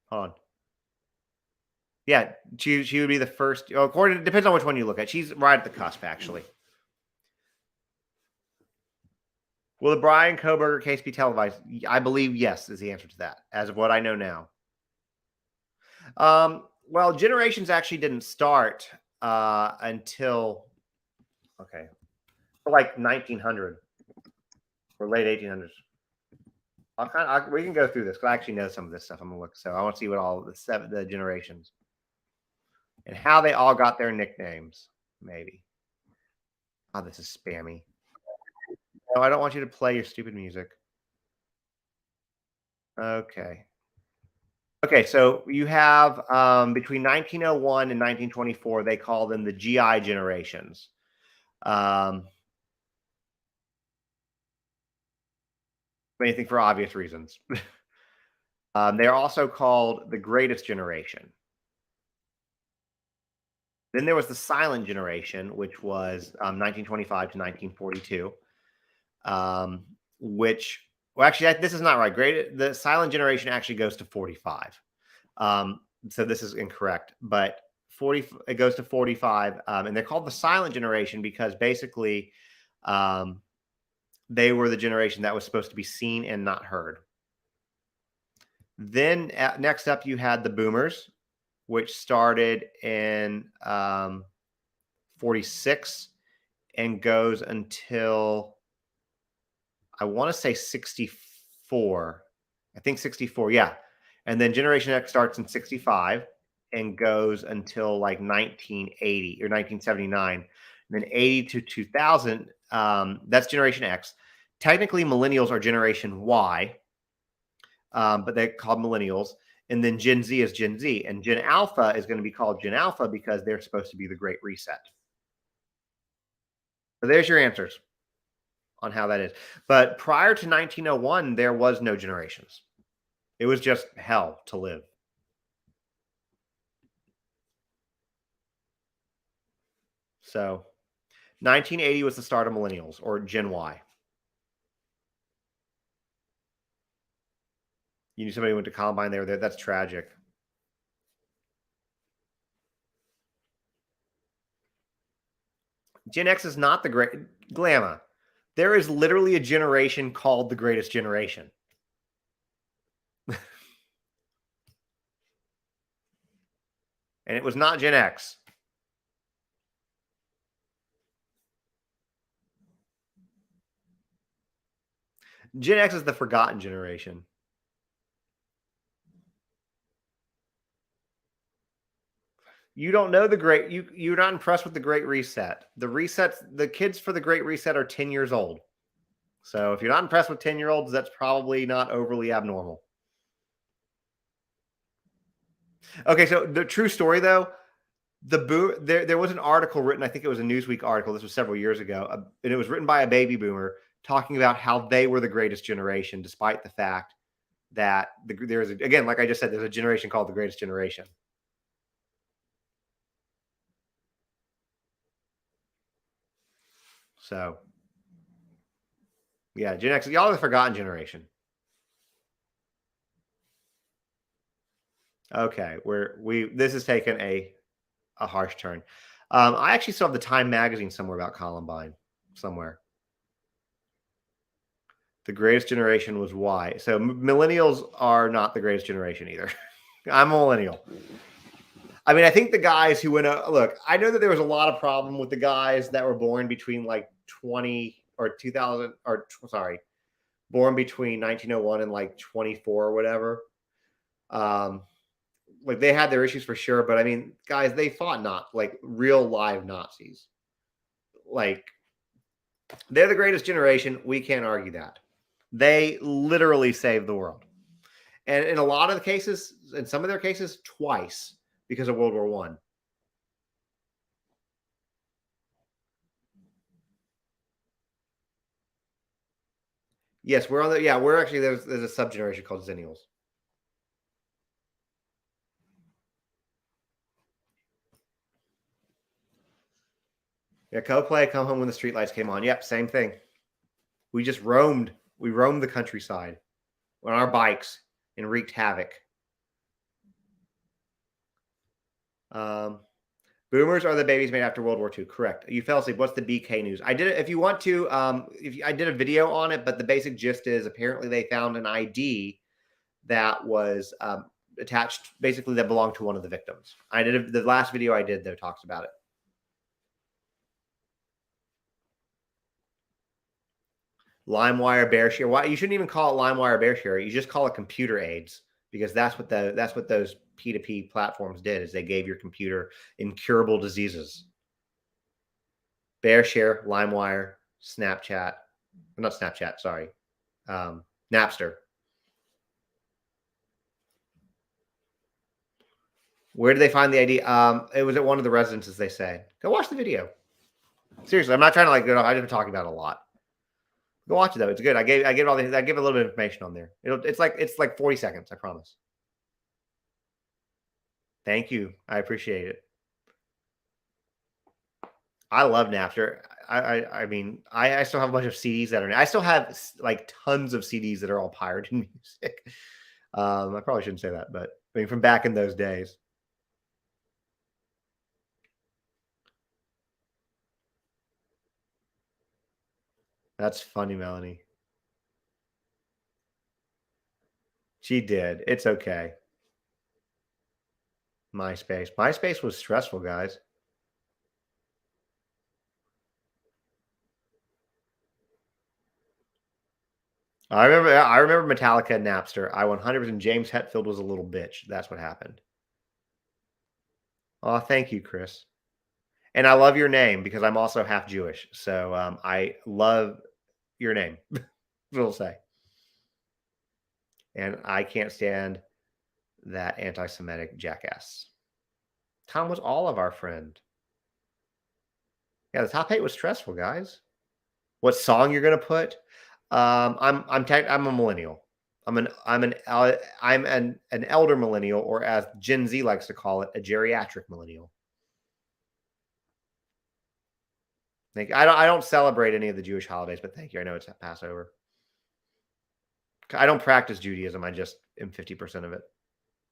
Hold on. Yeah, she would be the first. According, depends on which one you look at. She's right at the cusp, actually. Will the Brian Koberger case be televised? I believe yes is the answer to that, as of what I know now. Well, Generations actually didn't start until like 1900 or late 1800s. We can go through this because I actually know some of this stuff. I'm gonna look, so I want to see what all the generations and how they all got their nicknames. Maybe. Oh, this is spammy. No, I don't want you to play your stupid music. Okay. Okay, so you have between 1901 and 1924, they call them the GI generations. I think for obvious reasons. They're also called the greatest generation. Then there was the silent generation, which was 1925 to 1942, which, well, actually, this is not right. The silent generation actually goes to 45. So this is incorrect, but it goes to 45, and they're called the silent generation because basically they were the generation that was supposed to be seen and not heard. Then next up, you had the boomers, which started in 46 and goes until, I want to say 64. I think 64, yeah. And then Generation X starts in 65 and goes until like 1980 or 1979. And then 80 to 2000, that's Generation X. Technically, millennials are Generation Y, but they're called millennials. And then Gen Z is Gen Z. And Gen Alpha is going to be called Gen Alpha because they're supposed to be the Great Reset. So there's your answers on how that is. But prior to 1901, there was no generations. It was just hell to live. So 1980 was the start of millennials, or Gen Y. You knew somebody who went to Columbine there. That's tragic. Gen X is not the great Glamma. There is literally a generation called the greatest generation. And it was not Gen X. Gen X is the forgotten generation. You don't know the great, you're not impressed with the Great Reset. The kids for the Great Reset are 10 years old. So if you're not impressed with 10-year-olds, that's probably not overly abnormal. Okay, so the true story though, there was an article written, I think it was a Newsweek article, this was several years ago, and it was written by a baby boomer talking about how they were the greatest generation, despite the fact that there's, again, like I just said, there's a generation called the greatest generation. So, yeah, Gen X, y'all are the forgotten generation. Okay, this has taken a harsh turn. I actually still have the Time magazine somewhere about Columbine, somewhere. The greatest generation was Y. So millennials are not the greatest generation either. I'm a millennial. I mean, I think the guys who went look, I know that there was a lot of problem with the guys that were born between like 20 or 2000 or sorry, born between 1901 and like 24 or whatever. Like they had their issues for sure, but I mean, guys, they fought not like real live Nazis. Like they're the greatest generation. We can't argue that. They literally saved the world. And in a lot of the cases, in some of their cases, twice because of World War One. Yes, we're on the, yeah, we're actually, there's a sub-generation called Zennials. Yeah, co-play, come home when the streetlights came on. Yep, same thing. We just roamed. We roamed the countryside on our bikes and wreaked havoc. Boomers are the babies made after World War II. Correct. You fell asleep. What's the BK news? I did it. If you want to, I did a video on it, but the basic gist is apparently they found an ID that was attached, basically that belonged to one of the victims. The last video I did though talks about it. LimeWire, BearShare. Why you shouldn't even call it LimeWire, BearShare. You just call it computer aids because that's what those P2P platforms did. Is they gave your computer incurable diseases. BearShare, LimeWire, Snapchat, not Snapchat. Sorry, Napster. Where did they find the ID? It was at one of the residences. They say. Go watch the video. Seriously, I'm not trying to like. I've been talking about it a lot. Go watch it though; it's good. I gave a little bit of information on there. It's like 40 seconds. I promise. Thank you. I appreciate it. I love Napster. I mean, I still have a bunch of CDs that are. I still have like tons of CDs that are all pirated music. I probably shouldn't say that, but I mean, from back in those days. That's funny, Melanie. She did. It's okay. MySpace. MySpace was stressful, guys. I remember Metallica and Napster. I 100% James Hetfield was a little bitch. That's what happened. Oh, thank you, Chris. And I love your name because I'm also half Jewish. So I love your name, we'll say. And I can't stand that anti-Semitic jackass. Tom was all of our friend. Yeah, the top 8 was stressful, guys. What song you're gonna put? I'm a millennial. I'm an elder millennial, or as Gen Z likes to call it, a geriatric millennial. Like, I don't celebrate any of the Jewish holidays, but thank you. I know it's Passover. I don't practice Judaism. I just am 50% of it.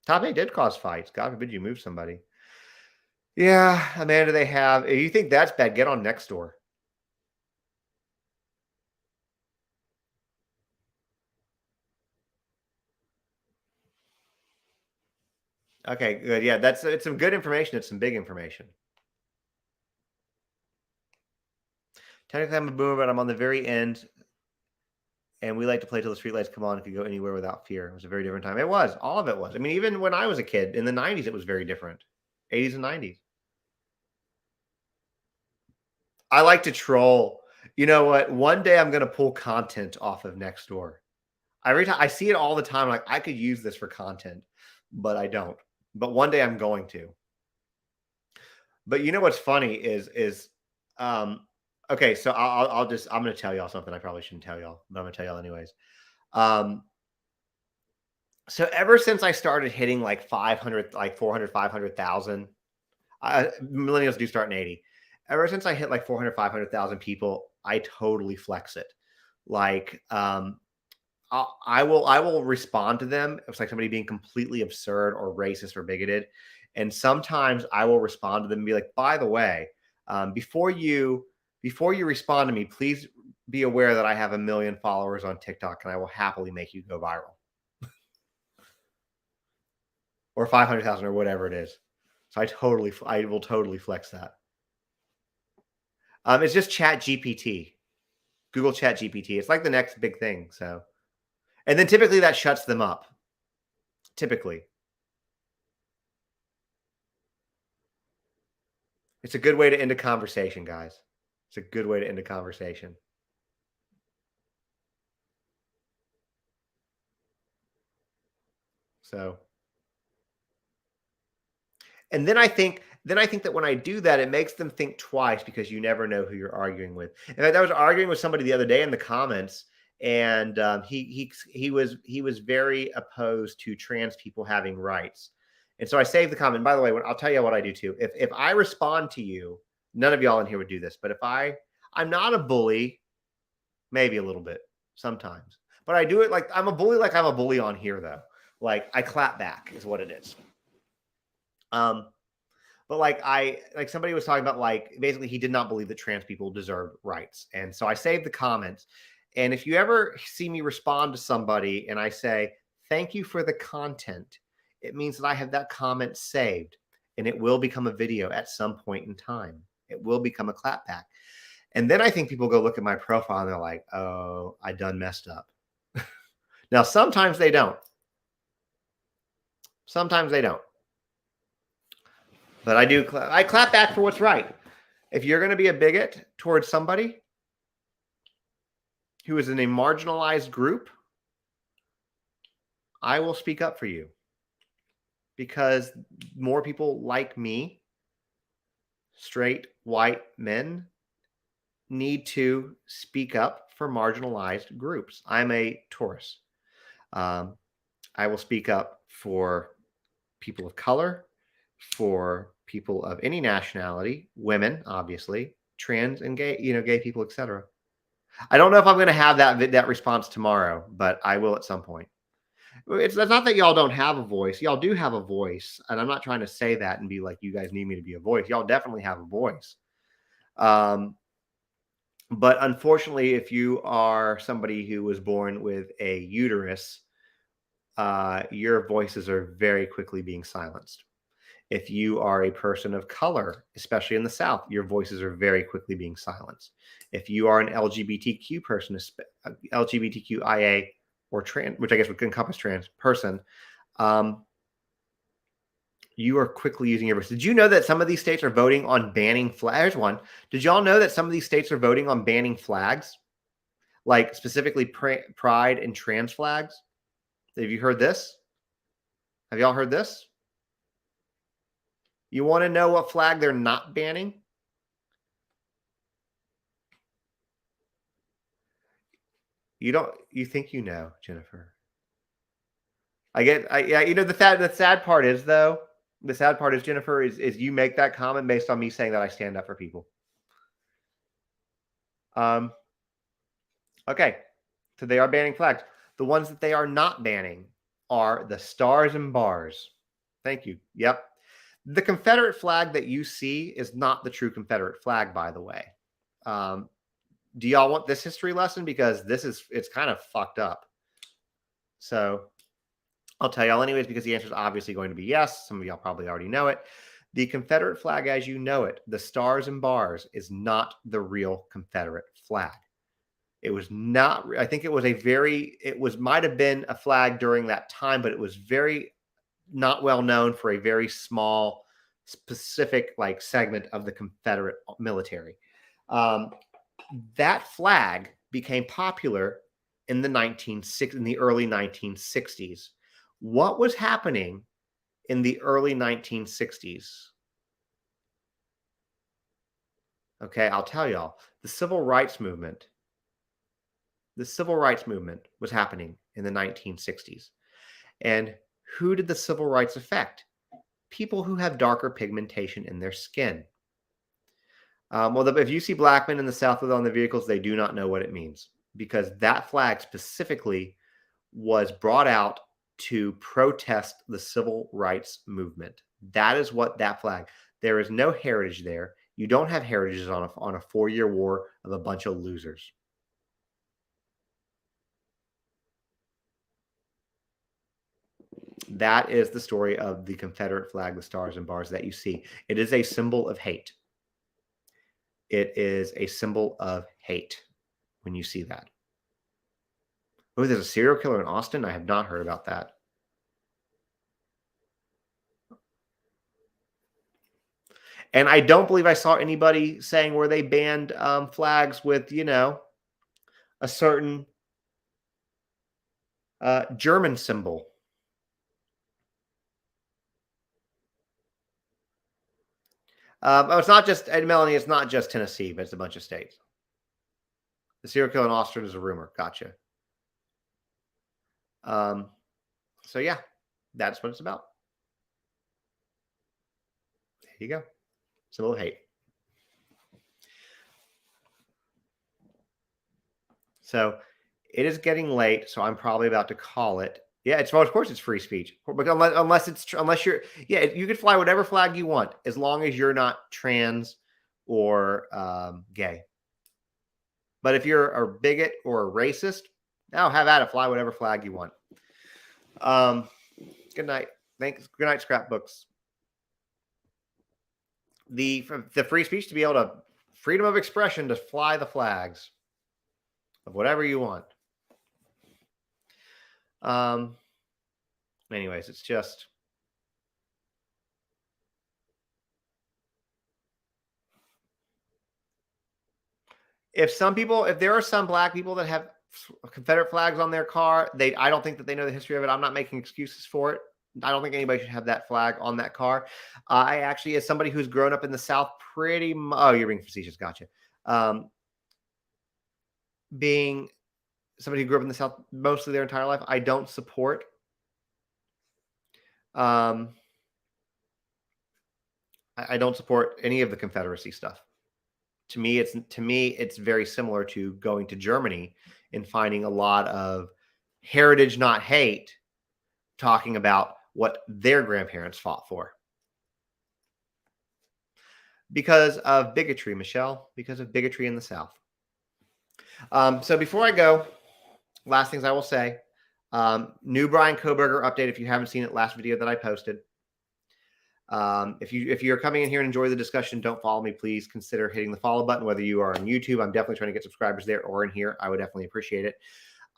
Top 8 did cause fights. God forbid you move somebody. Yeah, Amanda, they have. If you think that's bad, get on Nextdoor. Okay, good. Yeah, it's some good information. It's some big information. Technically, I'm a boomer, but I'm on the very end, and we like to play till the streetlights come on and could go anywhere without fear. It was a very different time. It was. All of it was. I mean, even when I was a kid in the 90s, it was very different. 80s and 90s. I like to troll. You know what? One day I'm going to pull content off of Nextdoor. Every time I see it all the time, like I could use this for content, but I don't. But one day I'm going to. But you know what's funny is okay, so I'm going to tell y'all something I probably shouldn't tell y'all, but I'm going to tell y'all anyways. So ever since I started hitting like 500, like 400, 500,000, millennials do start in 80. Ever since I hit like 400, 500,000 people, I totally flex it. Like, I will respond to them. It's like somebody being completely absurd or racist or bigoted. And sometimes I will respond to them and be like, by the way, before you respond to me, please be aware that I have 1 million followers on TikTok and I will happily make you go viral. Or 500,000 or whatever it is. So I will totally flex that. It's just Chat GPT, Google Chat GPT. It's like the next big thing. So, and then typically that shuts them up. Typically. It's a good way to end a conversation, guys. It's a good way to end a conversation. So, and then I think that when I do that, it makes them think twice because you never know who you're arguing with. In fact, I was arguing with somebody the other day in the comments, and he was very opposed to trans people having rights. And so I saved the comment. By the way, I'll tell you what I do too. If I respond to you, none of y'all in here would do this, but if I'm not a bully, maybe a little bit sometimes, but I do it like I'm a bully, like I'm a bully on here though. Like I clap back is what it is. But like somebody was talking about, like, basically he did not believe that trans people deserve rights. And so I saved the comments. And if you ever see me respond to somebody and I say, thank you for the content, it means that I have that comment saved and it will become a video at some point in time. It will become a clapback. And then I think people go look at my profile and they're like, oh, I done messed up. Now, sometimes they don't. Sometimes they don't. But I clap back for what's right. If you're going to be a bigot towards somebody who is in a marginalized group, I will speak up for you. Because more people like me, straight white men, need to speak up for marginalized groups. I'm a Taurus. I will speak up for people of color, for people of any nationality, women, obviously, trans and gay, gay people, etc. I don't know if I'm going to have that response tomorrow, but I will at some point. It's not that y'all don't have a voice. Y'all do have a voice, and I'm not trying to say that and be like, you guys need me to be a voice. Y'all definitely have a voice. But unfortunately, if you are somebody who was born with a uterus, your voices are very quickly being silenced. If you are a person of color, especially in the South, your voices are very quickly being silenced. If you are an LGBTQ person, LGBTQIA or trans, which I guess would encompass trans person, you are quickly using your voice. Did you know that some of these states are voting on banning flags? Here's one. Did y'all know that some of these states are voting on banning flags? Like specifically pride and trans flags? Have you heard this? Have y'all heard this? You want to know what flag they're not banning? You think you know, Jennifer. Yeah, the sad part is though, the sad part is, Jennifer, is you make that comment based on me saying that I stand up for people. Okay. So they are banning flags. The ones that they are not banning are the stars and bars. Thank you. Yep. The Confederate flag that you see is not the true Confederate flag, by the way. Do y'all want this history lesson? Because it's kind of fucked up. So I'll tell y'all anyways, because the answer is obviously going to be yes. Some of y'all probably already know it. The Confederate flag as you know it, the stars and bars, is not the real Confederate flag. It was not, I think it might have been a flag during that time, but it was very not well known for a very small, specific like segment of the Confederate military. That flag became popular in the early 1960s. What was happening in the early 1960s? Okay, I'll tell y'all. The civil rights movement was happening in the 1960s. And who did the civil rights affect? People who have darker pigmentation in their skin. If you see black men in the South with on the vehicles, they do not know what it means, because that flag specifically was brought out to protest the civil rights movement. That is what that flag. There is no heritage there. You don't have heritages on a 4-year war of a bunch of losers. That is the story of the Confederate flag, the stars and bars that you see. It is a symbol of hate. It is a symbol of hate when you see that. Oh, there's a serial killer in Austin? I have not heard about that. And I don't believe I saw anybody saying where they banned flags with, a certain German symbol. It's not just, Melanie, it's not just Tennessee, but it's a bunch of states. The serial killer in Austin is a rumor. Gotcha. So yeah, that's what it's about. There you go. Symbol of hate. So it is getting late, so I'm probably about to call it. Yeah, of course it's free speech. But unless you're, you can fly whatever flag you want as long as you're not trans or gay. But if you're a bigot or a racist, now have at it. Fly whatever flag you want. Good night. Thanks. Good night, scrapbooks. The free speech to be able to, freedom of expression to fly the flags of whatever you want. Anyways, it's just, if there are some black people that have Confederate flags on their car, I don't think that they know the history of it. I'm not making excuses for it. I don't think anybody should have that flag on that car. I actually, as somebody who's grown up in the South pretty much, oh, you're being facetious. Gotcha. Being somebody who grew up in the South most of their entire life, I don't support I don't support any of the Confederacy stuff. To me, it's very similar to going to Germany and finding a lot of heritage, not hate, talking about what their grandparents fought for. Because of bigotry, Michelle, because of bigotry in the South. So before I go, last things I will say, new Brian Koberger update. If you haven't seen it, last video that I posted. If you're coming in here and enjoy the discussion, don't follow me. Please consider hitting the follow button. Whether you are on YouTube, I'm definitely trying to get subscribers there, or in here, I would definitely appreciate it.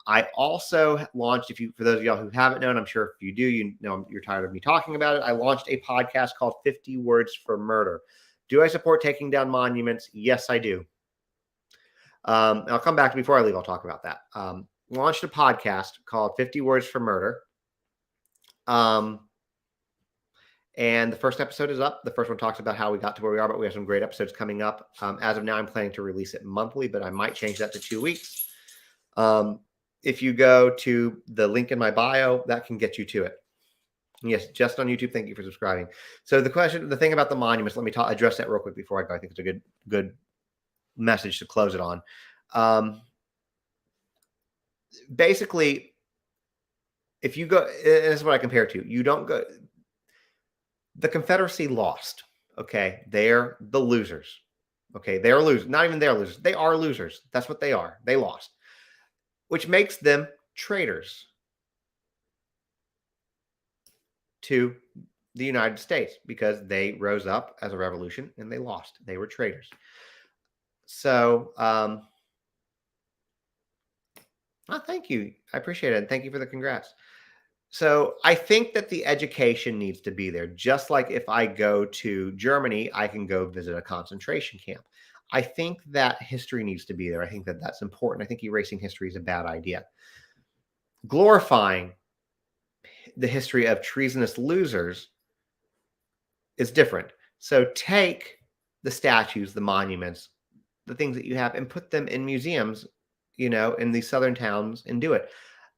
I also launched, for those of y'all who haven't known, I'm sure if you do, you know you're tired of me talking about it. I launched a podcast called 50 Words for Murder. Do I support taking down monuments? Yes, I do. I'll come back before I leave. I'll talk about that. Launched a podcast called 50 Words for Murder. And the first episode is up. The first one talks about how we got to where we are, but we have some great episodes coming up. As of now, I'm planning to release it monthly, but I might change that to 2 weeks. If you go to the link in my bio, that can get you to it. Yes, just on YouTube. Thank you for subscribing. So the thing about the monuments, let me address that real quick before I go. I think it's a good message to close it on. Basically, if you go, this is what I compare it to. You don't go. The Confederacy lost. Okay, they're the losers. Okay, they're losers. Not even they're losers. They are losers. That's what they are. They lost, which makes them traitors to the United States because they rose up as a revolution and they lost. They were traitors. So, thank you. I appreciate it. And thank you for the congrats. So I think that the education needs to be there. Just like if I go to Germany, I can go visit a concentration camp. I think that history needs to be there. I think that that's important. I think erasing history is a bad idea. Glorifying the history of treasonous losers is different. So take the statues, the monuments, the things that you have, and put them in museums, in these southern towns, and do it.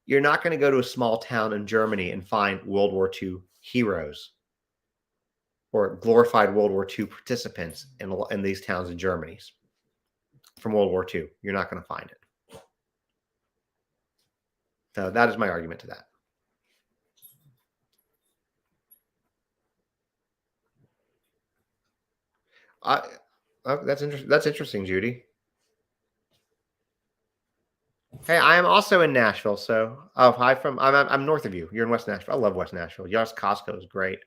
You're not going to go to a small town in Germany and find World War II heroes or glorified World War II participants in these towns in Germany from World War II. You're not going to find it. So that is my argument to that. That's interesting. That's interesting, Judy. Hey, I am also in Nashville. So, I'm north of you. You're in West Nashville. I love West Nashville. Y'all's Costco is great.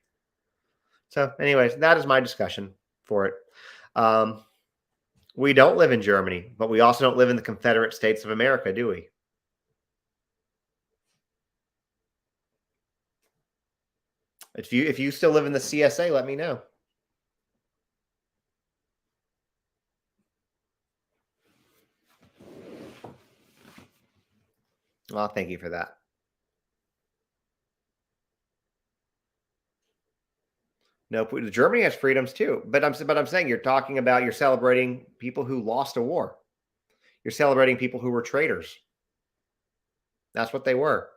So, anyways, that is my discussion for it. We don't live in Germany, but we also don't live in the Confederate States of America, do we? If you still live in the CSA, let me know. Well, thank you for that. Nope, Germany has freedoms too. But I'm saying you're celebrating people who lost a war. You're celebrating people who were traitors. That's what they were.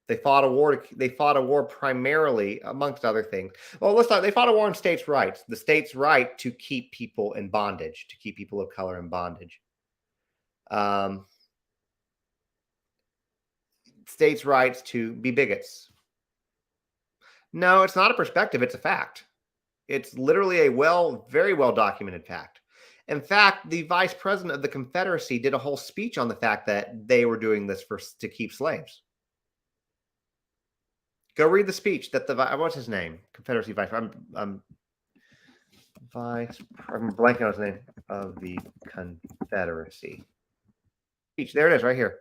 They fought a war. They fought a war primarily, amongst other things. Well, they fought a war on states' rights. The states' right to keep people in bondage, to keep people of color in bondage. States' rights to be bigots. No, it's not a perspective. It's a fact. It's literally a very well documented fact. In fact, the vice president of the Confederacy did a whole speech on the fact that they were doing this to keep slaves. Go read the speech that what's his name? Confederacy vice. I'm blanking on his name of the Confederacy. Speech. There it is, right here.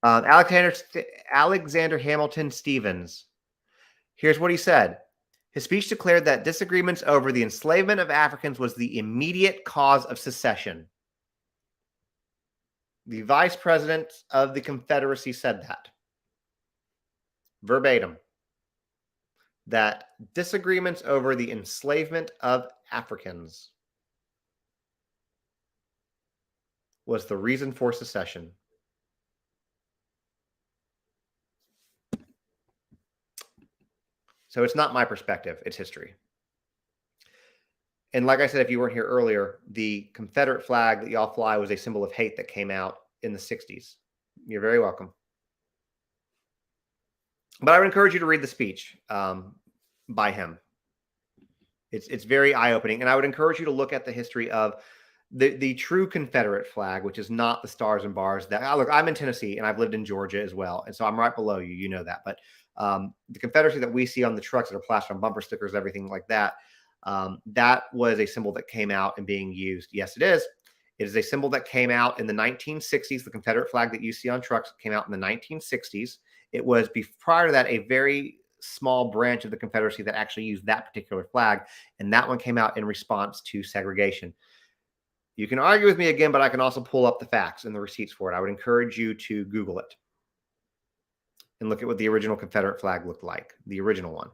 Alexander Hamilton Stevens. Here's what he said. His speech declared that disagreements over the enslavement of Africans was the immediate cause of secession. The vice president of the Confederacy said that. Verbatim. That disagreements over the enslavement of Africans was the reason for secession. So it's not my perspective, it's history. And like I said, if you weren't here earlier, the Confederate flag that y'all fly was a symbol of hate that came out in the 60s. You're very welcome. But I would encourage you to read the speech by him. It's very eye-opening. And I would encourage you to look at the history of the true Confederate flag, which is not the stars and bars. Look, I'm in Tennessee and I've lived in Georgia as well. And so I'm right below you. You know that. But The Confederacy that we see on the trucks that are plastered on bumper stickers, everything like that, that was a symbol that came out and being used. Yes, it is. It is a symbol that came out in the 1960s. The Confederate flag that you see on trucks came out in the 1960s. It was prior to that a very small branch of the Confederacy that actually used that particular flag, and that one came out in response to segregation. You can argue with me again, but I can also pull up the facts and the receipts for it. I would encourage you to Google it and look at what the original Confederate flag looked like, the original one.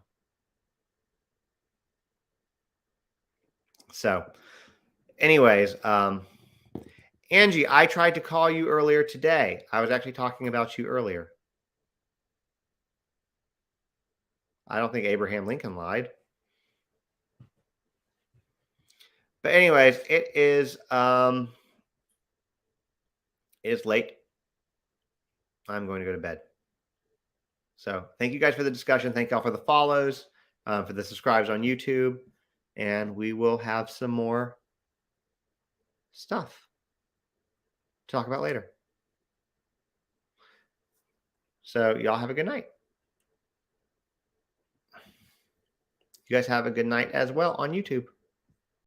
So, anyways, Angie, I tried to call you earlier today. I was actually talking about you earlier. I don't think Abraham Lincoln lied. But anyways, it is late. I'm going to go to bed. So thank you guys for the discussion. Thank y'all for the follows, for the subscribes on YouTube. And we will have some more stuff to talk about later. So y'all have a good night. You guys have a good night as well on YouTube.